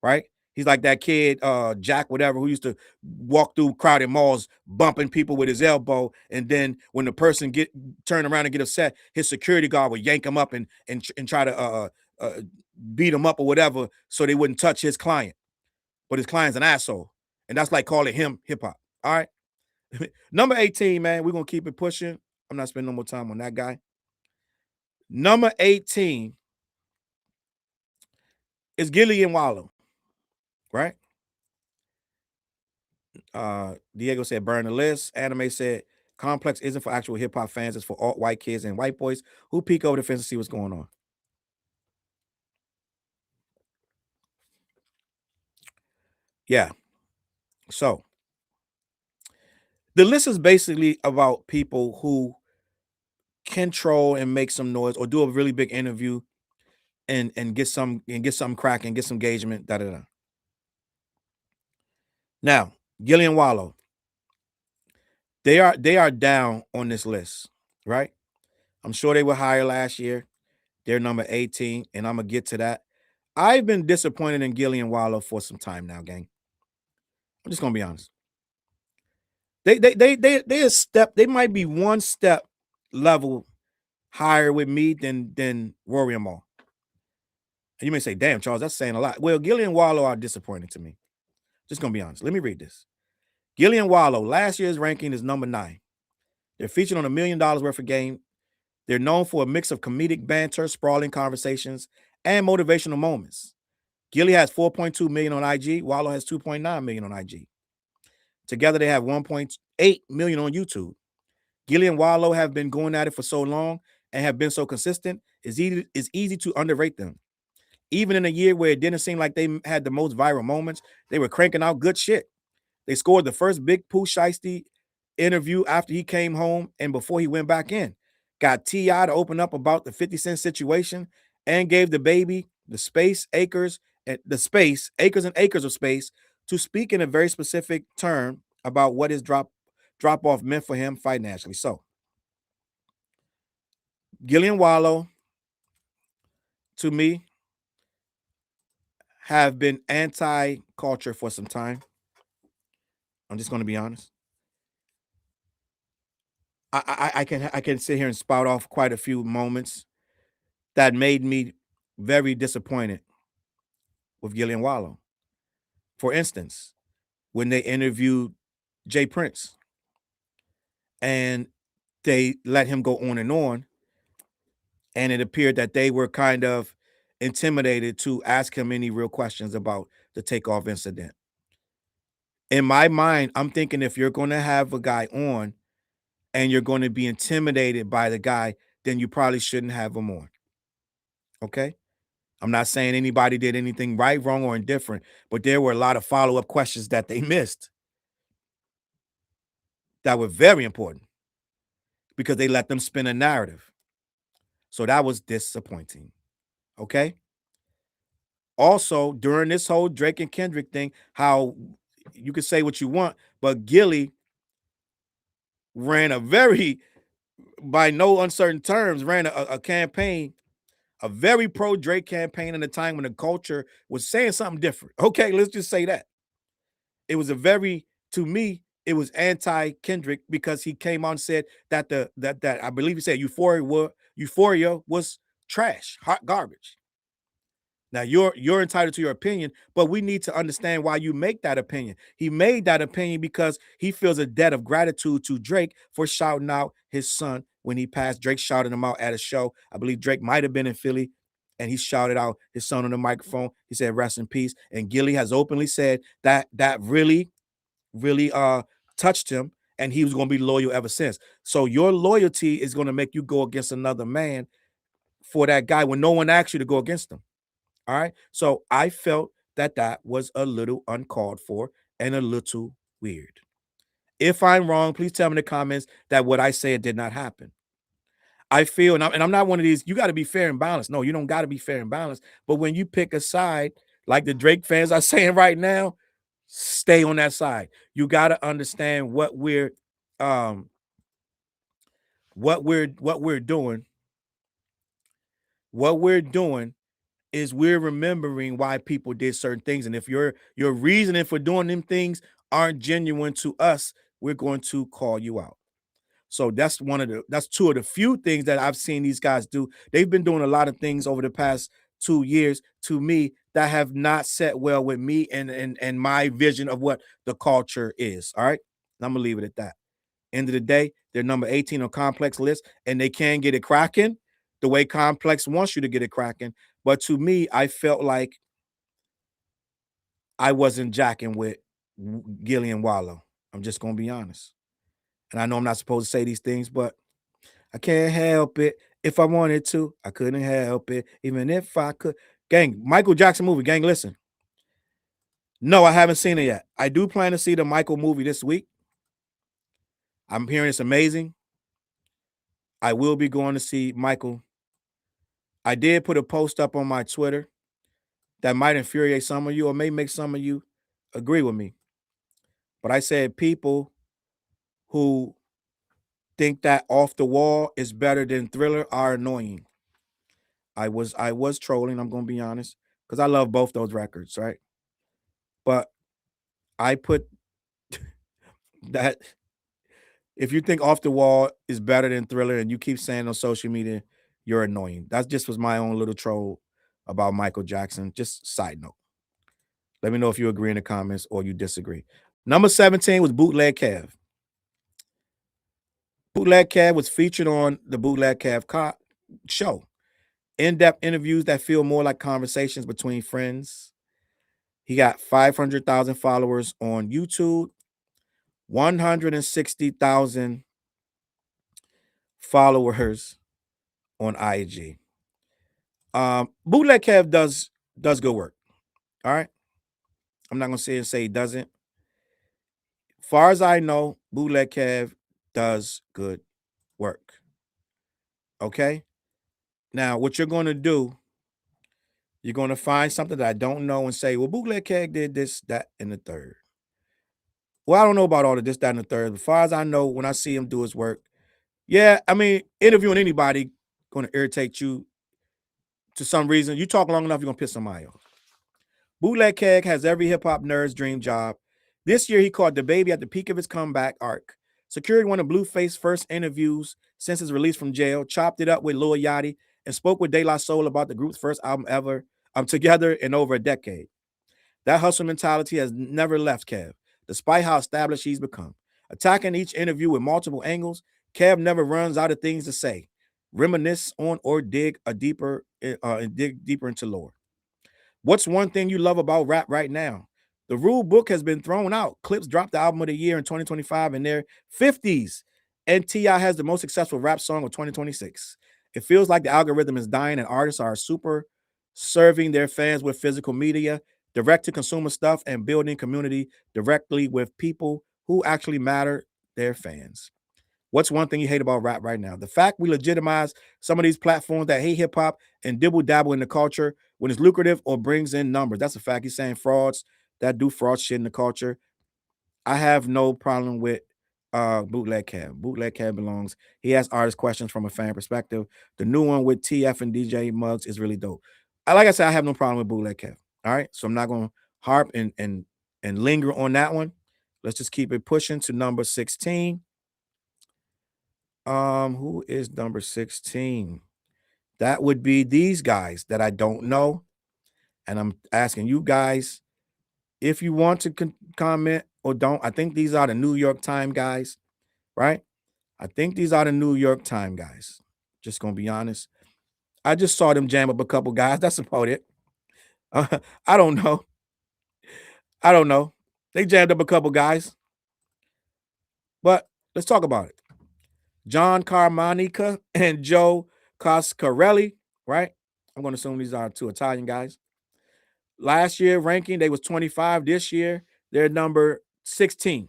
Right? He's like that kid, Jack, whatever, who used to walk through crowded malls, bumping people with his elbow, and then when the person turn around and get upset, his security guard would yank him up and try to beat him up or whatever, so they wouldn't touch his client. But his client's an asshole, and that's like calling him hip hop. All right. Number 18, man, we're gonna keep it pushing. I'm not spending no more time on that guy. Number 18 is Gillian Wallow, right? Diego said burn the list. Anime said Complex isn't for actual hip hop fans, it's for alt white kids and white boys who peek over the fence to see what's going on. Yeah. So the list is basically about people who control and make some noise or do a really big interview and get something cracking, get some engagement, da da da. Now, Gillian Wallow, they are down on this list, right? I'm sure they were higher last year. They're number 18, and I'm gonna get to that. I've been disappointed in Gillian Wallow for some time now, gang. I'm just gonna be honest. They might be one step level higher with me than Rory and Maul. And you may say, damn, Charles, that's saying a lot. Well, Gillian Wallow are disappointing to me. Just gonna be honest. Let me read this. Gillian Wallow, last year's ranking is number 9. They're featured on $1 million worth of game. They're known for a mix of comedic banter, sprawling conversations, and motivational moments. Gilly has 4.2 million on IG. Wallow has 2.9 million on IG. Together, they have 1.8 million on YouTube. Gilly and Wallow have been going at it for so long and have been so consistent, it's easy to underrate them. Even in a year where it didn't seem like they had the most viral moments, they were cranking out good shit. They scored the first big Pooh Shiesty interview after he came home and before he went back in. Got T.I. to open up about the 50 Cent situation and gave the baby the space, acres, and acres and acres of space to speak in a very specific term about what his drop off meant for him financially. So, Gillian Wallow, to me, have been anti-culture for some time. I'm just going to be honest. I can sit here and spout off quite a few moments that made me very disappointed with Gillian Wallow. For instance, when they interviewed Jay Prince and they let him go on, and it appeared that they were kind of intimidated to ask him any real questions about the takeoff incident. In my mind, I'm thinking if you're going to have a guy on and you're going to be intimidated by the guy, then you probably shouldn't have him on. Okay? I'm not saying anybody did anything right, wrong, or indifferent, but there were a lot of follow-up questions that they missed that were very important because they let them spin a narrative. So that was disappointing. Okay? Also, during this whole Drake and Kendrick thing, how you can say what you want, but Gilly ran a very, by no uncertain terms, ran a campaign, a very pro-Drake campaign in a time when the culture was saying something different. Okay, let's just say that. It was a very, to me, it was anti-Kendrick because he came on and said that that I believe he said Euphoria was trash, hot garbage. Now you're entitled to your opinion, but we need to understand why you make that opinion. He made that opinion because he feels a debt of gratitude to Drake for shouting out his son when he passed. Drake shouted him out at a show. I believe Drake might have been in Philly, and he shouted out his son on the microphone. He said, "Rest in peace." And Gilly has openly said that really touched him, and he was going to be loyal ever since. So your loyalty is going to make you go against another man for that guy when no one asked you to go against him. All right. So I felt that was a little uncalled for and a little weird. If I'm wrong, please tell me in the comments that what I said did not happen. I feel, and I'm not one of these, you got to be fair and balanced. No, you don't got to be fair and balanced. But when you pick a side, like the Drake fans are saying right now, stay on that side. You got to understand what we're doing. What we're doing is we're remembering why people did certain things. And if your reasoning for doing them things aren't genuine to us, we're going to call you out. So that's two of the few things that I've seen these guys do. They've been doing a lot of things over the past 2 years to me that have not set well with me and my vision of what the culture is. All right. I'm gonna leave it at that. End of the day, they're number 18 on Complex list, and they can get it cracking the way Complex wants you to get it cracking. But to me, I felt like I wasn't jacking with Gillian Wallow. I'm just gonna be honest. And I know I'm not supposed to say these things, but I can't help it. If I wanted to, I couldn't help it. Even if I could. Gang, Michael Jackson movie. Gang, listen. No, I haven't seen it yet. I do plan to see the Michael movie this week. I'm hearing it's amazing. I will be going to see Michael. I did put a post up on my Twitter that might infuriate some of you or may make some of you agree with me. But I said people who think that Off the Wall is better than Thriller are annoying. I was trolling, I'm gonna be honest, because I love both those records, right? But I put that if you think Off the Wall is better than Thriller and you keep saying on social media, you're annoying. That just was my own little troll about Michael Jackson. Just side note. Let me know if you agree in the comments or you disagree. Number 17 was Bootleg Kev. Bootleg Kev was featured on the Bootleg Kev show. In-depth interviews that feel more like conversations between friends. He got 500,000 followers on YouTube, 160,000 followers on IG. Bootleg Kev does good work. All right. I'm not gonna say he doesn't. Far as I know, Bootleg Kev does good work. Okay. Now, what you're gonna do, you're gonna find something that I don't know and say, well, Bootleg Kev did this, that, and the third. Well, I don't know about all of this, that, and the third. As far as I know, when I see him do his work, yeah, I mean, interviewing anybody gonna irritate you to some reason. You talk long enough, you're gonna piss somebody off. Bootleg Kev has every hip-hop nerd's dream job. This year, he caught the baby at the peak of his comeback arc. Secured one of Blueface's first interviews since his release from jail, chopped it up with Lil Yachty, and spoke with De La Soul about the group's first album ever, together in over a decade. That hustle mentality has never left Kev, despite how established he's become. Attacking each interview with multiple angles, Kev never runs out of things to say, reminisce on, or dig deeper into lore. What's one thing you love about rap right now? The rule book has been thrown out. Clips dropped the album of the year in 2025 in their 50s, and T.I. has the most successful rap song of 2026. It feels like the algorithm is dying and artists are super serving their fans with physical media, direct-to-consumer stuff, and building community directly with people who actually matter, their fans. What's one thing you hate about rap right now? The fact we legitimize some of these platforms that hate hip-hop and dibble-dabble in the culture when it's lucrative or brings in numbers. That's a fact. He's saying frauds that do fraud shit in the culture. I have no problem with Bootleg Kev. Bootleg Kev belongs. He asks artist questions from a fan perspective. The new one with TF and DJ Muggs is really dope. Like I said, I have no problem with Bootleg Kev. All right, so I'm not going to harp and linger on that one. Let's just keep it pushing to number 16. Who is number 16? That would be these guys that I don't know. And I'm asking you guys if you want to comment or don't. I think these are the New York Times guys, right? I think these are the New York Times guys. Just gonna be honest. I just saw them jam up a couple guys. That's about it. I don't know. I don't know. They jammed up a couple guys. But let's talk about it. John Carmanica and Joe Coscarelli, right? I'm going to assume these are two Italian guys. Last year ranking, they was 25. This year, they're number 16.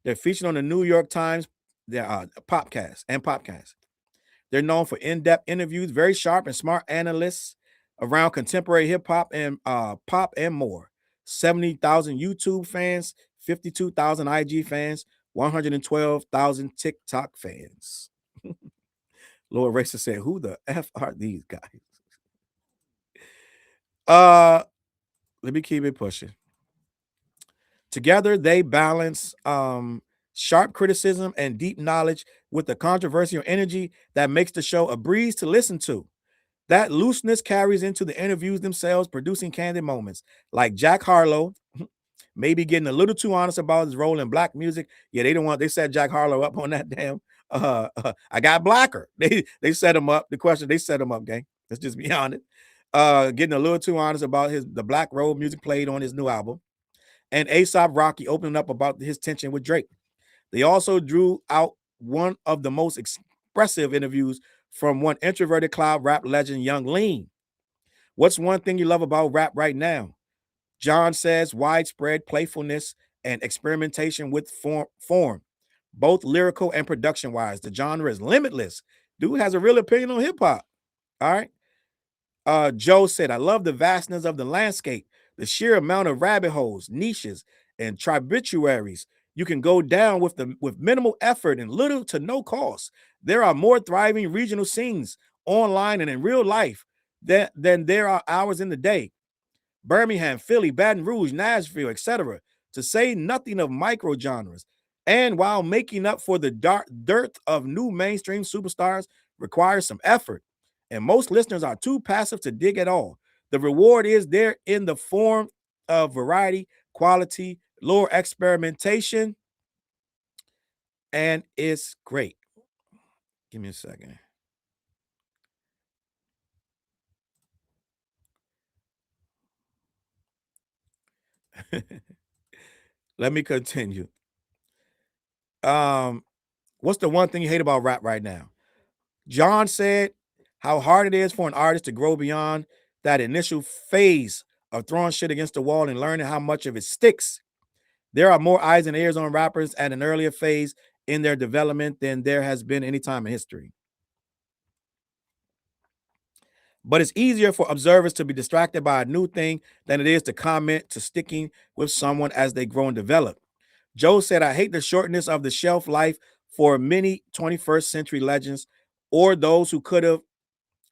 They're featured on the New York Times, their Popcast. They're known for in-depth interviews, very sharp and smart analysts around contemporary hip-hop and pop and more. 70,000 YouTube fans, 52,000 IG fans, 112,000 TikTok fans. Lord Racer said, who the F are these guys? Let me keep it pushing. Together, they balance sharp criticism and deep knowledge with the controversial energy that makes the show a breeze to listen to. That looseness carries into the interviews themselves, producing candid moments like Jack Harlow, maybe getting a little too honest about his role in black music. Yeah, they set Jack Harlow up on that damn. I got blacker. They set him up. They set him up, gang. Let's just be honest. Getting a little too honest about the black role music played on his new album, and A$AP Rocky opening up about his tension with Drake. They also drew out one of the most expressive interviews from one introverted cloud rap legend, Young Lean. What's one thing you love about rap right now? John says widespread playfulness and experimentation with form, both lyrical and production wise. The genre is limitless. Dude has a real opinion on hip hop. All right. Joe said, I love the vastness of the landscape, the sheer amount of rabbit holes, niches, and tributaries you can go down with minimal effort and little to no cost. There are more thriving regional scenes online and in real life than there are hours in the day. Birmingham, Philly, Baton Rouge, Nashville, etc., to say nothing of micro genres. And while making up for the dearth of new mainstream superstars requires some effort, and most listeners are too passive to dig at all. The reward is there in the form of variety, quality, lower experimentation, and it's great. Give me a second. Let me continue. What's the one thing you hate about rap right now? John said how hard it is for an artist to grow beyond that initial phase of throwing shit against the wall and learning how much of it sticks. There are more eyes and ears on rappers at an earlier phase in their development than there has been any time in history. But it's easier for observers to be distracted by a new thing than it is to comment to sticking with someone as they grow and develop. Joe said, I hate the shortness of the shelf life for many 21st century legends or those who could have,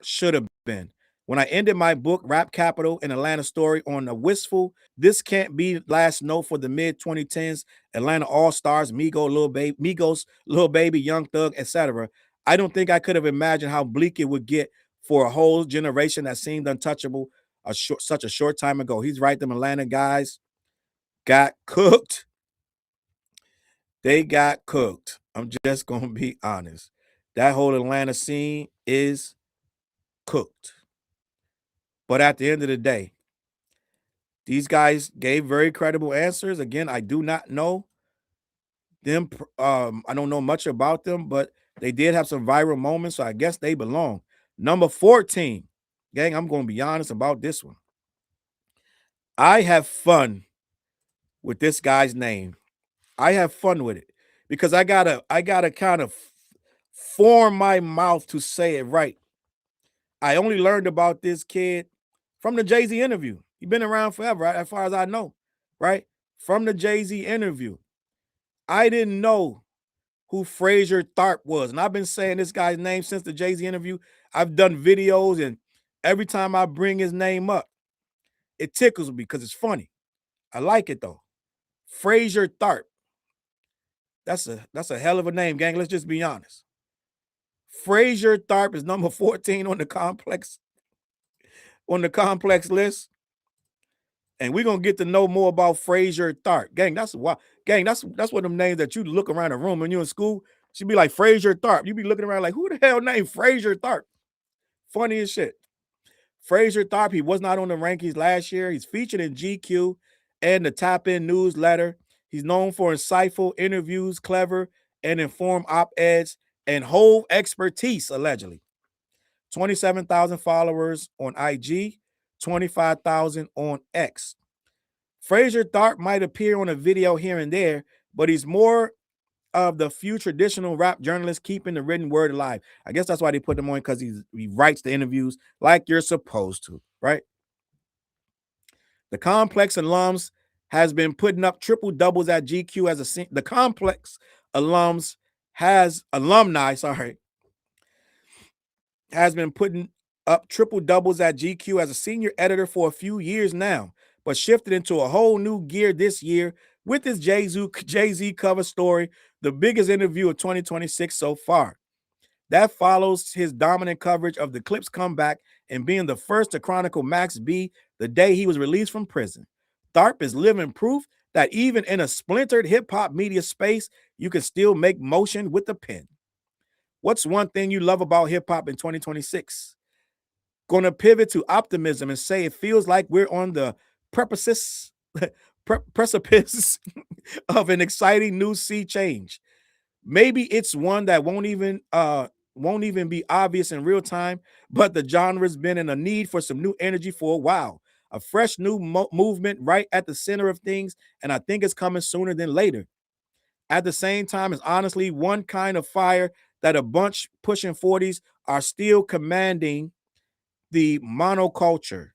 should have been. When I ended my book, Rap Capital, an Atlanta story, on a wistful, this can't be last note for the mid 2010s Atlanta All Stars, Migos, Lil Baby, Young Thug, etc. I don't think I could have imagined how bleak it would get for a whole generation that seemed untouchable such a short time ago. He's right. Them Atlanta guys got cooked. They got cooked. I'm just going to be honest. That whole Atlanta scene is cooked. But at the end of the day, these guys gave very credible answers. Again, I do not know them. I don't know much about them, but they did have some viral moments, so I guess they belong. Number 14. Gang, I'm going to be honest about this one. I have fun with this guy's name. I have fun with it because I gotta kind of form my mouth to say it right. I only learned about this kid from the Jay-Z interview. He's been around forever, right? As far as I know, right? From the Jay-Z interview. I didn't know who Fraser Tharp was. And I've been saying this guy's name since the Jay-Z interview. I've done videos, and every time I bring his name up, it tickles me because it's funny. I like it though. Fraser Tharp. That's a hell of a name, gang. Let's just be honest. Fraser Tharp is number 14 on the complex list. And we're gonna get to know more about Fraser Tharp. Gang, that's why, gang, that's one of them names that you look around the room when you're in school. She'd be like Fraser Tharp. You be looking around like, who the hell named Fraser Tharp? Funny as shit. Fraser Tharp, he was not on the rankings last year. He's featured in GQ and the Tap In newsletter. He's known for insightful interviews, clever and informed op-eds, and whole expertise, allegedly. 27,000 followers on IG, 25,000 on X. Fraser Tharp might appear on a video here and there, but he's more of the few traditional rap journalists keeping the written word alive. I guess that's why they put him on, because he writes the interviews like you're supposed to, right? The Complex alums has been putting up triple doubles at GQ as the Complex alumni has been putting up triple doubles at GQ as a senior editor for a few years now, but shifted into a whole new gear this year with his Jay-Z cover story, the biggest interview of 2026 so far. That follows his dominant coverage of the Clip's comeback and being the first to chronicle Max B the day he was released from prison. Tharp is living proof that even in a splintered hip-hop media space, you can still make motion with the pen. What's one thing you love about hip-hop in 2026? Going to pivot to optimism and say it feels like we're on the precipice precipice of an exciting new sea change. Maybe it's one that won't even be obvious in real time, but the genre's been in a need for some new energy for a while. A fresh new movement right at the center of things, and I think it's coming sooner than later. At the same time, it's honestly one kind of fire that a bunch pushing 40s are still commanding the monoculture.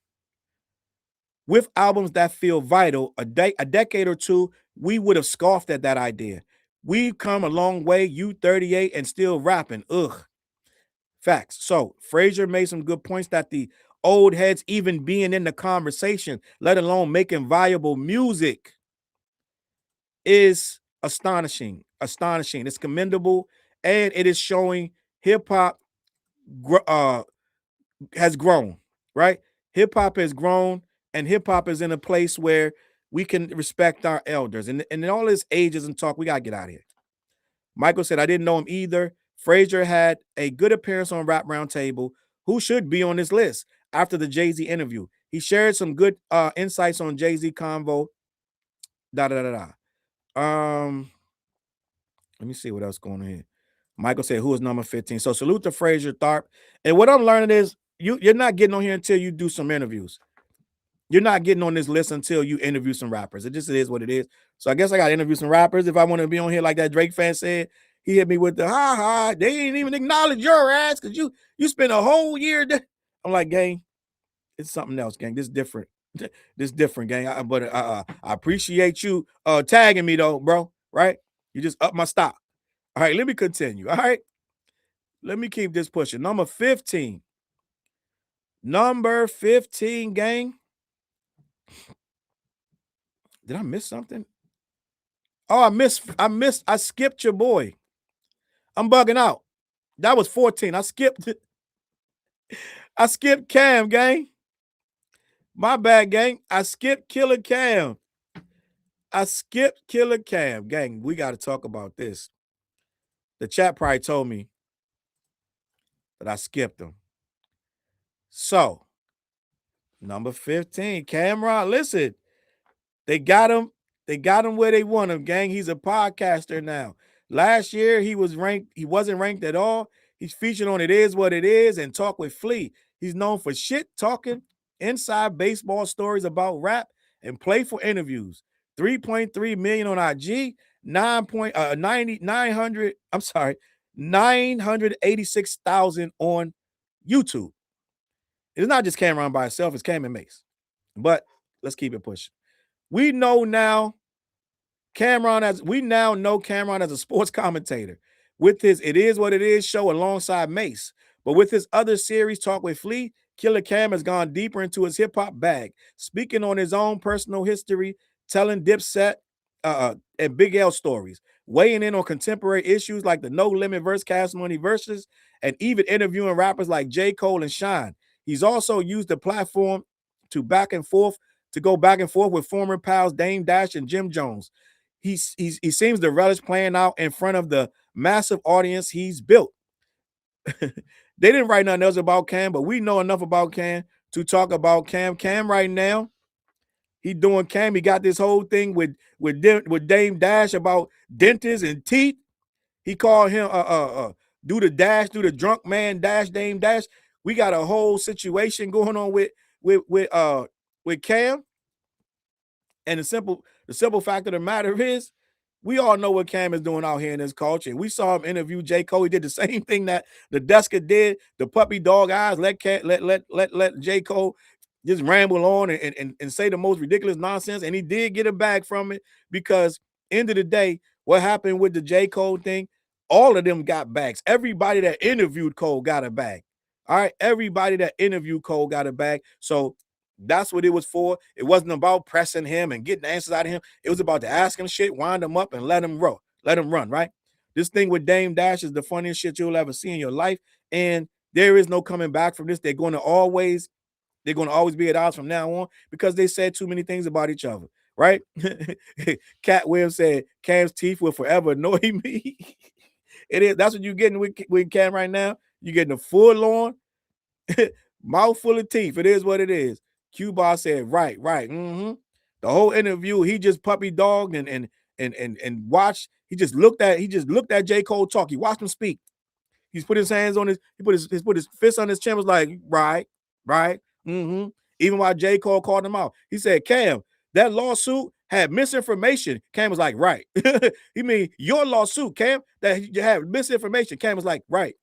With albums that feel vital, a decade or two, we would have scoffed at that idea. We've come a long way, you 38 and still rapping. Ugh. Facts. So Frazier made some good points that the old heads even being in the conversation, let alone making viable music, is astonishing. Astonishing. It's commendable, and it is showing hip hop has grown, right? Hip hop has grown, and hip hop is in a place where we can respect our elders. And in all his ages and talk, we got to get out of here. Michael said, I didn't know him either. Frazier had a good appearance on Rap Roundtable. Who should be on this list after the Jay-Z interview? He shared some good insights on Jay-Z convo. Da da da da. Let me see what else going on here. Michael said, who is number 15? So salute to Frazier Tharp. And what I'm learning is you're not getting on here until you do some interviews. You're not getting on this list until you interview some rappers. It just is what it is. So I guess I got to interview some rappers if I want to be on here like that Drake fan said. He hit me with the ha. They ain't even acknowledge your ass because you spent a whole year. I'm like, gang, it's something else, gang. This different. This different, gang. But I appreciate you tagging me though, bro. Right? You just up my stock. All right, let me continue. All right. Let me keep this pushing. Number 15. Number 15, gang. Did I miss something? Oh, I skipped your boy. I'm bugging out. That was 14. I skipped Cam, gang. My bad, gang. I skipped Killer Cam. Gang. We got to talk about this. The chat probably told me that I skipped him. So, number 15, Cameron. Listen, they got him. They got him where they want him, gang. He's a podcaster now. Last year, he wasn't ranked at all. He's featured on It Is What It Is and Talk with Flea. He's known for shit talking, inside baseball stories about rap, and playful interviews. 3.3 million on IG, 986,000 on YouTube. It's not just Cameron by itself, it's Cam and Mace. But let's keep it pushing. We know Cameron as a sports commentator with his It Is What It Is show alongside Mace. But with his other series, Talk with Flea, Killer Cam has gone deeper into his hip-hop bag, speaking on his own personal history, telling Dipset and Big L stories, weighing in on contemporary issues like the No Limit versus Cash Money versus, and even interviewing rappers like J. Cole and Shine. He's also used the platform to go back and forth with former pals Dame Dash and Jim Jones. He seems to relish playing out in front of the massive audience he's built. They didn't write nothing else about Cam, but we know enough about Cam to talk about Cam. Cam right now, he doing Cam. He got this whole thing with Dame Dash about dentists and teeth. He called him do the drunk man dash, Dame Dash. We got a whole situation going on with Cam. And the simple fact of the matter is, we all know what Cam is doing out here in this culture. We saw him interview J. Cole. He did the same thing that the Deska did, the puppy dog eyes, let J. Cole just ramble on and say the most ridiculous nonsense. And he did get a bag from it because end of the day, what happened with the J. Cole thing, all of them got bags. Everybody that interviewed Cole got a bag. All right. Everybody that interviewed Cole got a bag. So that's what it was for. It wasn't about pressing him and getting answers out of him. It was about to ask him shit, wind him up, and let him run, right? This thing with Dame Dash is the funniest shit you'll ever see in your life. And there is no coming back from this. They're going to always be at odds from now on because they said too many things about each other. right? Cat Williams said, Cam's teeth will forever annoy me. It is. That's what you're getting with Cam right now. You're getting a full on mouth full of teeth. It is what it is. Q-Bar said, right. The whole interview, he just puppy dogged and watched. He just looked at J. Cole talk. He watched him speak. He's put his hands on he put his fist on his chin, was like, right. Even while J. Cole called him out. He said, Cam, that lawsuit had misinformation. Cam was like, right. He mean your lawsuit, Cam, that you had misinformation. Cam was like, right.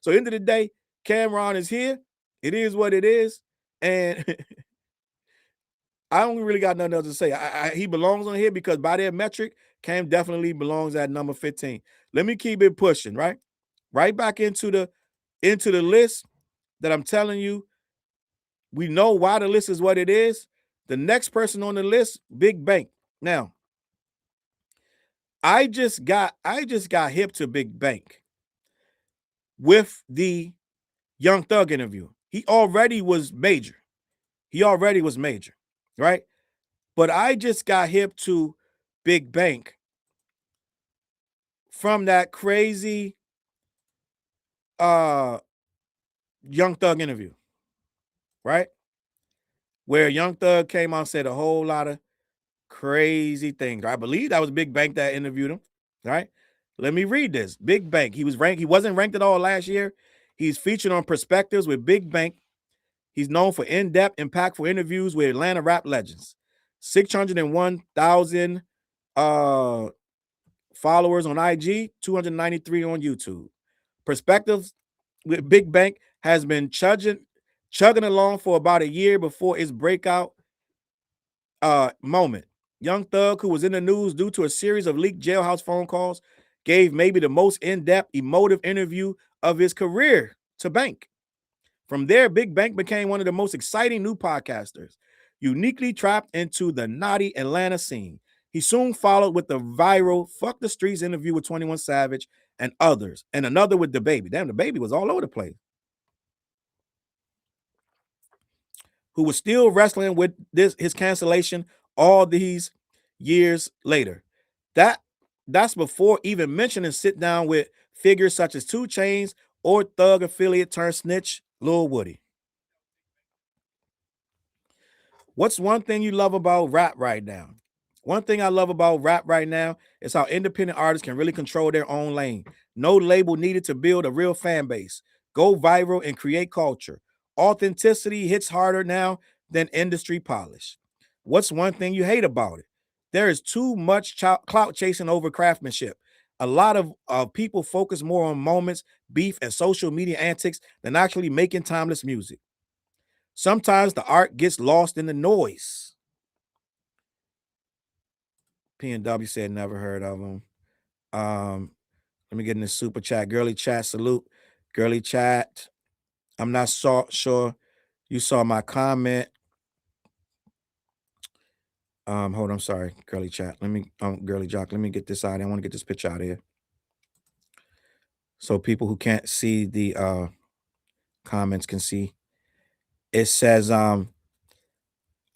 So end of the day, Cameron is here. It is what it is. And I don't really got nothing else to say. He belongs on here because by their metric, Cam definitely belongs at number 15. Let me keep it pushing, right? Right back into the list that I'm telling you. We know why the list is what it is. The next person on the list, Big Bank. Now, I just got hip to Big Bank with the Young Thug interview. He already was major. Right? But I just got hip to Big Bank from that crazy Young Thug interview, right? Where Young Thug came out and said a whole lot of crazy things. I believe that was Big Bank that interviewed him, right? Let me read this. Big Bank. He wasn't ranked at all last year. He's featured on Perspectives with Big Bank. He's known for in-depth, impactful interviews with Atlanta rap legends. 601,000 followers on IG, 293 on YouTube. Perspectives with Big Bank has been chugging along for about a year before its breakout moment. Young Thug, who was in the news due to a series of leaked jailhouse phone calls, gave maybe the most in-depth, emotive interview of his career to Bank. From there, Big Bank became one of the most exciting new podcasters, uniquely trapped into the naughty Atlanta scene. He soon followed with the viral Fuck the Streets interview with 21 Savage and others, and another with DaBaby. Damn, DaBaby was all over the place. Who was still wrestling with his cancellation all these years later. That's before even mentioning sit down with figures such as 2 Chainz or Thug affiliate turned snitch Lil Woody. What's one thing you love about rap right now? One thing I love about rap right now is how independent artists can really control their own lane. No label needed to build a real fan base. Go viral and create culture. Authenticity hits harder now than industry polish. What's one thing you hate about it? There is too much clout chasing over craftsmanship. A lot of people focus more on moments, beef, and social media antics than actually making timeless music. Sometimes the art gets lost in the noise. P&W said never heard of him. Let me get in the super chat. Girly chat, salute. Girly chat. I'm not sure you saw my comment. Hold on, I'm sorry, girly chat. Let me girly jock. Let me get this out. I want to get this picture out of here. So people who can't see the comments can see. It says, I'm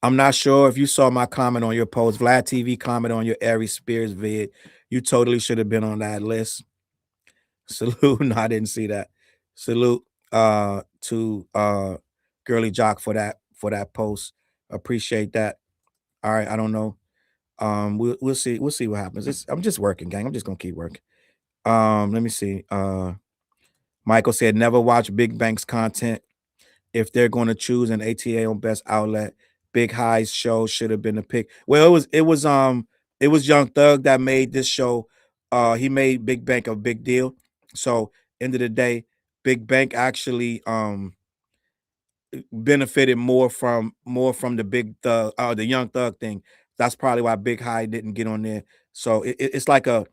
not sure if you saw my comment on your post. Vlad TV comment on your Ari Spears vid. You totally should have been on that list. Salute. No, I didn't see that. Salute to Girly Jock for that post. Appreciate that. All right, I don't know. We'll see what happens. I'm just working, gang. I'm just gonna keep working. Let me see. Michael said never watch Big Bank's content. If they're going to choose an ATA on best outlet, Big High's show should have been the pick. Well, it was Young Thug that made this show. He made Big Bank a big deal. So end of the day, Big Bank actually benefited more from the Young Thug thing. That's probably why Big High didn't get on there. So it's like a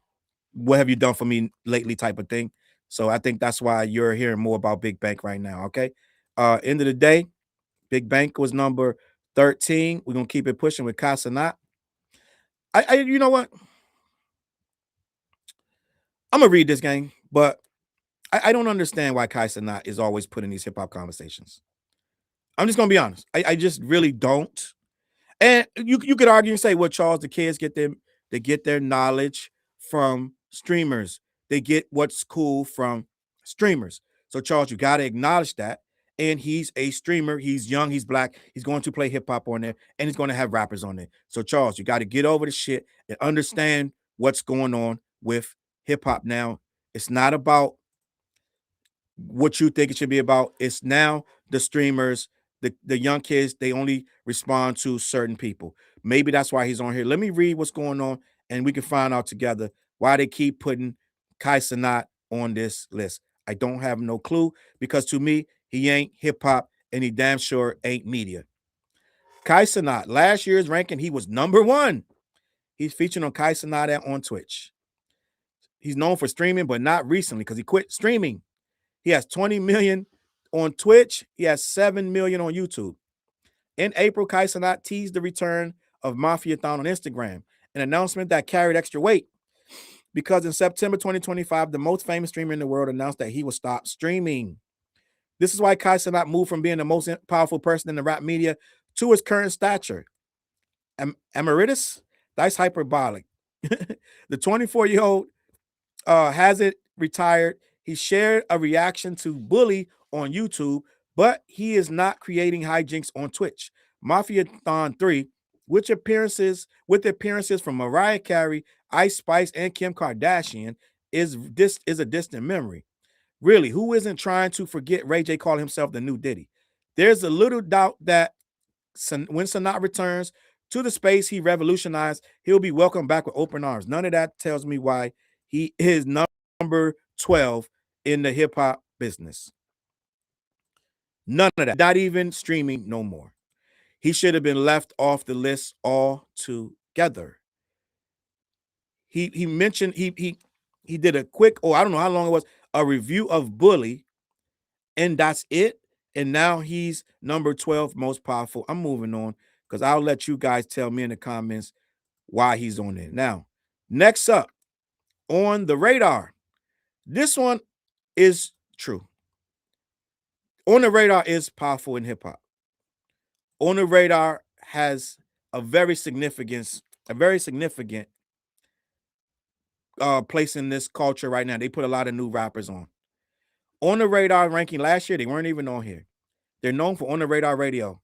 what have you done for me lately type of thing. So I think that's why you're hearing more about Big Bank right now. Okay. End of the day, Big Bank was number 13. We're gonna keep it pushing with Casanat. You know what? I'm gonna read this game, but I don't understand why Kai Cenat is always put in these hip hop conversations. I'm just gonna be honest. I just really don't. And you could argue and say, well, Charles, the kids get their knowledge from streamers. They get what's cool from streamers. So Charles, you got to acknowledge that. And he's a streamer. He's young. He's black. He's going to play hip hop on there, and he's going to have rappers on there. So Charles, you got to get over the shit and understand what's going on with hip hop now. It's not about what you think it should be about. It's now the streamers, the young kids, they only respond to certain people. Maybe that's why he's on here. Let me read what's going on, and we can find out together why they keep putting Kai Cenat on this list. I don't have no clue, because to me, he ain't hip hop, and he damn sure ain't media. Kai Cenat, last year's ranking, he was number 1. He's featured on Kai Cenat on Twitch. He's known for streaming, but not recently, because he quit streaming. He has 20 million on Twitch. He has 7 million on YouTube. In April, Kai Cenat teased the return of Mafiathon on Instagram, an announcement that carried extra weight, because in September 2025, the most famous streamer in the world announced that he would stop streaming. This is why Kai Cenat moved from being the most powerful person in the rap media to his current stature. Emeritus? That's hyperbolic. The 24-year-old hasn't retired. He shared a reaction to Bully on YouTube, but he is not creating hijinks on Twitch. Mafiathon 3, with appearances from Mariah Carey, Ice Spice, and Kim Kardashian, is a distant memory. Really, who isn't trying to forget Ray J calling himself the new Diddy? There's a little doubt that when Cenat returns to the space he revolutionized, he'll be welcomed back with open arms. None of that tells me why he is number 12 in the hip hop business. None of that. Not even streaming no more. He should have been left off the list altogether. He mentioned he did a quick, I don't know how long it was, a review of Bully, and that's it. And now he's number 12 most powerful. I'm moving on, because I'll let you guys tell me in the comments why he's on there. Now, next up on the radar, this one is true. On the Radar is powerful in hip hop. On the Radar has a very significant place in this culture right now. They put a lot of new rappers on. On the Radar ranking last year, they weren't even on here. They're known for On the Radar Radio.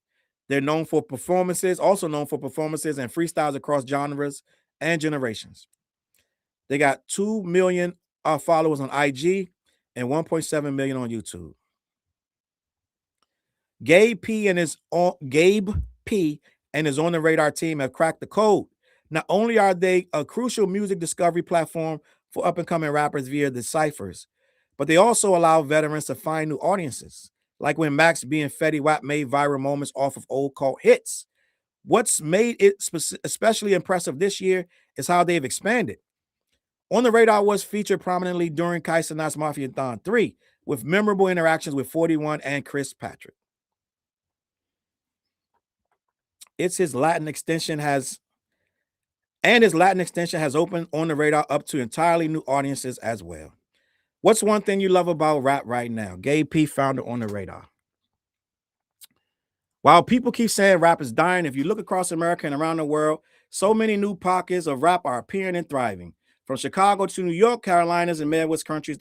They're known for performances, also known for performances and freestyles across genres and generations. They got 2 million followers on IG and 1.7 million on YouTube. Gabe P and his On the Radar team have cracked the code. Not only are they a crucial music discovery platform for up-and-coming rappers via the ciphers, but they also allow veterans to find new audiences, like when Max B and Fetty Wap made viral moments off of old cult hits. What's made it especially impressive this year is how they've expanded. On the Radar was featured prominently during Kai Cenat's Mafiathon 3, with memorable interactions with 41 and Chris Patrick. His Latin extension has opened On the Radar up to entirely new audiences as well. What's one thing you love about rap right now? Gabe P, founder On the Radar. While people keep saying rap is dying, if you look across America and around the world, so many new pockets of rap are appearing and thriving. From Chicago to New York, Carolinas, and Midwest countries,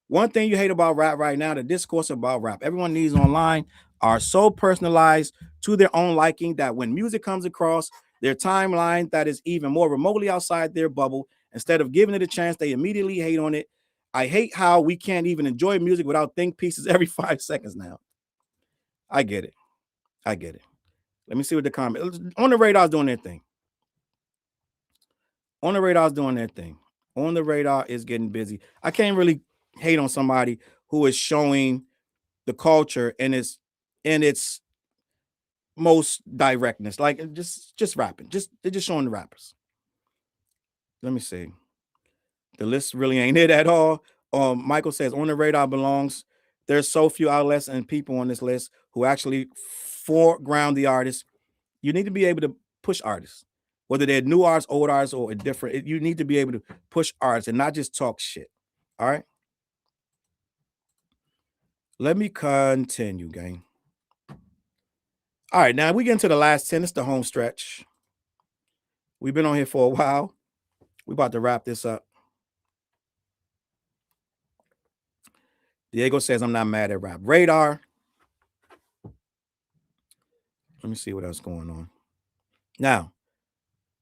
One thing you hate about rap right now, the discourse about rap everyone needs online are so personalized to their own liking that when music comes across their timeline that is even more remotely outside their bubble, instead of giving it a chance, they immediately hate on it. I hate how we can't even enjoy music without think pieces every 5 seconds now. I get it. Let me see what the comment. On the Radar's doing their thing. On the Radar is getting busy. I can't really hate on somebody who is showing the culture in its most directness, like just rapping. They're just showing the rappers. Let me see. The list really ain't it at all. Michael says On the Radar belongs. There's so few outlets and people on this list who actually foreground the artist. You need to be able to push artists, whether they're new artists, old artists, or different. You need to be able to push artists and not just talk shit. All right. Let me continue, gang. All right, now we get into the last 10. It's the home stretch. We've been on here for a while. We're about to wrap this up. Diego says, I'm not mad at Rap Radar. Let me see what else going on. Now,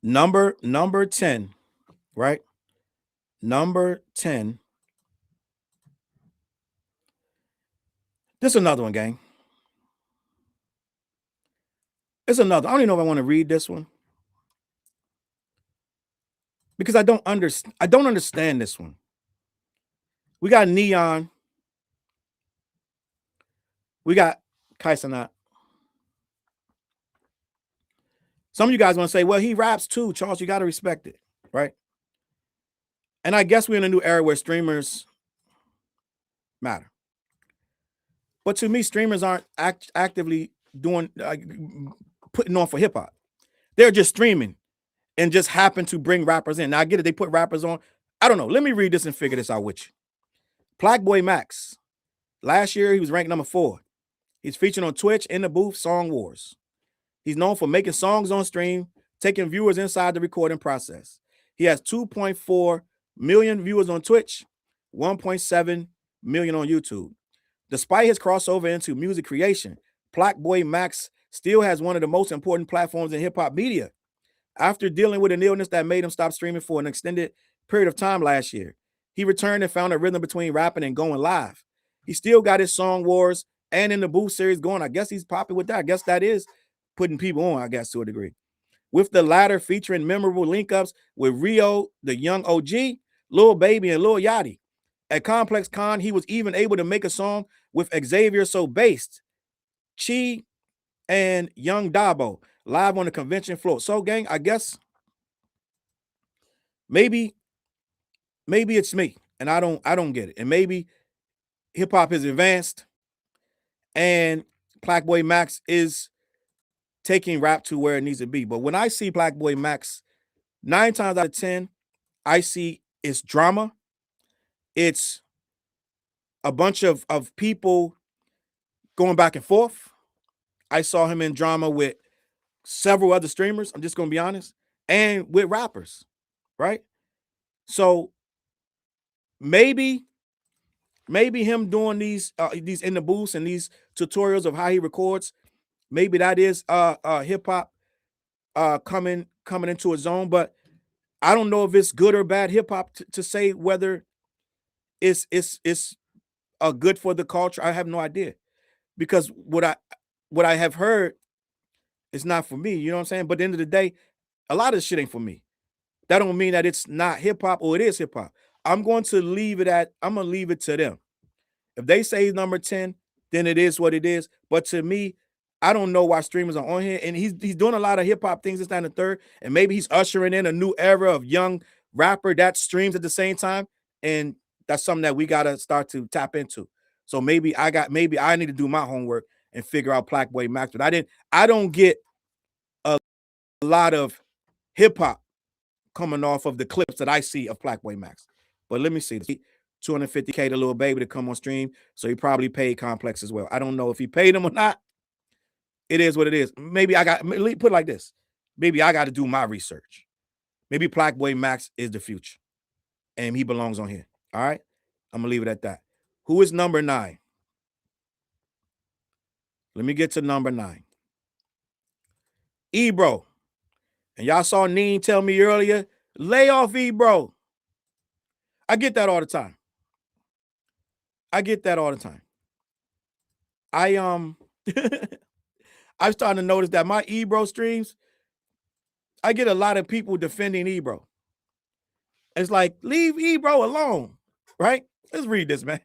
number 10, right? Number 10. This is another one, gang. It's another. I don't even know if I want to read this one. Because I don't understand this one. We got Neon. We got Kaisanat. Some of you guys want to say, well, he raps too, Charles. You got to respect it, right? And I guess we're in a new era where streamers matter. But to me, streamers aren't actively doing putting on for hip hop. They're just streaming and just happen to bring rappers in. Now I get it; they put rappers on. I don't know. Let me read this and figure this out with you. Blackboy Max. Last year he was ranked number 4. He's featured on Twitch, In the Booth, Song Wars. He's known for making songs on stream, taking viewers inside the recording process. He has 2.4 million viewers on Twitch, 1.7 million on YouTube. Despite his crossover into music creation, Blackboy Max still has one of the most important platforms in hip-hop media. After dealing with an illness that made him stop streaming for an extended period of time last year, he returned and found a rhythm between rapping and going live. He still got his Song Wars and In the Booth series going. I guess he's popping with that. I guess that is putting people on, I guess, to a degree. With the latter featuring memorable link-ups with Rio, the young OG, Lil Baby, and Lil Yachty. At Complex Con, he was even able to make a song with Xavier So Based, Chi, and Young Dabo live on the convention floor. So, gang, I guess maybe it's me, and I don't get it. And maybe hip hop is advanced, and Blackboy Max is taking rap to where it needs to be. But when I see Blackboy Max, 9 times out of 10, I see it's drama. It's a bunch of people going back and forth. I saw him in drama with several other streamers. I'm just going to be honest, and with rappers, right? So maybe him doing these in the booths and these tutorials of how he records, maybe that is hip hop coming into a zone. But I don't know if it's good or bad hip hop to say whether it's good for the culture. I have no idea, because what I have heard is not for me. You know what I'm saying? But at the end of the day, a lot of this shit ain't for me. That don't mean that it's not hip hop or it is hip hop. I'm going to leave it to them. If they say he's number 10, then it is what it is. But to me, I don't know why streamers are on here. And he's doing a lot of hip hop things, this, that, and the third. And maybe he's ushering in a new era of young rapper that streams at the same time. And that's something that we gotta start to tap into. So maybe I need to do my homework and figure out Blackboy Max. But I don't get a lot of hip hop coming off of the clips that I see of Blackboy Max. But let me see. $250K to Lil Baby to come on stream. So he probably paid Complex as well. I don't know if he paid him or not. It is what it is. Maybe put it like this. Maybe I got to do my research. Maybe Blackboy Max is the future, and he belongs on here. All right? I'm going to leave it at that. Who is number 9? Let me get to number 9. Ebro. And y'all saw Neen tell me earlier, lay off Ebro. I get that all the time. I'm starting to notice that my Ebro streams, I get a lot of people defending Ebro. It's like, leave Ebro alone, right? Let's read this, man.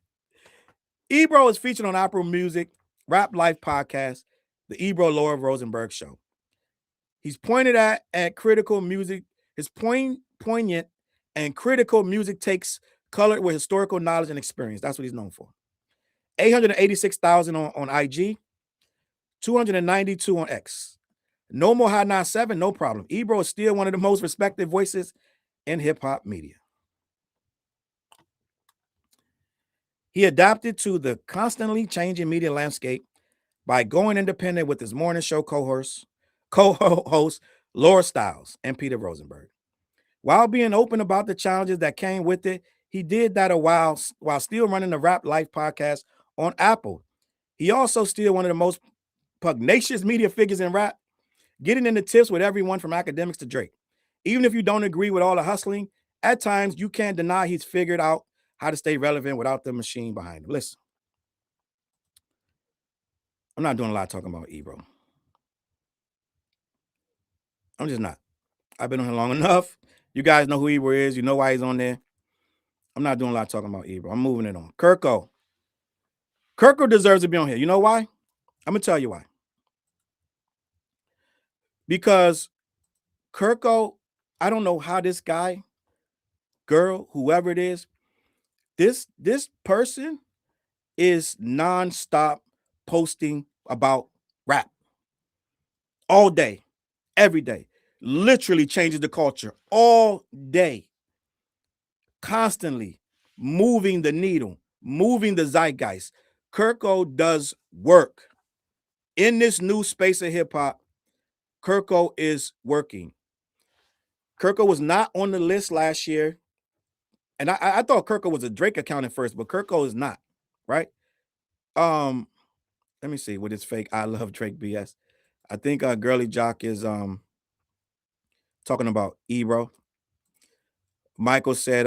Ebro is featured on Apple Music, Rap Life Podcast, the Ebro Laura Rosenberg Show. He's pointed at critical music. His poignant and critical music takes colored with historical knowledge and experience. That's what he's known for. 886,000 on IG, 292 on X. No more Hot 97, no problem. Ebro is still one of the most respected voices in hip-hop media. He adapted to the constantly changing media landscape by going independent with his morning show co-host Laura Stiles and Peter Rosenberg. While being open about the challenges that came with it, he did that while still running the Rap Life podcast on Apple. He also still one of the most pugnacious media figures in rap, getting into tips with everyone from Akademiks to Drake. Even if you don't agree with all the hustling, at times you can't deny he's figured out how to stay relevant without the machine behind him. Listen, I'm not doing a lot talking about Ebro. I'm just not. I've been on here long enough. You guys know who Ebro is. You know why he's on there. I'm not doing a lot talking about Ebro. I'm moving it on. Kirko. Kirko deserves to be on here. You know why? I'm going to tell you why. Because Kirko, I don't know how this guy, girl, whoever it is, this person is nonstop posting about rap all day, every day. Literally changes the culture all day. Constantly moving the needle, moving the zeitgeist. Kirko does work. In this new space of hip hop, Kirko is working. Kirko was not on the list last year. And I thought Kirko was a Drake account at first, but Kirko is not, right? Let me see what is fake. I love Drake BS. I think Girly Jock is talking about Ebro. Michael said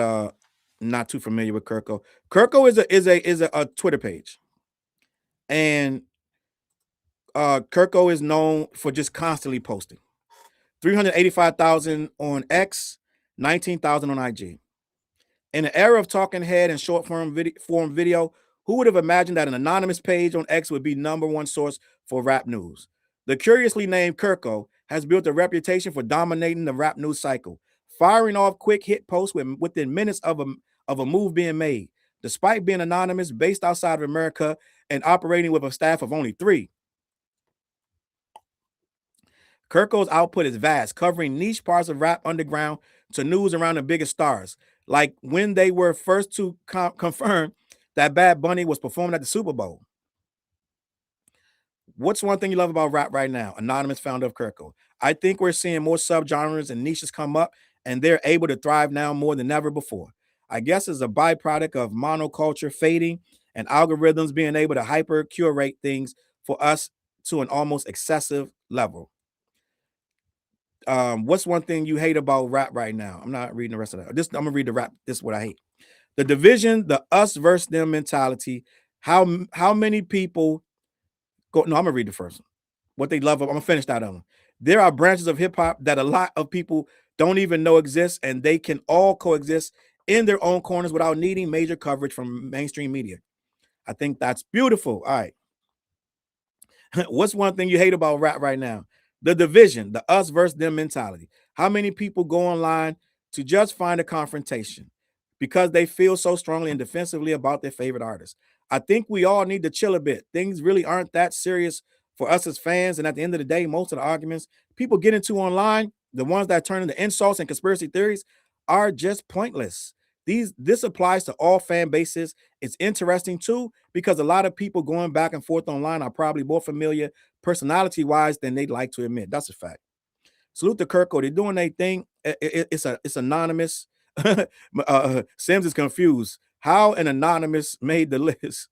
not too familiar with Kirko. Kirko is a Twitter page. And Kirko is known for just constantly posting. 385,000 on X, 19,000 on IG. In the era of talking head and short form video, who would have imagined that an anonymous page on X would be #1 source for rap news? The curiously named Kirko has built a reputation for dominating the rap news cycle, firing off quick hit posts within minutes of a move being made. Despite being anonymous, based outside of America, and operating with a staff of only 3. Kirko's output is vast, covering niche parts of rap underground to news around the biggest stars, like when they were first to confirm that Bad Bunny was performing at the Super Bowl. What's one thing you love about rap right now? Anonymous founder of Kirko. I think we're seeing more subgenres and niches come up, and they're able to thrive now more than ever before. I guess it's a byproduct of monoculture fading and algorithms being able to hyper curate things for us to an almost excessive level. What's one thing you hate about rap right now? I'm not reading the rest of that. I'm gonna read the rap. This is what I hate. The division, the us versus them mentality. How many people go? No, I'm gonna read the first one. What they love. I'm gonna finish that one. There are branches of hip hop that a lot of people don't even know exist, and they can all coexist in their own corners without needing major coverage from mainstream media. I think that's beautiful. All right. What's one thing you hate about rap right now? The division, the us versus them mentality. How many people go online to just find a confrontation because they feel so strongly and defensively about their favorite artist? I think we all need to chill a bit. Things really aren't that serious for us as fans. And at the end of the day, most of the arguments people get into online, the ones that turn into insults and conspiracy theories, are just pointless. This applies to all fan bases. It's interesting too, because a lot of people going back and forth online are probably more familiar personality-wise than they'd like to admit. That's a fact. Salute to Kirko. They're doing their thing. It's anonymous. Sims is confused. How an anonymous made the list.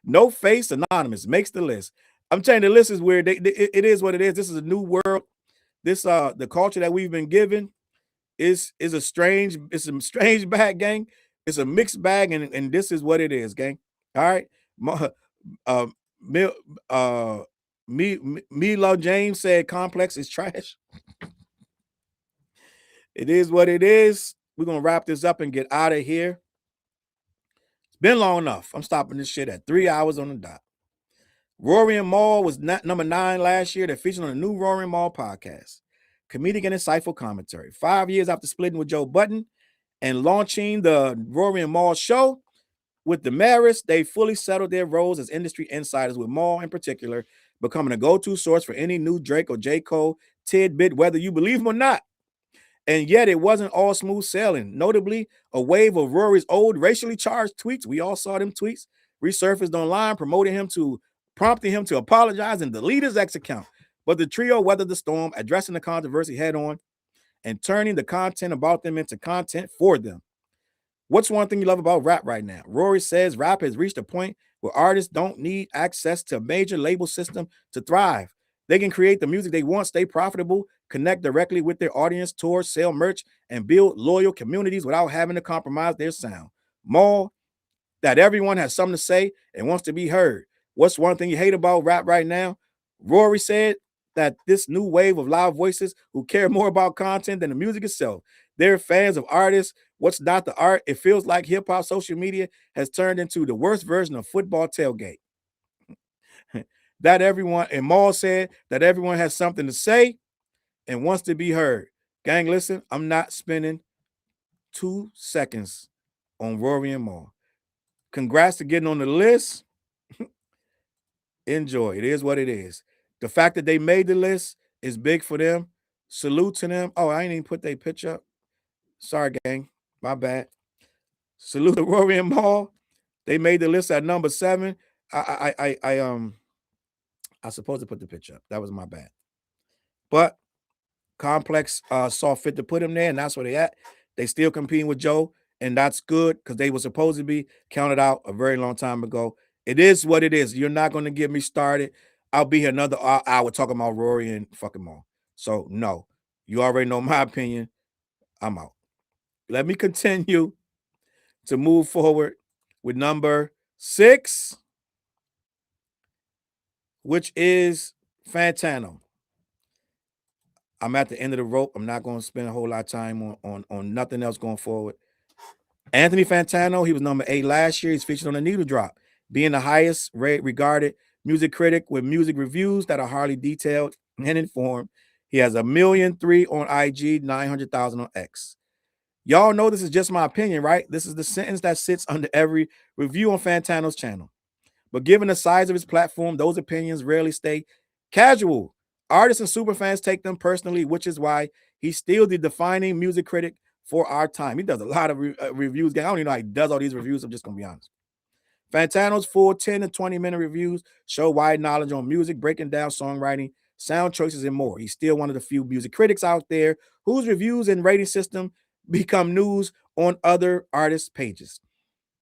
No face anonymous makes the list. I'm telling you, the list is weird. It is what it is. This is a new world. This the culture that we've been given is a strange bag, gang. It's a mixed bag, and this is what it is, gang. All right. Milo James said Complex is trash. It is what it is. We're gonna wrap this up and get out of here. It's been long enough. I'm stopping this shit at 3 hours on the dot. Rory and Maul was number 9 last year. They're featured on the new Rory and Maul podcast. Comedic and insightful commentary. 5 years after splitting with Joe Budden and launching the Rory and Maul show with Damaris, they fully settled their roles as industry insiders, with Maul in particular becoming a go-to source for any new Drake or J. Cole tidbit, whether you believe him or not. And yet it wasn't all smooth sailing. Notably, a wave of Rory's old racially charged tweets, we all saw them tweets, resurfaced online, prompting him to apologize and delete his ex account. But the trio weathered the storm, addressing the controversy head on and turning the content about them into content for them. What's one thing you love about rap right now? Rory says rap has reached a point where artists don't need access to a major label system to thrive. They can create the music they want, stay profitable, connect directly with their audience, tour, sell merch, and build loyal communities without having to compromise their sound. More that everyone has something to say and wants to be heard. What's one thing you hate about rap right now? Rory said that this new wave of loud voices who care more about content than the music itself. They're fans of artists. What's not the art? It feels like hip hop social media has turned into the worst version of football tailgate. That everyone, and Maul said that everyone has something to say and wants to be heard. Gang, listen, I'm not spending 2 seconds on Rory and Maul. Congrats to getting on the list. Enjoy. It is what it is. The fact that they made the list is big for them. Salute to them. Oh, I ain't even put their picture up. Sorry, gang. My bad. Salute to Rory and Maul. They made the list at number 7. I supposed to put the picture up. That was my bad. But Complex saw fit to put him there, and that's where they at. They still competing with Joe, and that's good because they were supposed to be counted out a very long time ago. It is what it is. You're not going to get me started. I'll be here another hour talking about Rory and fucking Maul. So no, you already know my opinion. I'm out. Let me continue to move forward with number 6, which is Fantano. I'm at the end of the rope. I'm not going to spend a whole lot of time on nothing else going forward. Anthony Fantano, he was number 8 last year. He's featured on the Needle Drop, being the highest regarded music critic with music reviews that are highly detailed and informed. He has 1,000,003 on IG, 900,000 on X. Y'all know this is just my opinion, right? This is the sentence that sits under every review on Fantano's channel. But given the size of his platform, those opinions rarely stay casual. Artists and superfans take them personally, which is why he's still the defining music critic for our time. He does a lot of reviews. I don't even know how he does all these reviews. I'm just going to be honest. Fantano's full 10 to 20-minute reviews show wide knowledge on music, breaking down songwriting, sound choices, and more. He's still one of the few music critics out there whose reviews and rating system become news on other artists' pages.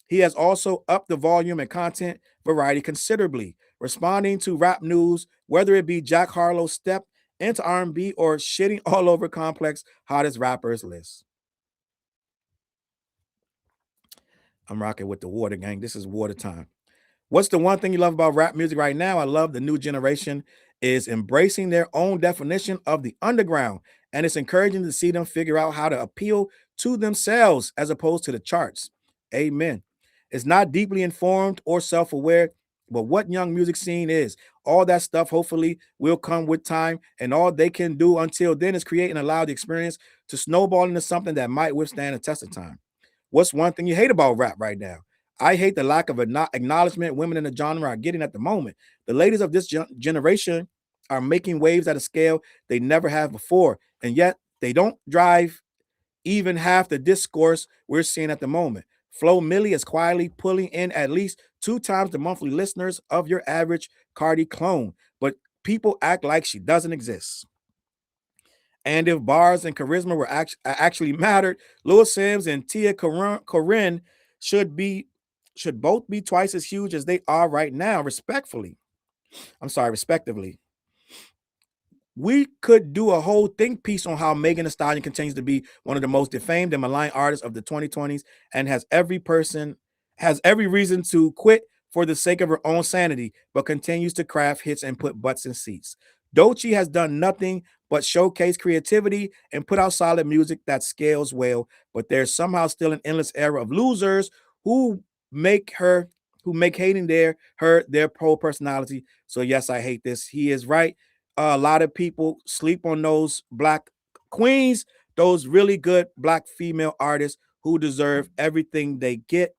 He has also upped the volume and content variety considerably, responding to rap news, whether it be Jack Harlow's step into R&B or shitting all over Complex hottest rappers list. I'm rocking with the water, gang. This is water time. What's the one thing you love about rap music right now? I love the new generation is embracing their own definition of the underground, and it's encouraging to see them figure out how to appeal to themselves as opposed to the charts. Amen. It's not deeply informed or self-aware, but what young music scene is. All that stuff hopefully will come with time, and all they can do until then is create and allow the experience to snowball into something that might withstand a test of time. What's one thing you hate about rap right now? I hate the lack of acknowledgement women in the genre are getting at the moment. The ladies of this generation are making waves at a scale they never have before, and yet they don't drive even half the discourse we're seeing at the moment. Flo Milli is quietly pulling in at least 2 times the monthly listeners of your average Cardi clone, but people act like she doesn't exist. And if bars and charisma were actually mattered, Lil Sims and Tia Corinne should both be twice as huge as they are right now, respectively. We could do a whole think piece on how Megan Thee Stallion continues to be one of the most defamed and maligned artists of the 2020s and has every reason to quit for the sake of her own sanity, but continues to craft hits and put butts in seats. Doechii has done nothing but showcase creativity and put out solid music that scales well, but there's somehow still an endless era of losers who make hating their whole personality. So yes, I hate this. He is right. A lot of people sleep on those black queens, those really good black female artists who deserve everything they get.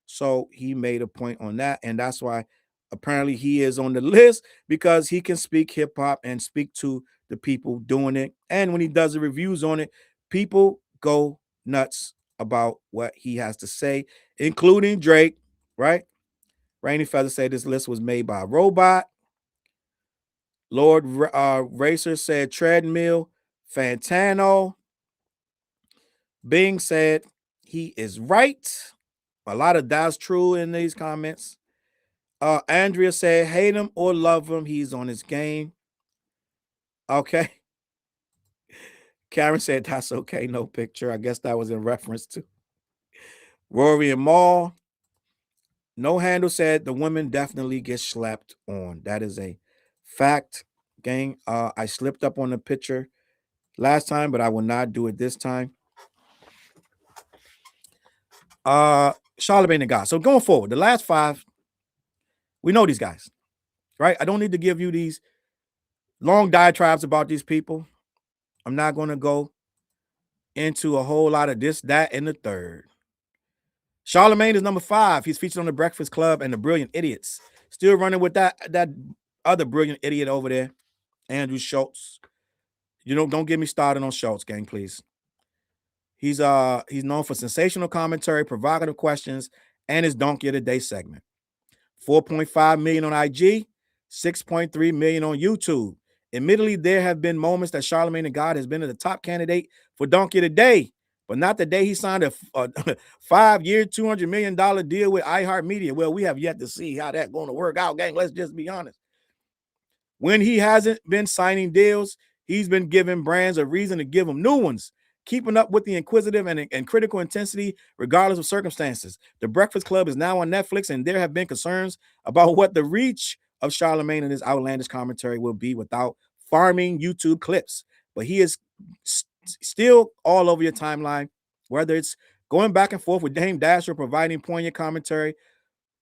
So he made a point on that, and that's why apparently he is on the list because he can speak hip hop and speak to the people doing it. And when he does the reviews on it, people go nuts about what he has to say, including Drake, right? Rainy Feather said this list was made by a robot. Lord Racer said treadmill. Fantano. Bing said he is right. A lot of that's true in these comments. Andrea said, hate him or love him, he's on his game. Okay. Karen said, that's okay, no picture. I guess that was in reference to Rory and Maul. No Handle said the women definitely get slapped on. That is a fact, gang. I slipped up on the picture last time, but I will not do it this time. Charlemagne the God. So going forward, the last 5, we know these guys, right? I don't need to give you these long diatribes about these people. I'm not going to go into a whole lot of this, that, and the third. Charlemagne is number 5. He's featured on The Breakfast Club and The Brilliant Idiots. Still running with that other brilliant idiot over there, Andrew Schultz. Don't get me started on Schultz, gang, please. He's known for sensational commentary, provocative questions, and his Donkey of the Day segment. 4.5 million on IG, 6.3 million on YouTube. Admittedly, there have been moments that Charlemagne the God has been the top candidate for Donkey of the Day, but not the day he signed a 5-year, $200 million deal with iHeartMedia. Well, we have yet to see how that's going to work out, gang. Let's just be honest. When he hasn't been signing deals, he's been giving brands a reason to give them new ones, keeping up with the inquisitive and critical intensity regardless of circumstances. The Breakfast Club is now on Netflix, and there have been concerns about what the reach of Charlemagne and his outlandish commentary will be without farming YouTube clips. But he is still all over your timeline, whether it's going back and forth with Dame Dash or providing poignant commentary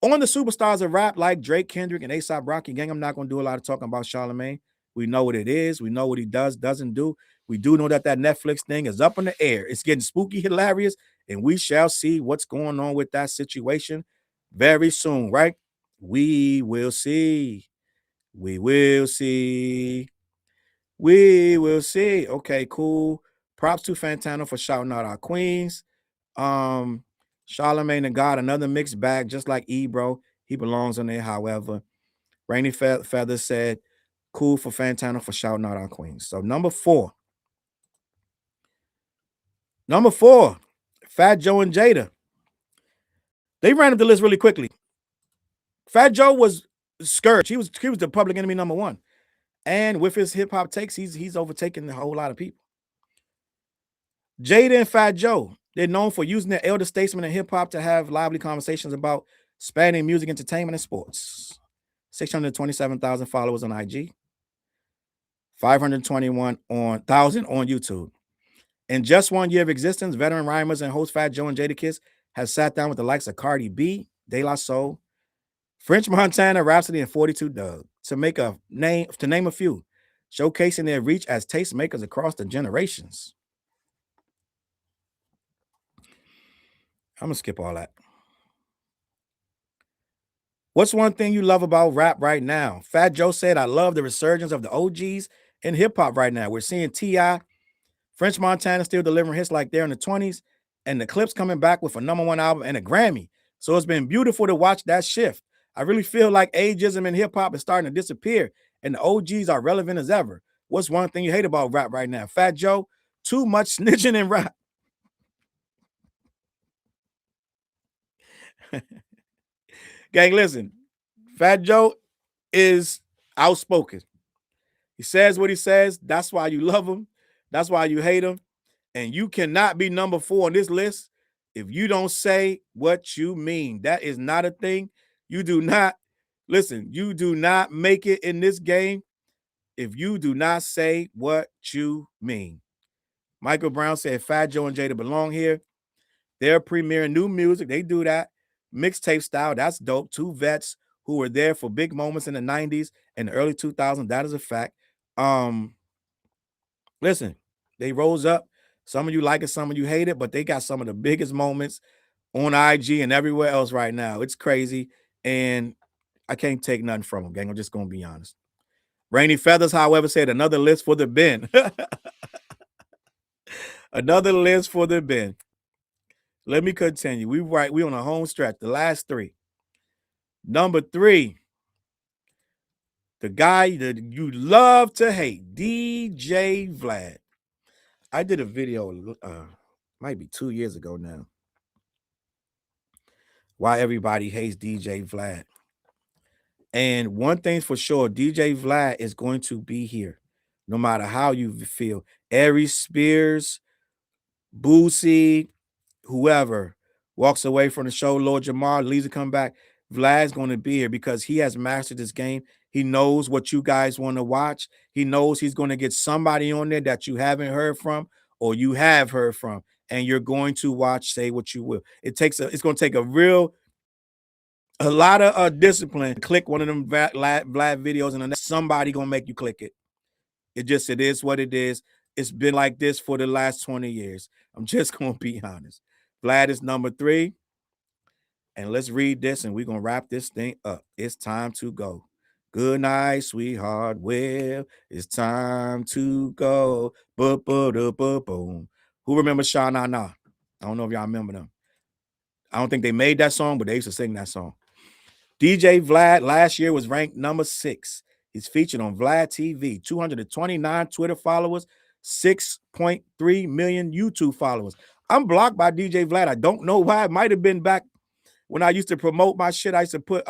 on the superstars of rap like Drake, Kendrick, and A$AP Rocky. Gang, I'm not going to do a lot of talking about Charlemagne. We know what it is. We know what he doesn't do. We do know that Netflix thing is up in the air. It's getting spooky, hilarious, and we shall see what's going on with that situation very soon, right? We will see. We will see. We will see. Okay, cool. Props to Fantano for shouting out our queens. Charlemagne the God, another mixed bag, just like Ebro. He belongs on there, however. Rainy Feather said, cool for Fantano for shouting out our queens. So number 4. Fat Joe and Jada. They ran up the list really quickly. Fat Joe was scourged. He was the public enemy number 1. And with his hip-hop takes, he's overtaken a whole lot of people. Jada and Fat Joe, they're known for using their elder statesmen in hip-hop to have lively conversations about spanning music, entertainment, and sports. 627,000 followers on IG. 521,000 on YouTube. In just 1 year of existence, veteran rhymers and host Fat Joe and Jadakiss have sat down with the likes of Cardi B, De La Soul, French Montana, Rhapsody, and 42 Doug to name a few, showcasing their reach as tastemakers across the generations. I'm gonna skip all that. What's one thing you love about rap right now? Fat Joe said, I love the resurgence of the OGs in hip-hop right now. We're seeing T.I., French Montana still delivering hits like they're in the 20s, and the Clips coming back with a #1 album and a Grammy. So it's been beautiful to watch that shift. I really feel like ageism in hip-hop is starting to disappear, and the OGs are relevant as ever. What's one thing you hate about rap right now? Fat Joe, too much snitching in rap. Gang, listen, Fat Joe is outspoken. He says what he says. That's why you love him. That's why you hate him. And you cannot be number 4 on this list if you don't say what you mean. That is not a thing. You do not make it in this game if you do not say what you mean. Michael Brown said Fat Joe and Jada belong here. They're premiering new music. They do that. Mixtape style. That's dope. 2 vets who were there for big moments in the 90s and the early 2000s. That is a fact. Listen, they rose up. Some of you like it, some of you hate it, but they got some of the biggest moments on IG and everywhere else right now. It's crazy, and I can't take nothing from them, gang. I'm just going to be honest. Rainy Feathers, however, said another list for the bin. Another list for the bin. Let me continue. We on a home stretch, the last 3. Number 3, the guy that you love to hate, DJ Vlad. I did a video, might be 2 years ago now, why everybody hates DJ Vlad. And one thing's for sure, DJ Vlad is going to be here, no matter how you feel. Aries Spears, Boosie, whoever walks away from the show, Lord Jamar, leaves to come back, Vlad's going to be here because he has mastered this game. He knows what you guys want to watch. He knows he's going to get somebody on there that you haven't heard from or you have heard from, and you're going to watch, say what you will. It's going to take a lot of discipline. Click one of them Vlad videos, and somebody going to make you click it. It is what it is. It's been like this for the last 20 years. I'm just going to be honest. Vlad is number 3. And let's read this, and we're going to wrap this thing up. It's time to go. Good night, sweetheart. Well, it's time to go. Boom. Who remembers Sha Na Na? I don't know if y'all remember them. I don't think they made that song, but they used to sing that song. DJ Vlad last year was ranked number 6. He's featured on Vlad TV, 229 Twitter followers, 6.3 million YouTube followers. I'm blocked by DJ Vlad. I don't know why. It might have been back when I used to promote my shit. I used to put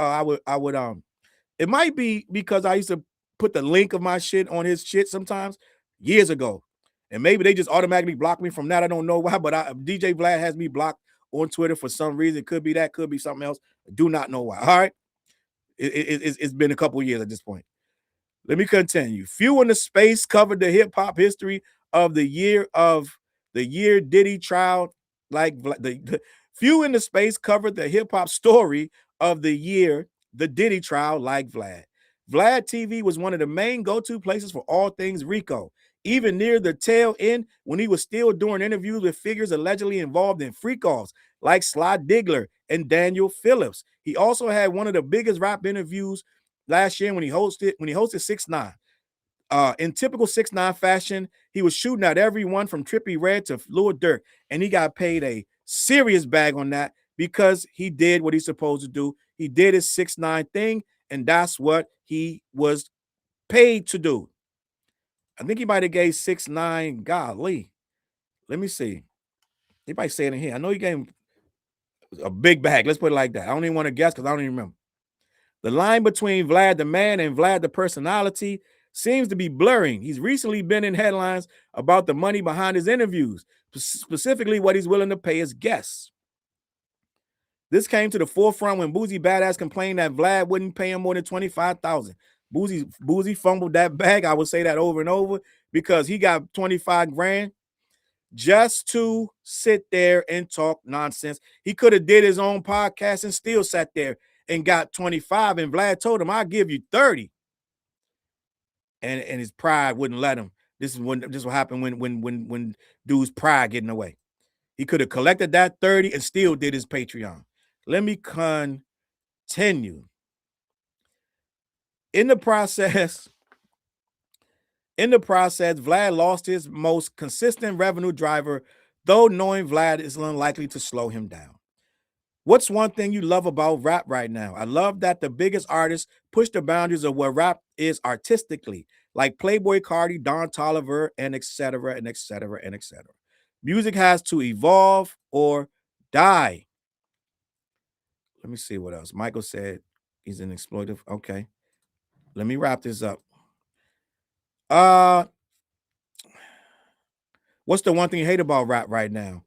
it might be because I used to put the link of my shit on his shit sometimes years ago. And maybe they just automatically blocked me from that. I don't know why, but DJ Vlad has me blocked on Twitter for some reason. It could be that, could be something else. I do not know why. All right. It's been a couple years at this point. Let me continue. Few in the space covered the hip hop history of the year Diddy trial. Like few in the space covered the hip hop story of the year the Diddy trial like Vlad. Vlad TV was one of the main go-to places for all things Rico, even near the tail end when he was still doing interviews with figures allegedly involved in freak-offs like Sly Diggler and Daniel Phillips. He also had one of the biggest rap interviews last year when he hosted 6ix9ine. In typical 6ix9ine fashion, he was shooting at everyone from Trippie Redd to Lil Durk, and he got paid a serious bag on that because he did what he's supposed to do. He did his 6ix9ine thing, and that's what he was paid to do. I think he might have gave 6ix9ine, golly. Let me see. He might say it in here. I know he gave him a big bag. Let's put it like that. I don't even want to guess because I don't even remember. The line between Vlad the man and Vlad the personality seems to be blurring. He's recently been in headlines about the money behind his interviews, specifically what he's willing to pay his guests. This came to the forefront when Boosie Badass complained that Vlad wouldn't pay him more than $25,000. Boosie fumbled that bag. I would say that over and over because he got 25 grand just to sit there and talk nonsense. He could have did his own podcast and still sat there and got 25, and Vlad told him, I'll give you 30. And his pride wouldn't let him. This is what happened when dude's pride getting away. He could have collected that 30 and still did his Patreon. Let me continue. In the process, Vlad lost his most consistent revenue driver, though knowing Vlad is unlikely to slow him down. What's one thing you love about rap right now? I love that the biggest artists push the boundaries of what rap is artistically, like Playboy Carti, Don Toliver, and etc. and etc. and etc. Music has to evolve or die. Let me see what else. Michael said he's an exploitive. Okay. Let me wrap this up. What's the one thing you hate about rap right now?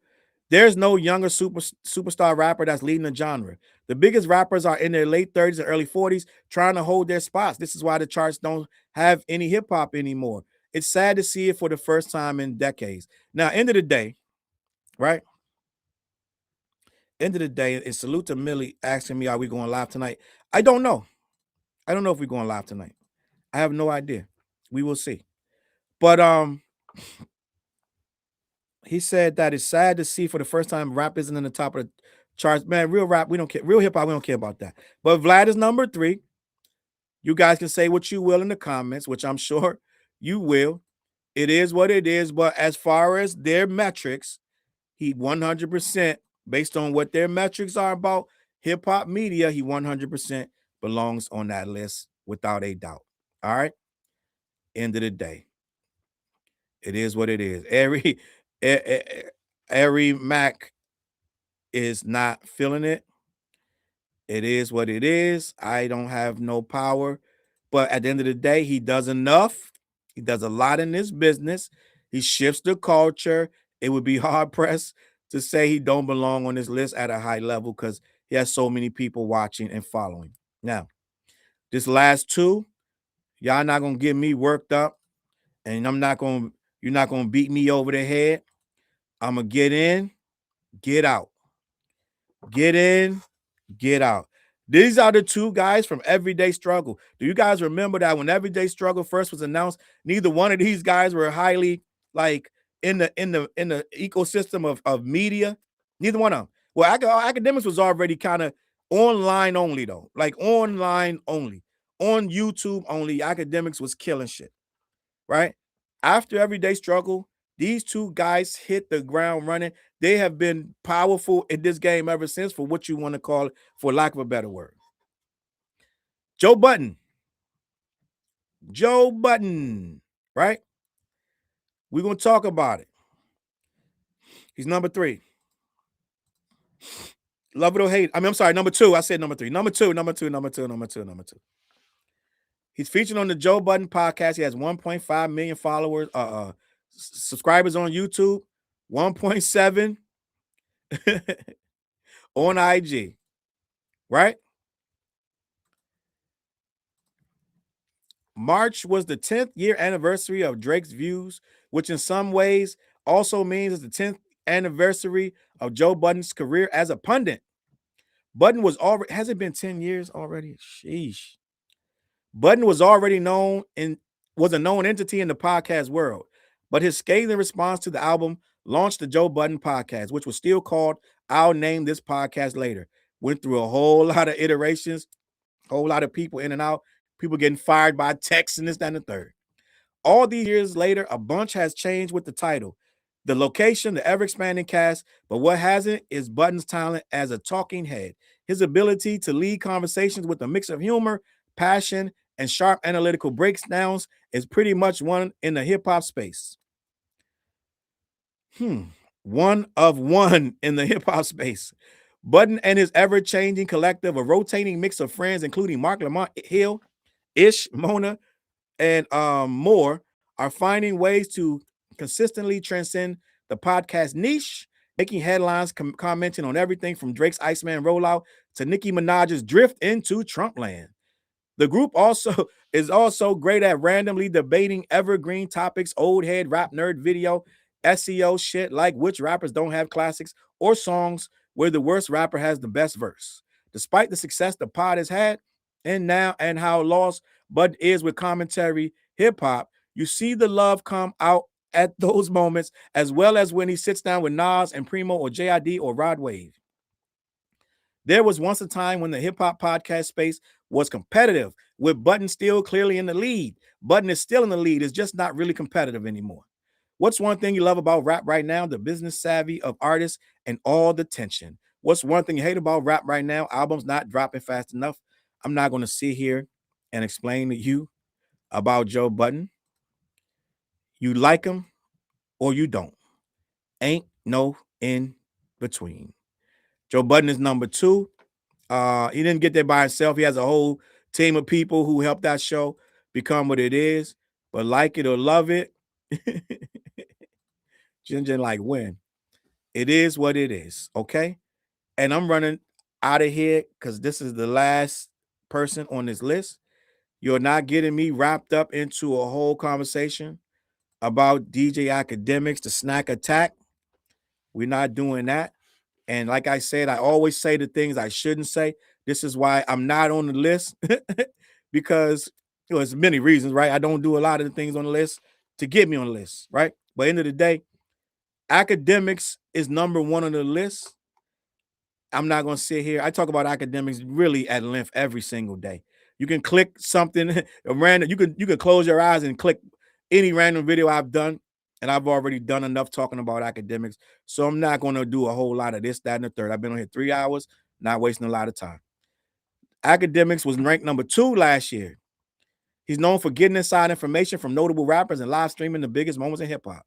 There's no younger superstar rapper that's leading the genre. The biggest rappers are in their late 30s and early 40s trying to hold their spots. This is why the charts don't have any hip hop anymore. It's sad to see it for the first time in decades. Now, end of the day, right? End of the day, and salute to Millie asking me, are we going live tonight? I don't know. I don't know if we're going live tonight. I have no idea. We will see. But he said that it's sad to see for the first time rap isn't in the top of the charts. Man, real rap, we don't care. Real hip hop, we don't care about that. But Vlad is number 3. You guys can say what you will in the comments, which I'm sure you will. It is what it is. But as far as their metrics, he 100%, based on what their metrics are about, hip hop media, he 100% belongs on that list without a doubt. All right. End of the day, it is what it is. Every Mac is not feeling it. It is what it is. I don't have no power. But at the end of the day, he does enough. He does a lot in this business. He shifts the culture. It would be hard pressed to say he don't belong on this list at a high level because he has so many people watching and following. Now, this last two, y'all not gonna get me worked up, and you're not gonna beat me over the head. I'm gonna get in, get out. Get in, get out. These are the two guys from Everyday Struggle. Do you guys remember that when Everyday Struggle first was announced, neither one of these guys were highly like in the ecosystem of media? Neither one of them. Well, Akademiks was already kind of online only though, like online only, on YouTube only. Akademiks was killing shit, right? After Everyday Struggle, these two guys hit the ground running. They have been powerful in this game ever since, for what you want to call it, for lack of a better word. Joe Budden, right? We're going to talk about it. He's number 3. Love it or hate. I'm sorry, number 2. I said number 3. Number two. He's featured on the Joe Budden podcast. He has 1.5 million followers, subscribers on YouTube, 1.7 on IG, right? March was the 10th year anniversary of Drake's Views, which in some ways also means it's the 10th anniversary of Joe Budden's career as a pundit. Budden was already, has it been 10 years already? Sheesh. Budden was already was a known entity in the podcast world, but his scathing response to the album launched the Joe Budden podcast, which was still called I'll Name This Podcast Later. Went through a whole lot of iterations, a whole lot of people in and out, people getting fired by text and this, that, and the third. All these years later, a bunch has changed with the title, the location, the ever-expanding cast, but what hasn't is Budden's talent as a talking head. His ability to lead conversations with a mix of humor, passion, and sharp analytical breakdowns is pretty much one in the hip-hop space. One of one in the hip-hop space. Budden and his ever-changing collective, a rotating mix of friends, including Mark Lamont Hill, Ish, Mona, and more, are finding ways to consistently transcend the podcast niche, making headlines commenting on everything from Drake's Iceman rollout to Nicki Minaj's drift into Trumpland. The group is also great at randomly debating evergreen topics, old head rap nerd video, SEO shit like which rappers don't have classics, or songs where the worst rapper has the best verse. Despite the success the pod has had and how lost Bud is with commentary hip hop, you see the love come out at those moments, as well as when he sits down with Nas and Primo or JID or Rod Wave. There was once a time when the hip hop podcast space was competitive, with Budden still clearly in the lead. Budden is still in the lead. It's just not really competitive anymore. What's one thing you love about rap right now? The business savvy of artists and all the tension. What's one thing you hate about rap right now? Albums not dropping fast enough. I'm not going to sit here and explain to you about Joe Budden. You like him or you don't. Ain't no in between. Joe Budden is number 2. He didn't get there by himself. He has a whole team of people who helped that show become what it is. But like it or love it, Ginger like win. It is what it is, okay? And I'm running out of here because this is the last person on this list. You're not getting me wrapped up into a whole conversation about DJ Akademiks, the snack attack. We're not doing that. And like I said, I always say the things I shouldn't say. This is why I'm not on the list because there's many reasons, right? I don't do a lot of the things on the list to get me on the list, right? But end of the day, Akademiks is number 1 on the list. I'm not going to sit here. I talk about Akademiks really at length every single day. You can click something random. You can close your eyes and click any random video I've done, and I've already done enough talking about Akademiks. So I'm not going to do a whole lot of this, that, and the third. I've been on here 3 hours. Not wasting a lot of time. Akademiks was ranked number 2 last year. He's known for getting inside information from notable rappers and live streaming the biggest moments in hip hop.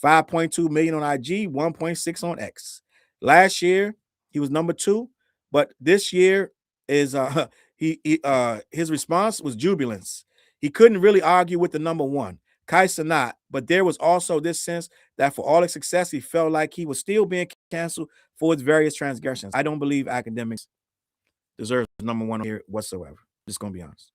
5.2 million on IG, 1.6 on X. Last year, he was number 2, but this year is his response was jubilance. He couldn't really argue with the number 1. Kai Sanat, but there was also this sense that for all his success, he felt like he was still being canceled for his various transgressions. I don't believe Akademiks deserves number 1 here whatsoever. Just gonna be honest.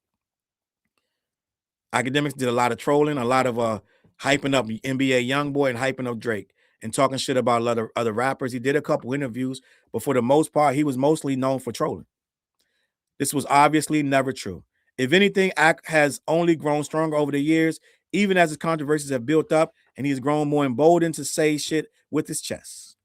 Akademiks did a lot of trolling, a lot of hyping up NBA YoungBoy and hyping up Drake and talking shit about other rappers. He did a couple interviews, but for the most part, he was mostly known for trolling. This was obviously never true. If anything, Ak has only grown stronger over the years, even as his controversies have built up, and he's grown more emboldened to say shit with his chest.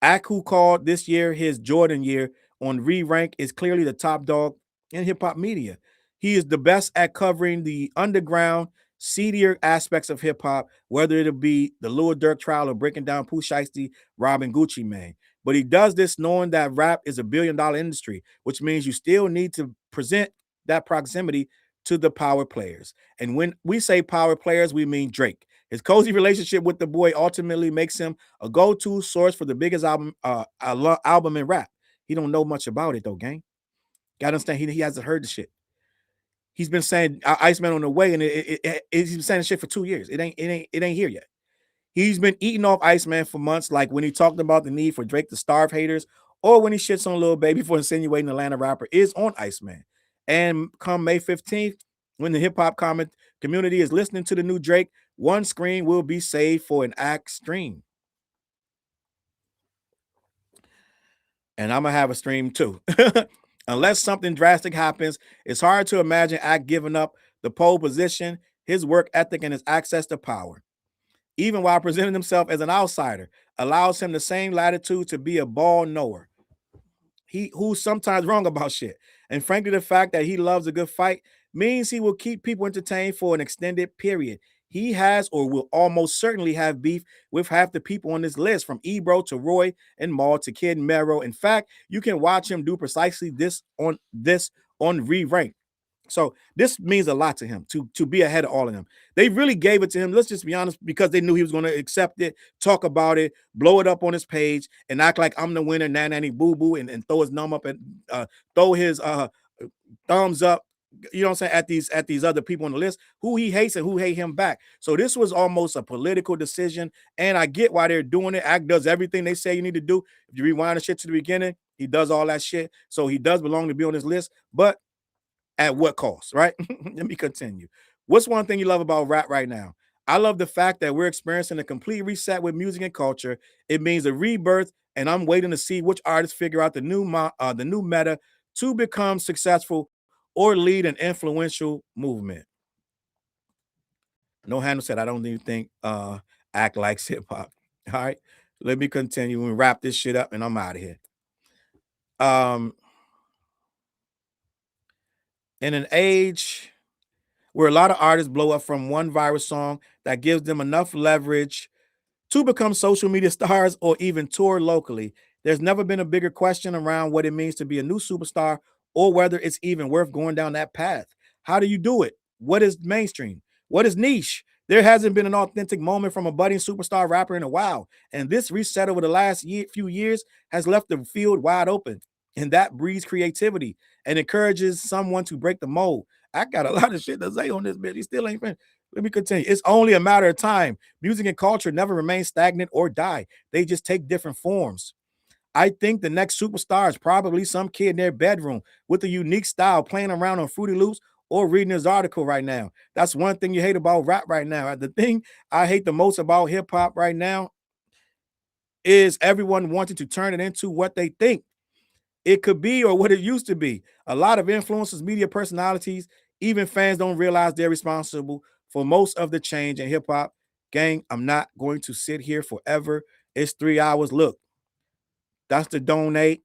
Ak, who called this year his Jordan year on Re-Rank, is clearly the top dog in hip-hop media. He is the best at covering the underground, seedier aspects of hip-hop, whether it'll be the Lil Durk trial or breaking down Pooh Shiesty, robbing Gucci Mane. But he does this knowing that rap is $1 billion industry, which means you still need to present that proximity to the power players. And when we say power players, we mean Drake. His cozy relationship with the boy ultimately makes him a go-to source for the biggest album in rap. He don't know much about it though, gang. Gotta understand, he hasn't heard the shit. He's been saying Iceman on the way, and he's been saying shit for 2 years. It ain't here yet. He's been eating off Iceman for months, like when he talked about the need for Drake to starve haters, or when he shits on Lil Baby for insinuating Atlanta rapper is on Iceman. And come May 15th, when the hip hop community is listening to the new Drake, one screen will be saved for an Ak stream. And I'm gonna have a stream too. Unless something drastic happens, it's hard to imagine Ak giving up the pole position, his work ethic, and his access to power. Even while presenting himself as an outsider, allows him the same latitude to be a ball knower. Who's sometimes wrong about shit. And frankly, the fact that he loves a good fight means he will keep people entertained for an extended period. He has or will almost certainly have beef with half the people on this list, from Ebro to Roy and Maul to Kid Mero. In fact, you can watch him do precisely this on Re-Rank. So this means a lot to him to be ahead of all of them. They really gave it to him, let's just be honest, because they knew he was going to accept it, talk about it, blow it up on his page, and act like I'm the winner, nanny boo boo, and throw his numb up and throw his thumbs up, you know what I'm saying, at these other people on the list who he hates and who hate him back. So this was almost a political decision, and I get why they're doing it. Ak does everything they say you need to do. If you rewind the shit to the beginning, he does all that shit. So he does belong to be on this list, but at what cost, right? Let me continue. What's one thing you love about rap right now? I love the fact that we're experiencing a complete reset with music and culture. It means a rebirth, and I'm waiting to see which artists figure out the new meta to become successful or lead an influential movement. No Handle said, I don't even think Ak likes hip hop. All right, let me continue and wrap this shit up, and I'm out of here. In an age where a lot of artists blow up from one viral song that gives them enough leverage to become social media stars or even tour locally, there's never been a bigger question around what it means to be a new superstar or whether it's even worth going down that path. How do you do it? What is mainstream? What is niche? There hasn't been an authentic moment from a budding superstar rapper in a while, and this reset over the last few years has left the field wide open, and that breeds creativity and encourages someone to break the mold. I got a lot of shit to say on this, bitch. He still ain't finished. Let me continue. It's only a matter of time. Music and culture never remain stagnant or die. They just take different forms. I think the next superstar is probably some kid in their bedroom with a unique style, playing around on Fruity Loops or reading his article right now. That's one thing you hate about rap right now. The thing I hate the most about hip hop right now is everyone wanting to turn it into what they think it could be or what it used to be. A lot of influencers, media personalities, even fans don't realize they're responsible for most of the change in hip hop. Gang, I'm not going to sit here forever. It's 3 hours. Look, that's the donate.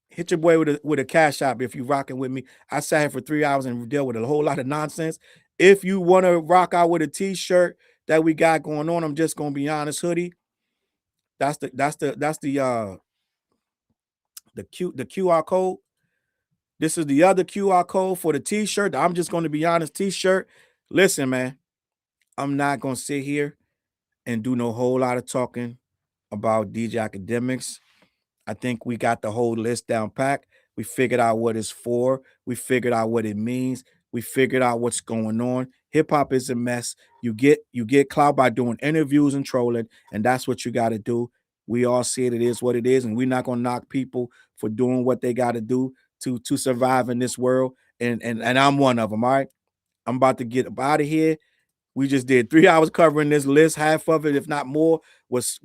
Hit your boy with a cash app if you rocking with me. I sat here for 3 hours and dealt with a whole lot of nonsense. If you want to rock out with a t-shirt that we got going on, I'm just gonna be honest, hoodie. That's the the QR code. This is the other QR code for the t-shirt. I'm just going to be honest, t-shirt. Listen, man, I'm not going to sit here and do no whole lot of talking about DJ Akademiks. I think we got the whole list down packed. We figured out what it's for. We figured out what it means. We figured out what's going on. Hip hop is a mess. You get clout by doing interviews and trolling, and that's what you got to do. We all see it is what it is, and we're not gonna knock people for doing what they got to do to survive in this world. And I'm one of them. All right, I'm about to get out of here. We just did 3 hours covering this list. Half of it, if not more, was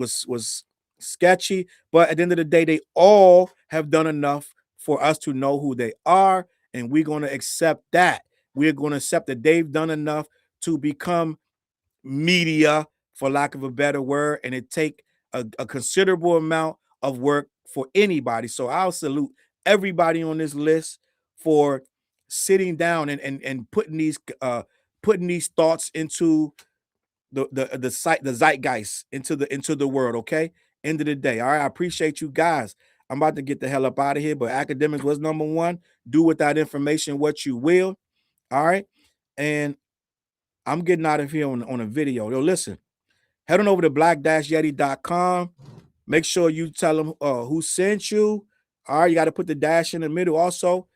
sketchy. But at the end of the day, they all have done enough for us to know who they are, and we're going to accept that. We're going to accept that they've done enough to become media, for lack of a better word, and it take a considerable amount of work for anybody. So I'll salute everybody on this list for sitting down and putting these thoughts into the zeitgeist, into the world. Okay, end of the day. All right, I appreciate you guys. I'm about to get the hell up out of here, but Akademiks was number one. Do with that information what you will. All right, and I'm getting out of here on a video. Yo, listen, head on over to black-yeti.com. Make sure you tell them who sent you. All right, you got to put the dash in the middle. Also,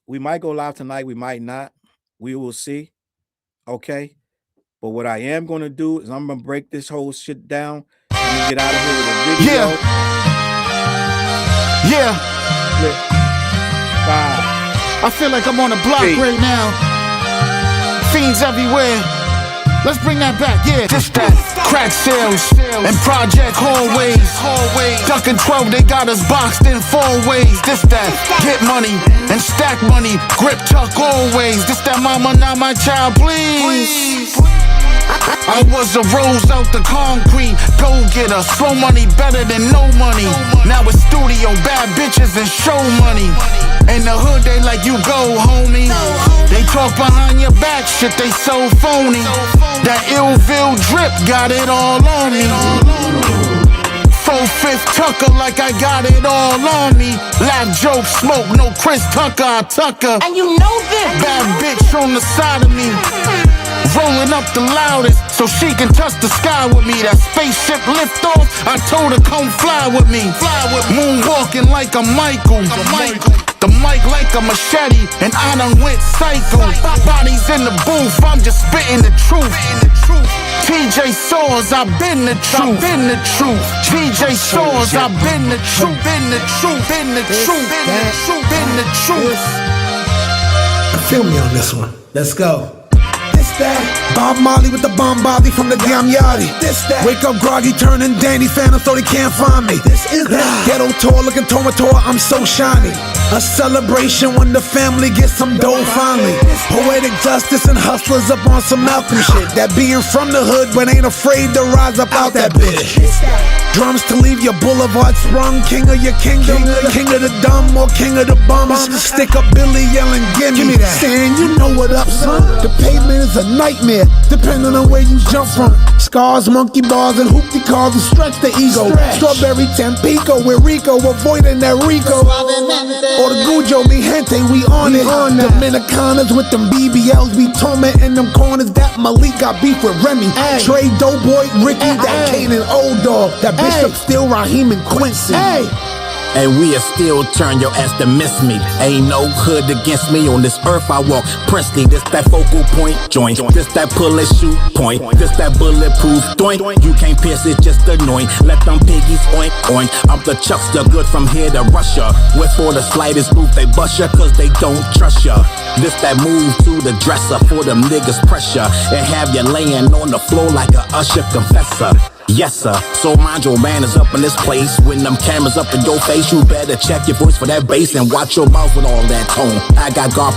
we might go live tonight. We might not. We will see. Okay, but what I am going to do is I'm going to break this whole shit down. Let me get out of here with a video. Yeah. 5. I feel like I'm on a block right now. Fiends everywhere. Let's bring that back, yeah. This that crack sales and project hallways. Ducking 12, they got us boxed in 4 ways. This that get money and stack money. Grip tuck always. This that mama, not my child, please. I was a rose out the concrete, go-getter, slow money better than no money. Now it's studio, bad bitches and show money. In the hood they like you go, homie. They talk behind your back, shit they so phony. That Illville drip got it all on me. 4/5 Tucker like I got it all on me. Laugh, joke, smoke, no Chris Tucker, I Tucker. And you know this. Bad bitch on the side of me, rolling up the loudest so she can touch the sky with me. That spaceship lift off, I told her come fly with me. Moonwalking like a Michael. The mic like a machete, and I done went psycho. Bodies in the booth, I'm just spitting the truth. TJ Saws, I've been the truth. TJ Saws, I've been the truth. Been the truth. Feel me on this one. Let's go. Bob Marley with the bomb body from the damn yachty. Wake up groggy, turning Danny Phantom so they can't find me. This is that ghetto tour, looking tour, I'm so shiny. A celebration when the family gets some dough finally. Poetic justice and hustlers up on some Malcolm shit. That being from the hood but ain't afraid to rise up out that bitch. Drums to leave your boulevard sprung. King of your kingdom, king of the dumb or king of the bums. Stick up Billy yelling, give me that. Saying you know what up, son. The pavement is a nightmare, depending on where you jump from. Scars, monkey bars, and hoopty cars will stretch the ego. Strawberry Tampico with Rico, avoiding that Rico. Or the Gujo, mi gente, we on it. Dominicanas with them BBLs, we tormenting them corners. That Malik got beef with Remy. Trey Doughboy, Ricky, that Kane and Old Dog. That Bishop still Raheem and Quincy. And we'll still turn your ass to miss me. Ain't no hood against me. On this earth I walk Princely. This that focal point joint. This that pull and shoot point. This that bulletproof doink. You can't pierce it, just annoying. Let them piggies oink oink. I'm the chuckster, good from here to Russia. Where for the slightest move they bust ya, cause they don't trust ya. This that move to the dresser for them niggas pressure. And have you laying on the floor like a usher confessor. Yes sir, so mind your manners up in this place. When them cameras up in your face, you better check your voice for that bass and watch your mouth with all that tone. I got God